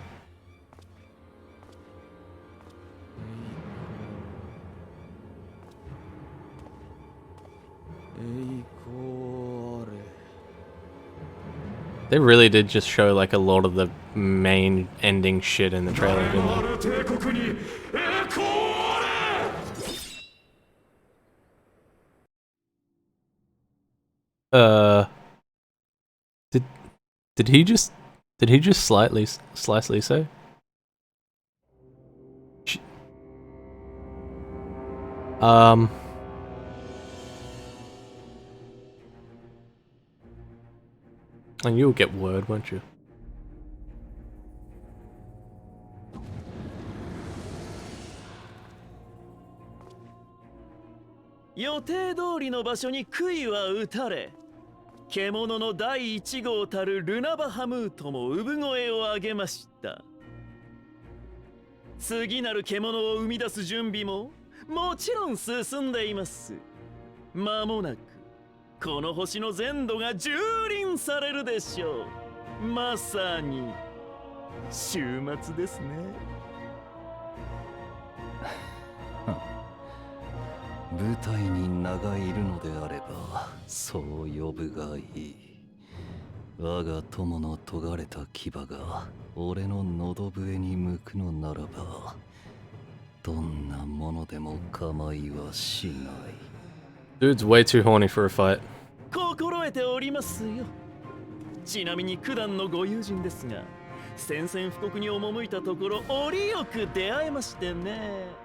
They really did just show like a lot of the main ending shit in the trailer, didn't they? Did he just slightly say? And you'll get word, won't you? 予定通りの場所に杭は打たれ、獣の第1号たるルナバハムートも産声を上げました。次なる獣を生み出す準備ももちろん進んでいます。間もなくこの星の全土が蹂躙されるでしょう。まさに週末ですね。舞台に名がいるのであればそう呼ぶがいい。我が友の尖れた牙が俺の喉笛に向くのならばどんなものでも構いはしない。 Dude's way too horny for a fight. 心得ておりますよ。ちなみに九段のご友人ですが、宣戦布告に赴いたところ折よく出会えましてね。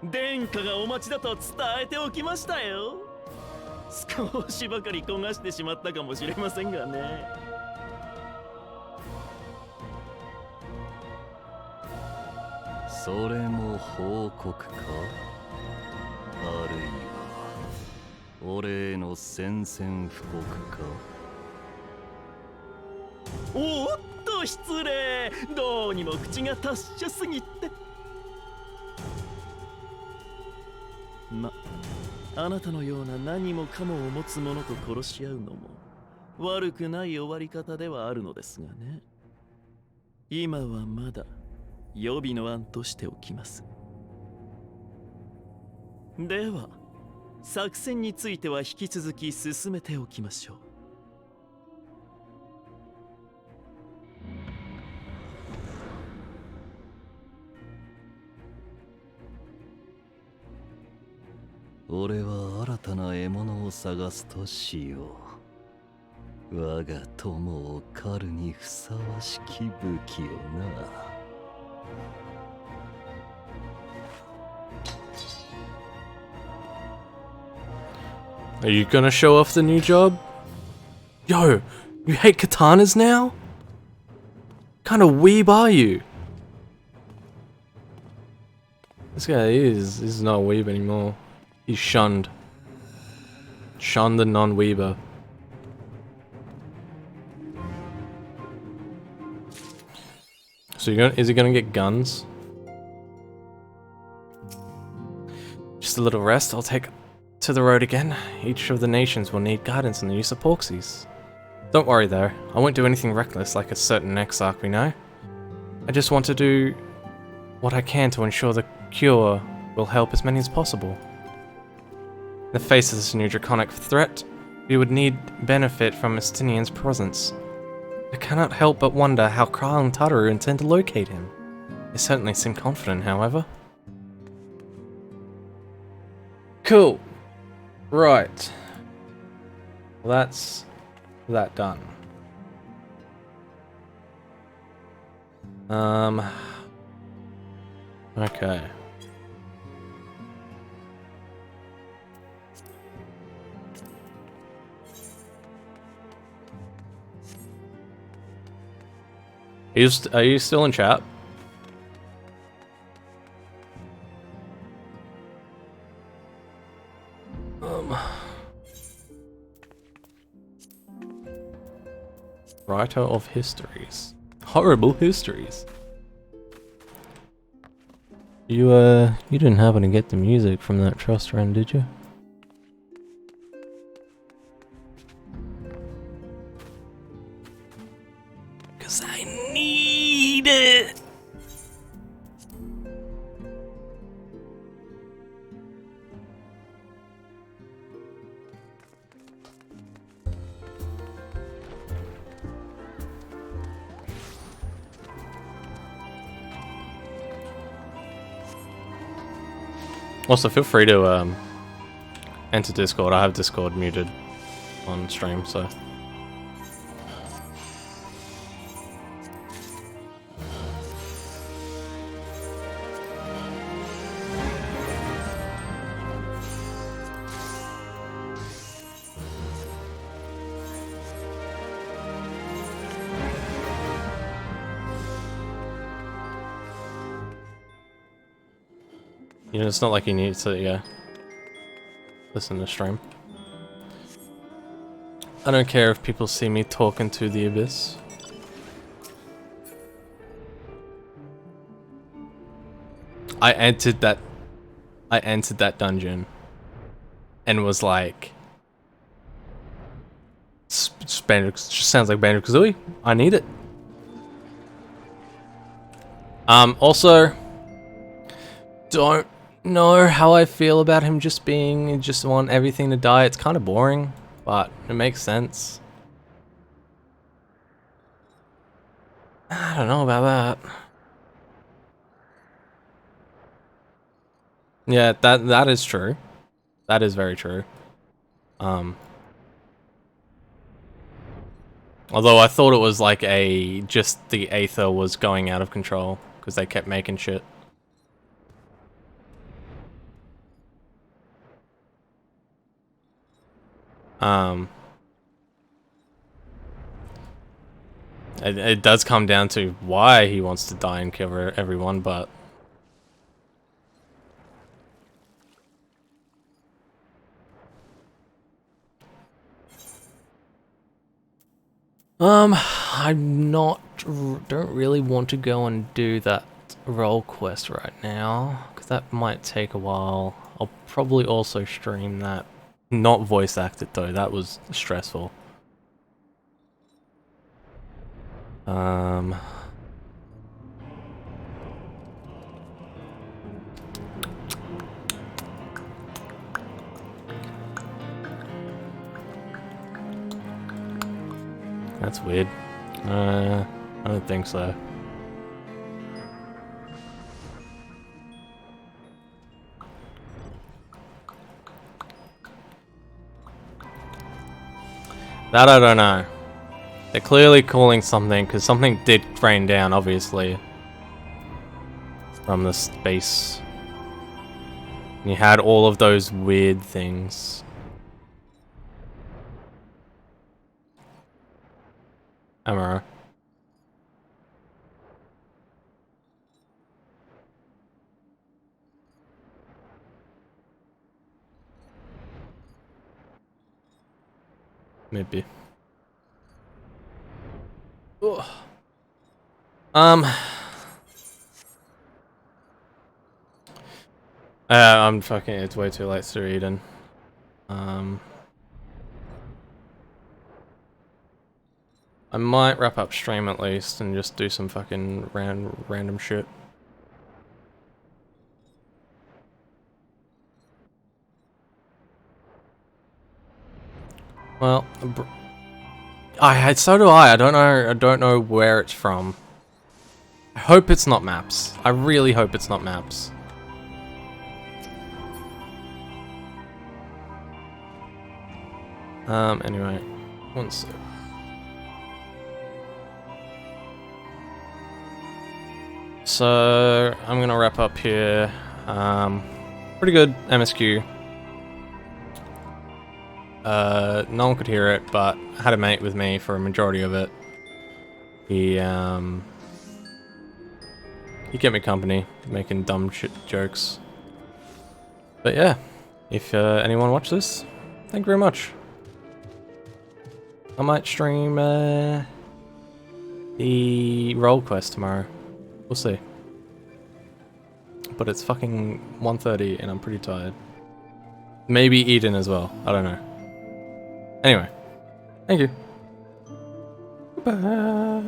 殿下がお待ちだと伝えておきましたよ。少しばかり焦がしてしまったかもしれませんがね。それも報告か、あるいは俺への宣戦布告か。おっと失礼。どうにも口が達者すぎて。あなたのような何もかもを持つ者と殺し合うのも悪くない終わり方ではあるのですがね。今はまだ予備の案としておきます。では作戦については引き続き進めておきましょう。俺は新たな獲物を探すとしよう。我が友を狩るにふさわしき武器をな。Are you gonna show off the new job? Yo, you hate katanas now? What kind of weeb are you? This guy is not a weeb anymore. He's shunned. Shunned the non-weeber. So is he gonna get guns? Just a little rest, I'll take to the road again. Each of the nations will need guidance in the use of porxies. Don't worry though, I won't do anything reckless like a certain exarch we know. I just want to do what I can to ensure the cure will help as many as possible. In the face of this new draconic threat, we would need benefit from Estinian's presence. I cannot help but wonder how Kral and Tataru intend to locate him. They certainly seem confident, however. Cool. Right. Well, that's that done. Okay. Are you still in chat? Writer of histories. Horrible histories. You didn't happen to get the music from that trust run, did you? Cause I need it. Also, feel free to enter Discord. I have Discord muted on stream, so. You know, it's not like you need to, yeah, listen to stream. I don't care if people see me talking to the abyss. I entered that dungeon and was like, just sounds like Banjo-Kazooie. I need it. Also, don't know how I feel about him just want everything to die. It's kind of boring, but it makes sense. I don't know about that. Yeah, that is true. That is very true. Although I thought it was like just the Aether was going out of control because they kept making shit. It does come down to why he wants to die and kill everyone, but don't really want to go and do that role quest right now, because that might take a while. I'll probably also stream that. Not voice acted though, that was stressful. That's weird. I don't think so. That I don't know. They're clearly calling something, because something did rain down, obviously. From the space. And you had all of those weird things. Amara. Maybe. Ugh. I'm fucking, it's way too late to read and I might wrap up stream at least and just do some fucking random shit. Well, so do I. I don't know where it's from. I hope it's not maps. I really hope it's not maps. Anyway, one sec. So I'm gonna wrap up here. Pretty good MSQ. No one could hear it, but I had a mate with me for a majority of it. He You kept me company, making dumb shit jokes. But yeah, if anyone watched this, thank you very much. I might stream the role quest tomorrow. We'll see. But it's fucking 1:30 and I'm pretty tired. Maybe Eden as well. I don't know. Anyway, thank you. Bye.